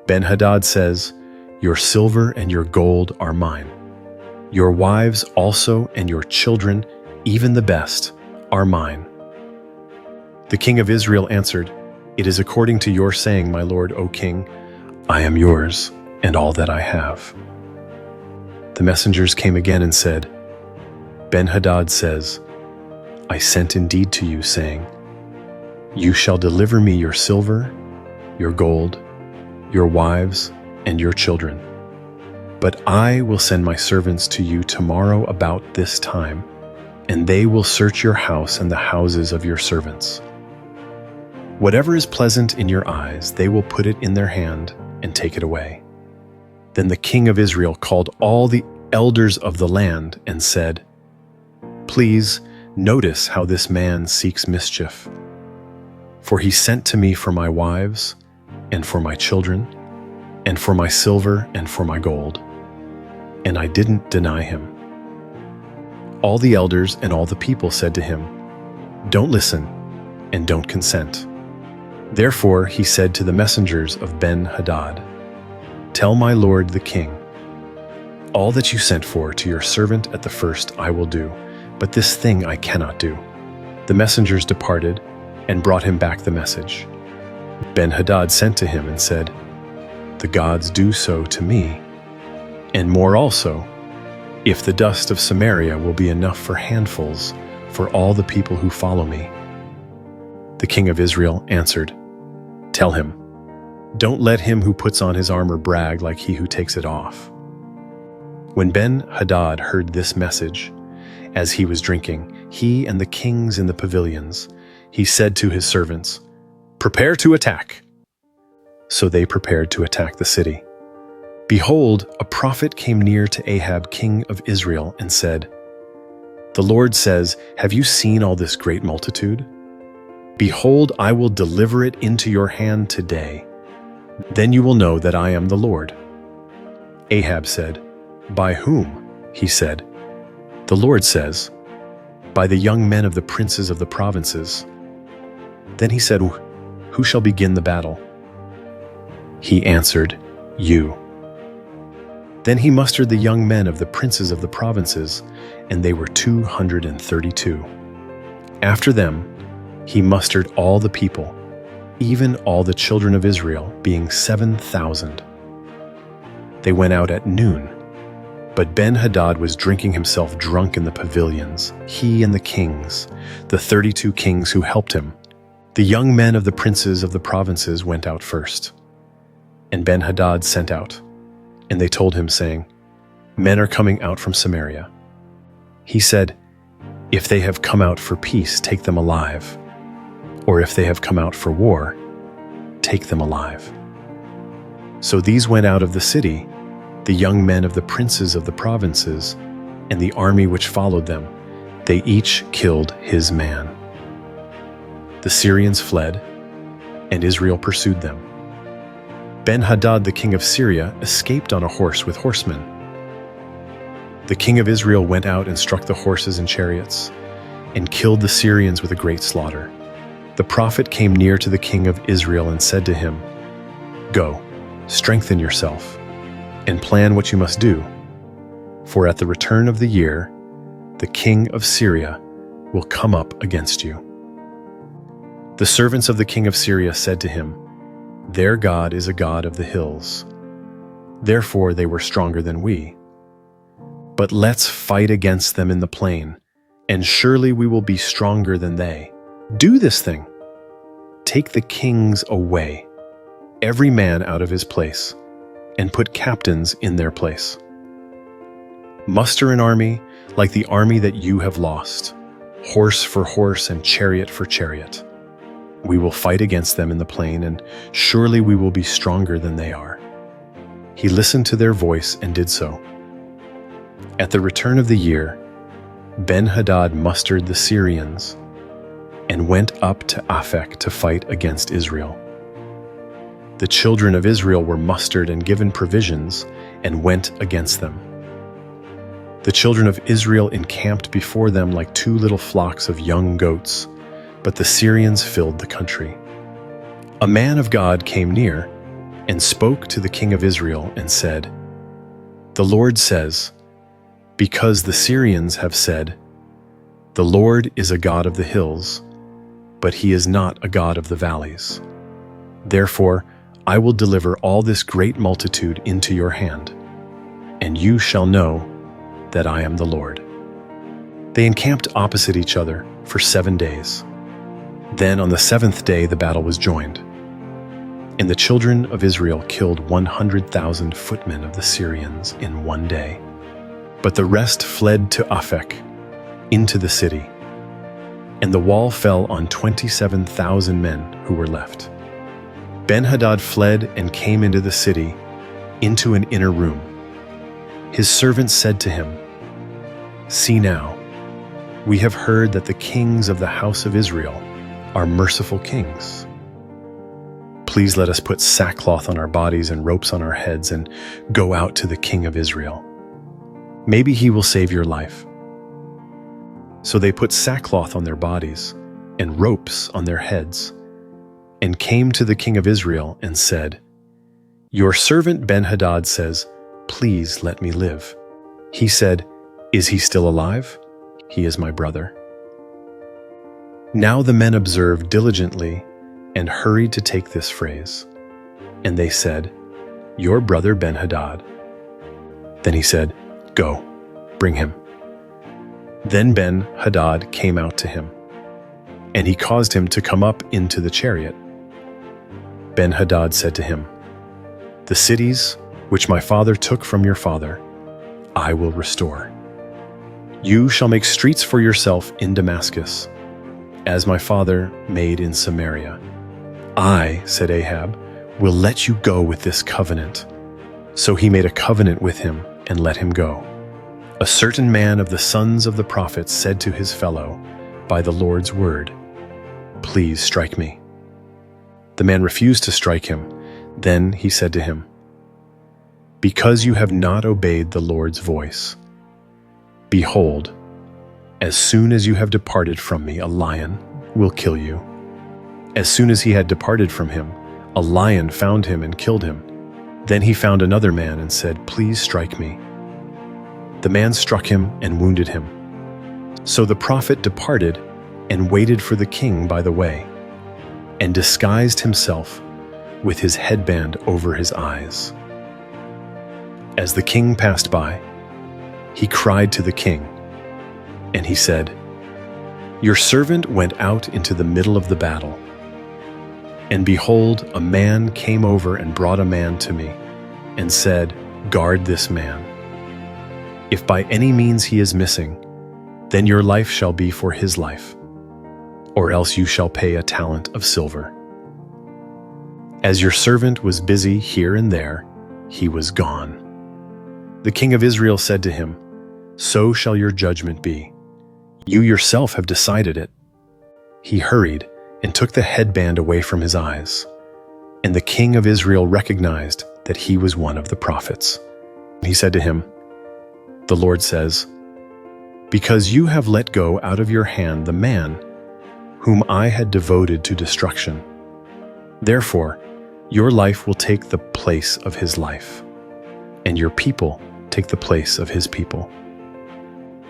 Ben-Hadad says, Your silver and your gold are mine. Your wives also and your children, even the best, are mine. The king of Israel answered, It is according to your saying, my lord, O king. I am yours, and all that I have. The messengers came again and said, Ben-Hadad says, I sent indeed to you, saying, You shall deliver me your silver, your gold, your wives, and your children. But I will send my servants to you tomorrow about this time, and they will search your house and the houses of your servants. Whatever is pleasant in your eyes, they will put it in their hand and take it away. Then the king of Israel called all the elders of the land and said, Please notice how this man seeks mischief. For he sent to me for my wives, and for my children, and for my silver, and for my gold. And I didn't deny him. All the elders and all the people said to him, Don't listen, and don't consent. Therefore he said to the messengers of Ben-Hadad, Tell my lord the king, all that you sent for to your servant at the first I will do, but this thing I cannot do. The messengers departed and brought him back the message. Ben-Hadad sent to him and said, The gods do so to me, and more also, if the dust of Samaria will be enough for handfuls for all the people who follow me. The king of Israel answered, Tell him, don't let him who puts on his armor brag like he who takes it off. When Ben-Hadad heard this message, as he was drinking, he and the kings in the pavilions, he said to his servants, Prepare to attack. So they prepared to attack the city. Behold, a prophet came near to Ahab king of Israel and said, The Lord says, Have you seen all this great multitude? Behold, I will deliver it into your hand today. Then you will know that I am the Lord. Ahab said, By whom? He said, The Lord says, By the young men of the princes of the provinces. Then he said, Who shall begin the battle? He answered, You. Then he mustered the young men of the princes of the provinces, and they were 232. After them, he mustered all the people, even all the children of Israel, being 7,000. They went out at noon, but Ben-Hadad was drinking himself drunk in the pavilions, he and the kings, the 32 kings who helped him. The young men of the princes of the provinces went out first. And Ben-Hadad sent out, and they told him, saying, Men are coming out from Samaria. He said, If they have come out for peace, take them alive. Or if they have come out for war, take them alive. So these went out of the city, the young men of the princes of the provinces, and the army which followed them. They each killed his man. The Syrians fled, and Israel pursued them. Ben-Hadad, the king of Syria, escaped on a horse with horsemen. The king of Israel went out and struck the horses and chariots, and killed the Syrians with a great slaughter. The prophet came near to the king of Israel and said to him, Go, strengthen yourself, and plan what you must do, for at the return of the year, the king of Syria will come up against you. The servants of the king of Syria said to him, Their God is a God of the hills. Therefore they were stronger than we. But let's fight against them in the plain, and surely we will be stronger than they. Do this thing. Take the kings away, every man out of his place, and put captains in their place. Muster an army like the army that you have lost, horse for horse and chariot for chariot. We will fight against them in the plain, and surely we will be stronger than they are. He listened to their voice and did so. At the return of the year, Ben-Hadad mustered the Syrians and went up to Aphek to fight against Israel. The children of Israel were mustered and given provisions and went against them. The children of Israel encamped before them like two little flocks of young goats, but the Syrians filled the country. A man of God came near and spoke to the king of Israel and said, The Lord says, Because the Syrians have said, The Lord is a God of the hills, but he is not a God of the valleys. Therefore, I will deliver all this great multitude into your hand, and you shall know that I am the Lord. They encamped opposite each other for 7 days. Then on the 7th day the battle was joined, and the children of Israel killed 100,000 footmen of the Syrians in 1 day. But the rest fled to Aphek, into the city, and the wall fell on 27,000 men who were left. Ben-Hadad fled and came into the city, into an inner room. His servants said to him, See now, we have heard that the kings of the house of Israel are merciful kings. Please let us put sackcloth on our bodies and ropes on our heads and go out to the king of Israel. Maybe he will save your life. So they put sackcloth on their bodies and ropes on their heads, and came to the king of Israel and said, Your servant Ben-Hadad says, Please let me live. He said, Is he still alive? He is my brother. Now the men observed diligently and hurried to take this phrase. And they said, Your brother Ben-Hadad. Then he said, Go, bring him. Then Ben-Hadad came out to him, and he caused him to come up into the chariot. Ben-Hadad said to him, The cities which my father took from your father, I will restore. You shall make streets for yourself in Damascus, as my father made in Samaria. I, said Ahab, will let you go with this covenant. So he made a covenant with him and let him go. A certain man of the sons of the prophets said to his fellow, by the Lord's word, Please strike me. The man refused to strike him. Then he said to him, Because you have not obeyed the Lord's voice, behold, as soon as you have departed from me, a lion will kill you. As soon as he had departed from him, a lion found him and killed him. Then he found another man and said, Please strike me. The man struck him and wounded him. So the prophet departed and waited for the king by the way, and disguised himself with his headband over his eyes. As the king passed by, he cried to the king, and he said, "Your servant went out into the middle of the battle, and behold, a man came over and brought a man to me, and said, 'Guard this man. If by any means he is missing, then your life shall be for his life, or else you shall pay a talent of silver.' As your servant was busy here and there, he was gone. The king of Israel said to him, 'So shall your judgment be. You yourself have decided it.' He hurried and took the headband away from his eyes, and the king of Israel recognized that he was one of the prophets. He said to him, 'The Lord says, because you have let go out of your hand the man whom I had devoted to destruction, therefore your life will take the place of his life, and your people take the place of his people.'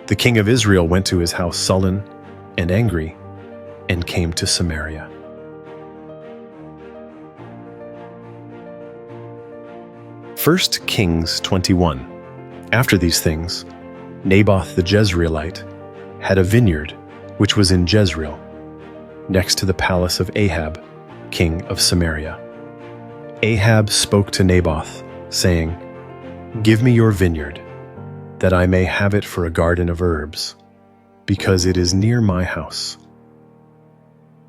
The king of Israel went to his house sullen and angry, and came to Samaria. First Kings 21. After these things, Naboth the Jezreelite had a vineyard which was in Jezreel, next to the palace of Ahab, king of Samaria. Ahab spoke to Naboth, saying, 'Give me your vineyard, that I may have it for a garden of herbs, because it is near my house.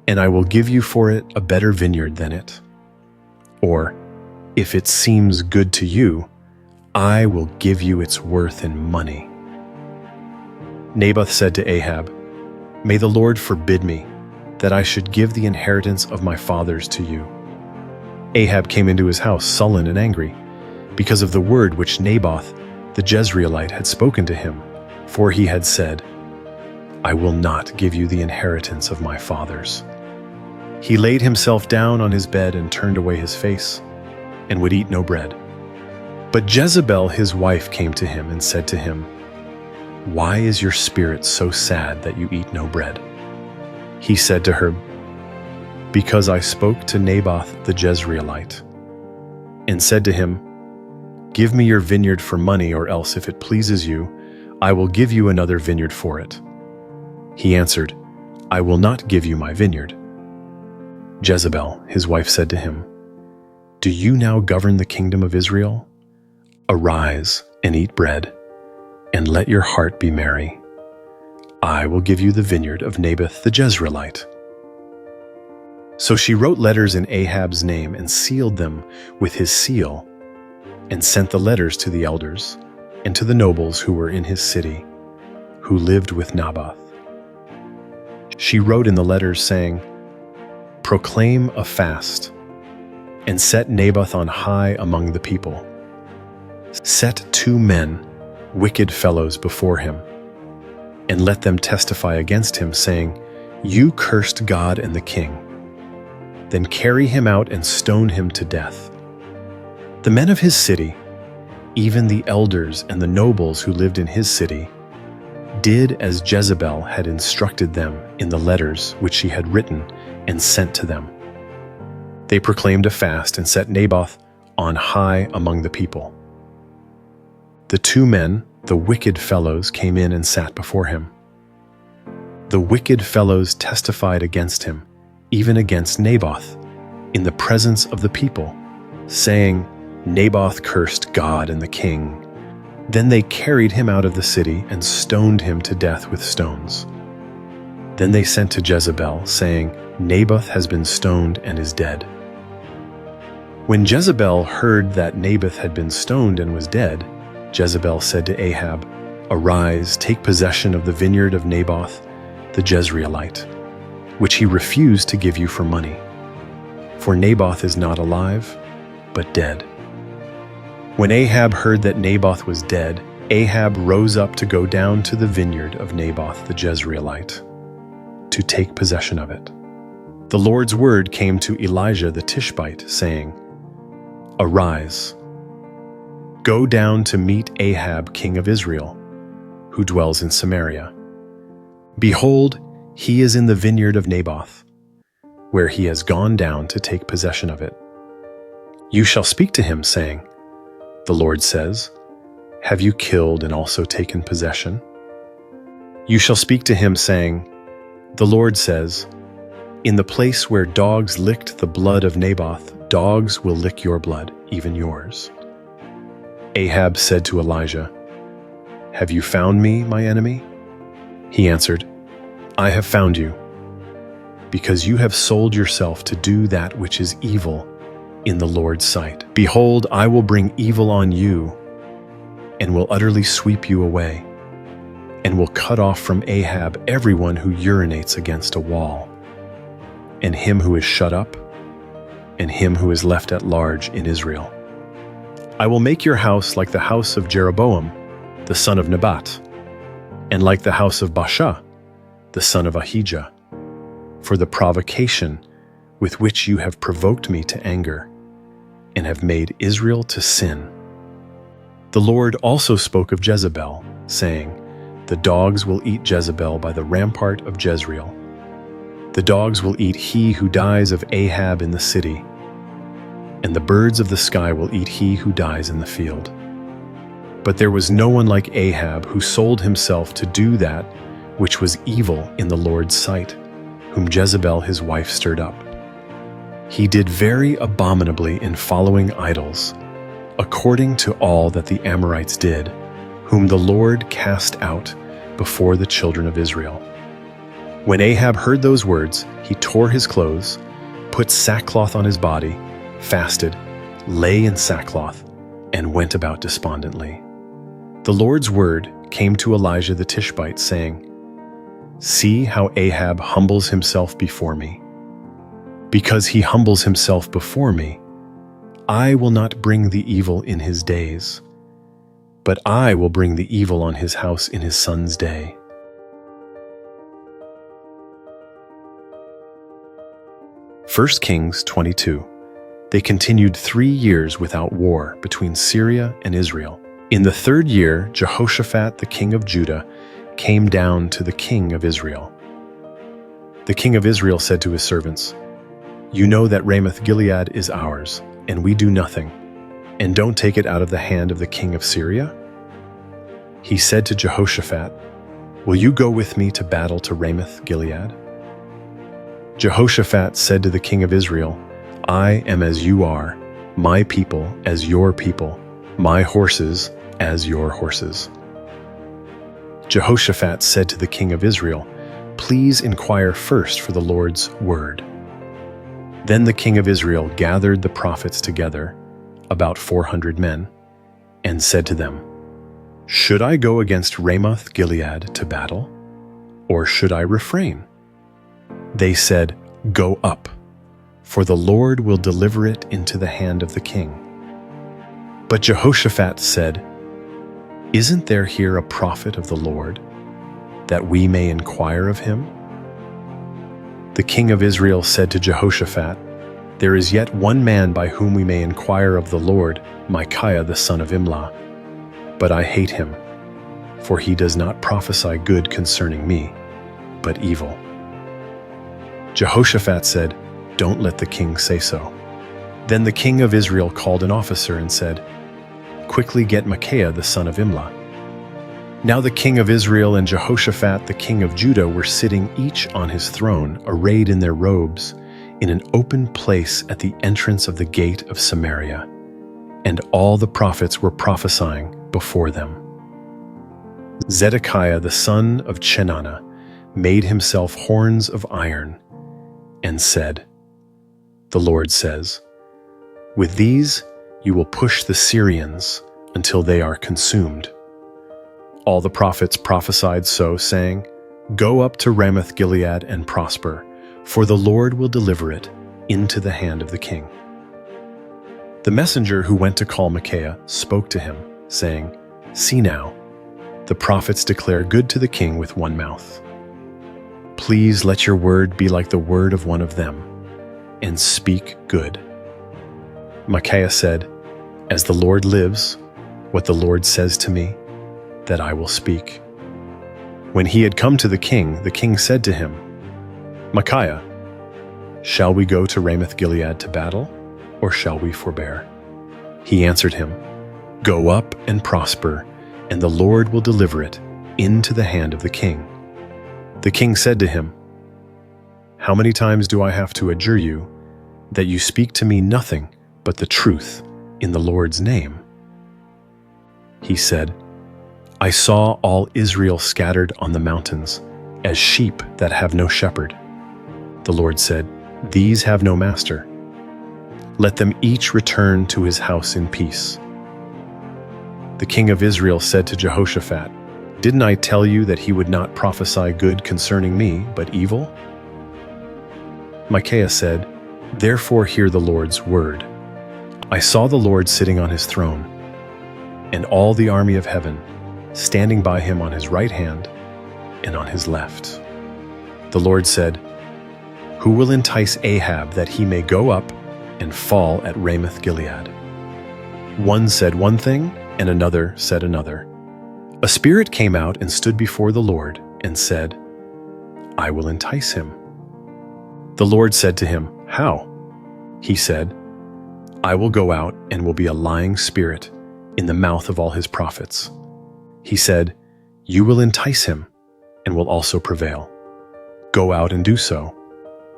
And I will give you for it a better vineyard than it. Or, if it seems good to you, I will give you its worth in money.' Naboth said to Ahab, 'May the Lord forbid me, that I should give the inheritance of my fathers to you.' Ahab came into his house sullen and angry, because of the word which Naboth the Jezreelite had spoken to him, for he had said, 'I will not give you the inheritance of my fathers.' He laid himself down on his bed and turned away his face, and would eat no bread. But Jezebel his wife came to him and said to him, 'Why is your spirit so sad that you eat no bread?' He said to her, 'Because I spoke to Naboth the Jezreelite, and said to him, Give me your vineyard for money, or else, if it pleases you, I will give you another vineyard for it.' He answered, 'I will not give you my vineyard.' Jezebel, his wife, said to him, 'Do you now govern the kingdom of Israel? Arise and eat bread, and let your heart be merry. I will give you the vineyard of Naboth the Jezreelite.' So she wrote letters in Ahab's name and sealed them with his seal, and sent the letters to the elders and to the nobles who were in his city, who lived with Naboth. She wrote in the letters, saying, 'Proclaim a fast, and set Naboth on high among the people. Set 2 men, wicked fellows, before him, and let them testify against him, saying, You cursed God and the king. Then carry him out and stone him to death. The men of his city, even the elders and the nobles who lived in his city, did as Jezebel had instructed them in the letters which she had written and sent to them. They proclaimed a fast and set Naboth on high among the people. The 2 men, the wicked fellows, came in and sat before him. The wicked fellows testified against him, even against Naboth, in the presence of the people, saying, Naboth cursed God and the king. Then they carried him out of the city and stoned him to death with stones. Then they sent to Jezebel, saying, Naboth has been stoned and is dead. When Jezebel heard that Naboth had been stoned and was dead, Jezebel said to Ahab, Arise, take possession of the vineyard of Naboth the Jezreelite, which he refused to give you for money. For Naboth is not alive, but dead. When Ahab heard that Naboth was dead, Ahab rose up to go down to the vineyard of Naboth the Jezreelite, to take possession of it. The Lord's word came to Elijah the Tishbite, saying, Arise, go down to meet Ahab king of Israel, who dwells in Samaria. Behold, He is in the vineyard of Naboth, where he has gone down to take possession of it. You shall speak to him, saying, The Lord says, Have you killed and also taken possession? You shall speak to him, saying, The Lord says, In the place where dogs licked the blood of Naboth, dogs will lick your blood, even yours. Ahab said to Elijah, Have you found me, my enemy? He answered, I have found you, because you have sold yourself to do that which is evil in the Lord's sight. Behold, I will bring evil on you, and will utterly sweep you away, and will cut off from Ahab everyone who urinates against a wall, and him who is shut up, and him who is left at large in Israel. I will make your house like the house of Jeroboam, the son of Nebat, and like the house of Baasha, the son of Ahijah, for the provocation with which you have provoked me to anger, and have made Israel to sin. The Lord also spoke of Jezebel, saying, The dogs will eat Jezebel by the rampart of Jezreel. The dogs will eat he who dies of Ahab in the city, and the birds of the sky will eat he who dies in the field. But there was no one like Ahab who sold himself to do that which was evil in the Lord's sight, whom Jezebel his wife stirred up. He did very abominably in following idols, according to all that the Amorites did, whom the Lord cast out before the children of Israel. When Ahab heard those words, he tore his clothes, put sackcloth on his body, fasted, lay in sackcloth, and went about despondently. The Lord's word came to Elijah the Tishbite, saying, See how Ahab humbles himself before me. Because he humbles himself before me, I will not bring the evil in his days, but I will bring the evil on his house in his son's day. First Kings 22. They continued 3 years without war between Syria and Israel. In the 3rd year, Jehoshaphat the king of Judah came down to the king of Israel. The king of Israel said to his servants, You know that Ramoth-Gilead is ours, and we do nothing, and don't take it out of the hand of the king of Syria? He said to Jehoshaphat, Will you go with me to battle to Ramoth-Gilead? Jehoshaphat said to the king of Israel, I am as you are, my people as your people, my horses as your horses. Jehoshaphat said to the king of Israel, Please inquire first for the Lord's word. Then the king of Israel gathered the prophets together, about 400 men, and said to them, Should I go against Ramoth-Gilead to battle, or should I refrain? They said, Go up, for the Lord will deliver it into the hand of the king. But Jehoshaphat said, Isn't there here a prophet of the Lord, that we may inquire of him? The king of Israel said to Jehoshaphat, There is yet one man by whom we may inquire of the Lord, Micaiah the son of Imlah. But I hate him, for he does not prophesy good concerning me, but evil. Jehoshaphat said, Don't let the king say so. Then the king of Israel called an officer and said, Quickly get Micaiah the son of Imlah. Now the king of Israel and Jehoshaphat the king of Judah were sitting each on his throne, arrayed in their robes, in an open place at the entrance of the gate of Samaria, and all the prophets were prophesying before them. Zedekiah the son of Chenaanah made himself horns of iron, and said, The Lord says, With these you will push the Syrians until they are consumed. All the prophets prophesied so, saying, Go up to Ramoth-Gilead and prosper, for the Lord will deliver it into the hand of the king. The messenger who went to call Micaiah spoke to him, saying, See now, the prophets declare good to the king with one mouth. Please let your word be like the word of one of them, and speak good. Micaiah said, As the Lord lives, what the Lord says to me, that I will speak. When he had come to the king said to him, Micaiah, shall we go to Ramoth-Gilead to battle, or shall we forbear? He answered him, Go up and prosper, and the Lord will deliver it into the hand of the king. The king said to him, How many times do I have to adjure you that you speak to me nothing but the truth in the Lord's name? He said, I saw all Israel scattered on the mountains, as sheep that have no shepherd. The Lord said, These have no master. Let them each return to his house in peace. The king of Israel said to Jehoshaphat, Didn't I tell you that he would not prophesy good concerning me, but evil? Micaiah said, Therefore hear the Lord's word. I saw the Lord sitting on his throne, and all the army of heaven standing by him on his right hand and on his left. The Lord said, Who will entice Ahab that he may go up and fall at Ramoth-Gilead? One said one thing, and another said another. A spirit came out and stood before the Lord and said, I will entice him. The Lord said to him, How? He said, I will go out and will be a lying spirit in the mouth of all his prophets. He said, You will entice him and will also prevail. Go out and do so.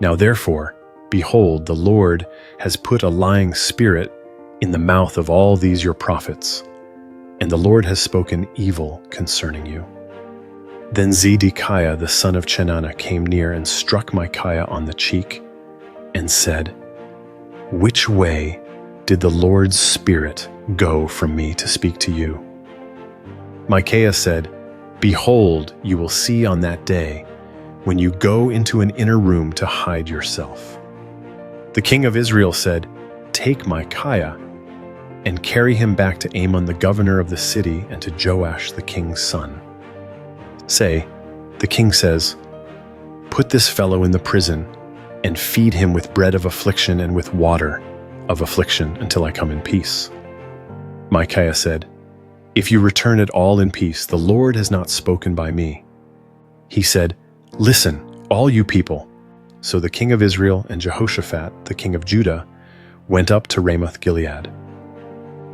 Now therefore, behold, the Lord has put a lying spirit in the mouth of all these your prophets, and the Lord has spoken evil concerning you. Then Zedekiah the son of Chenaanah came near and struck Micaiah on the cheek and said, Which way did the Lord's Spirit go from me to speak to you? Micaiah said, Behold, you will see on that day when you go into an inner room to hide yourself. The king of Israel said, Take Micaiah and carry him back to Amon the governor of the city and to Joash the king's son. Say, the king says, Put this fellow in the prison and feed him with bread of affliction and with water of affliction until I come in peace. Micaiah said, If you return at all in peace, the Lord has not spoken by me. He said, Listen, all you people. So the king of Israel and Jehoshaphat, the king of Judah, went up to Ramoth-Gilead.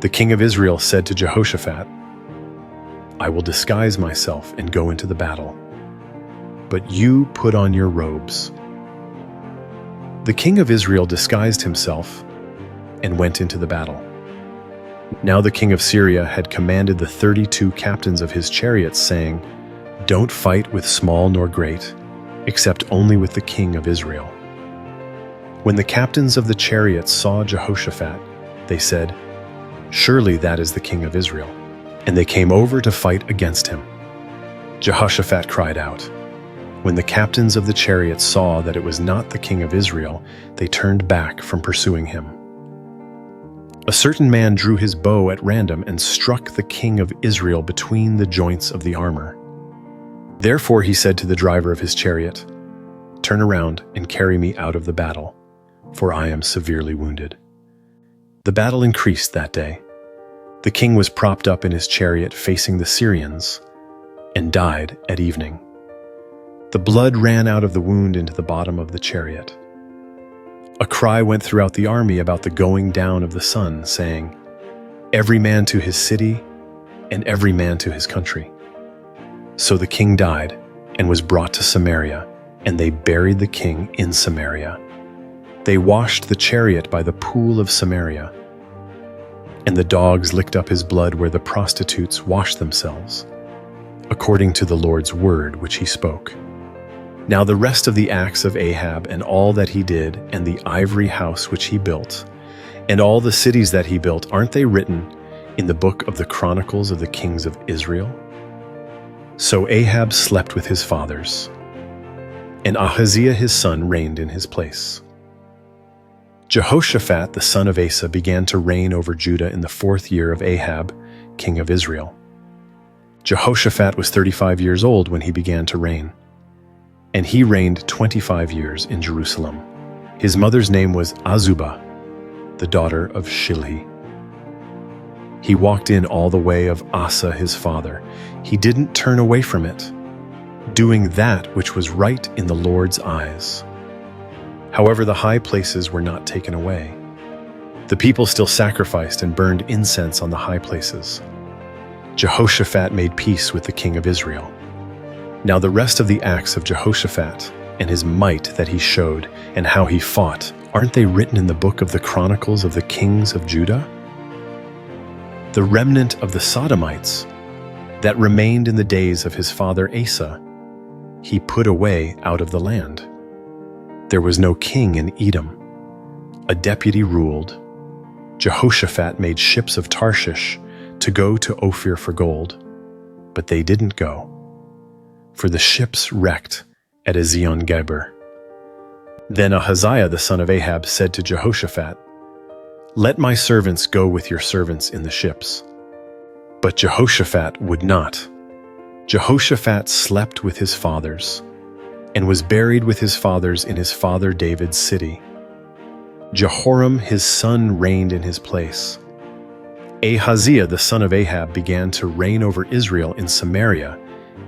The king of Israel said to Jehoshaphat, I will disguise myself and go into the battle, but you put on your robes. The king of Israel disguised himself and went into the battle. Now the king of Syria had commanded the 32 captains of his chariots, saying, Don't fight with small nor great, except only with the king of Israel. When the captains of the chariots saw Jehoshaphat, they said, Surely that is the king of Israel. And they came over to fight against him. Jehoshaphat cried out. When the captains of the chariots saw that it was not the king of Israel, they turned back from pursuing him. A certain man drew his bow at random and struck the king of Israel between the joints of the armor. Therefore he said to the driver of his chariot, Turn around and carry me out of the battle, for I am severely wounded. The battle increased that day. The king was propped up in his chariot facing the Syrians and died at evening. The blood ran out of the wound into the bottom of the chariot. A cry went throughout the army about the going down of the sun, saying, Every man to his city, and every man to his country. So the king died and was brought to Samaria, and they buried the king in Samaria. They washed the chariot by the pool of Samaria, and the dogs licked up his blood where the prostitutes washed themselves, according to the Lord's word which he spoke. Now the rest of the acts of Ahab and all that he did, and the ivory house which he built, and all the cities that he built, aren't they written in the book of the Chronicles of the kings of Israel? So Ahab slept with his fathers, and Ahaziah his son reigned in his place. Jehoshaphat the son of Asa began to reign over Judah in the 4th year of Ahab, king of Israel. Jehoshaphat was 35 years old when he began to reign, and he reigned 25 years in Jerusalem. His mother's name was Azubah, the daughter of Shilhi. He walked in all the way of Asa his father. He didn't turn away from it, doing that which was right in the Lord's eyes. However, the high places were not taken away. The people still sacrificed and burned incense on the high places. Jehoshaphat made peace with the king of Israel. Now the rest of the acts of Jehoshaphat and his might that he showed and how he fought, aren't they written in the book of the Chronicles of the kings of Judah? The remnant of the Sodomites that remained in the days of his father Asa, he put away out of the land. There was no king in Edom. A deputy ruled. Jehoshaphat made ships of Tarshish to go to Ophir for gold, but they didn't go, for the ships wrecked at Ezion-Geber. Then Ahaziah the son of Ahab said to Jehoshaphat, "Let my servants go with your servants in the ships." But Jehoshaphat would not. Jehoshaphat slept with his fathers, and was buried with his fathers in his father David's city. Jehoram his son reigned in his place. Ahaziah the son of Ahab began to reign over Israel in Samaria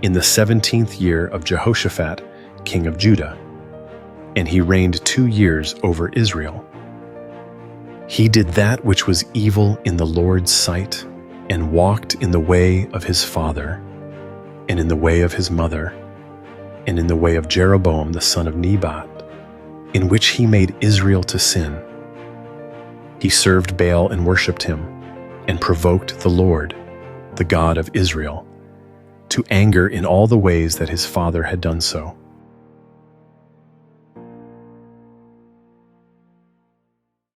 in the 17th year of Jehoshaphat, king of Judah, and he reigned 2 years over Israel. He did that which was evil in the Lord's sight, and walked in the way of his father, and in the way of his mother, and in the way of Jeroboam the son of Nebat, in which he made Israel to sin. He served Baal and worshipped him, and provoked the Lord, the God of Israel, to anger in all the ways that his father had done so.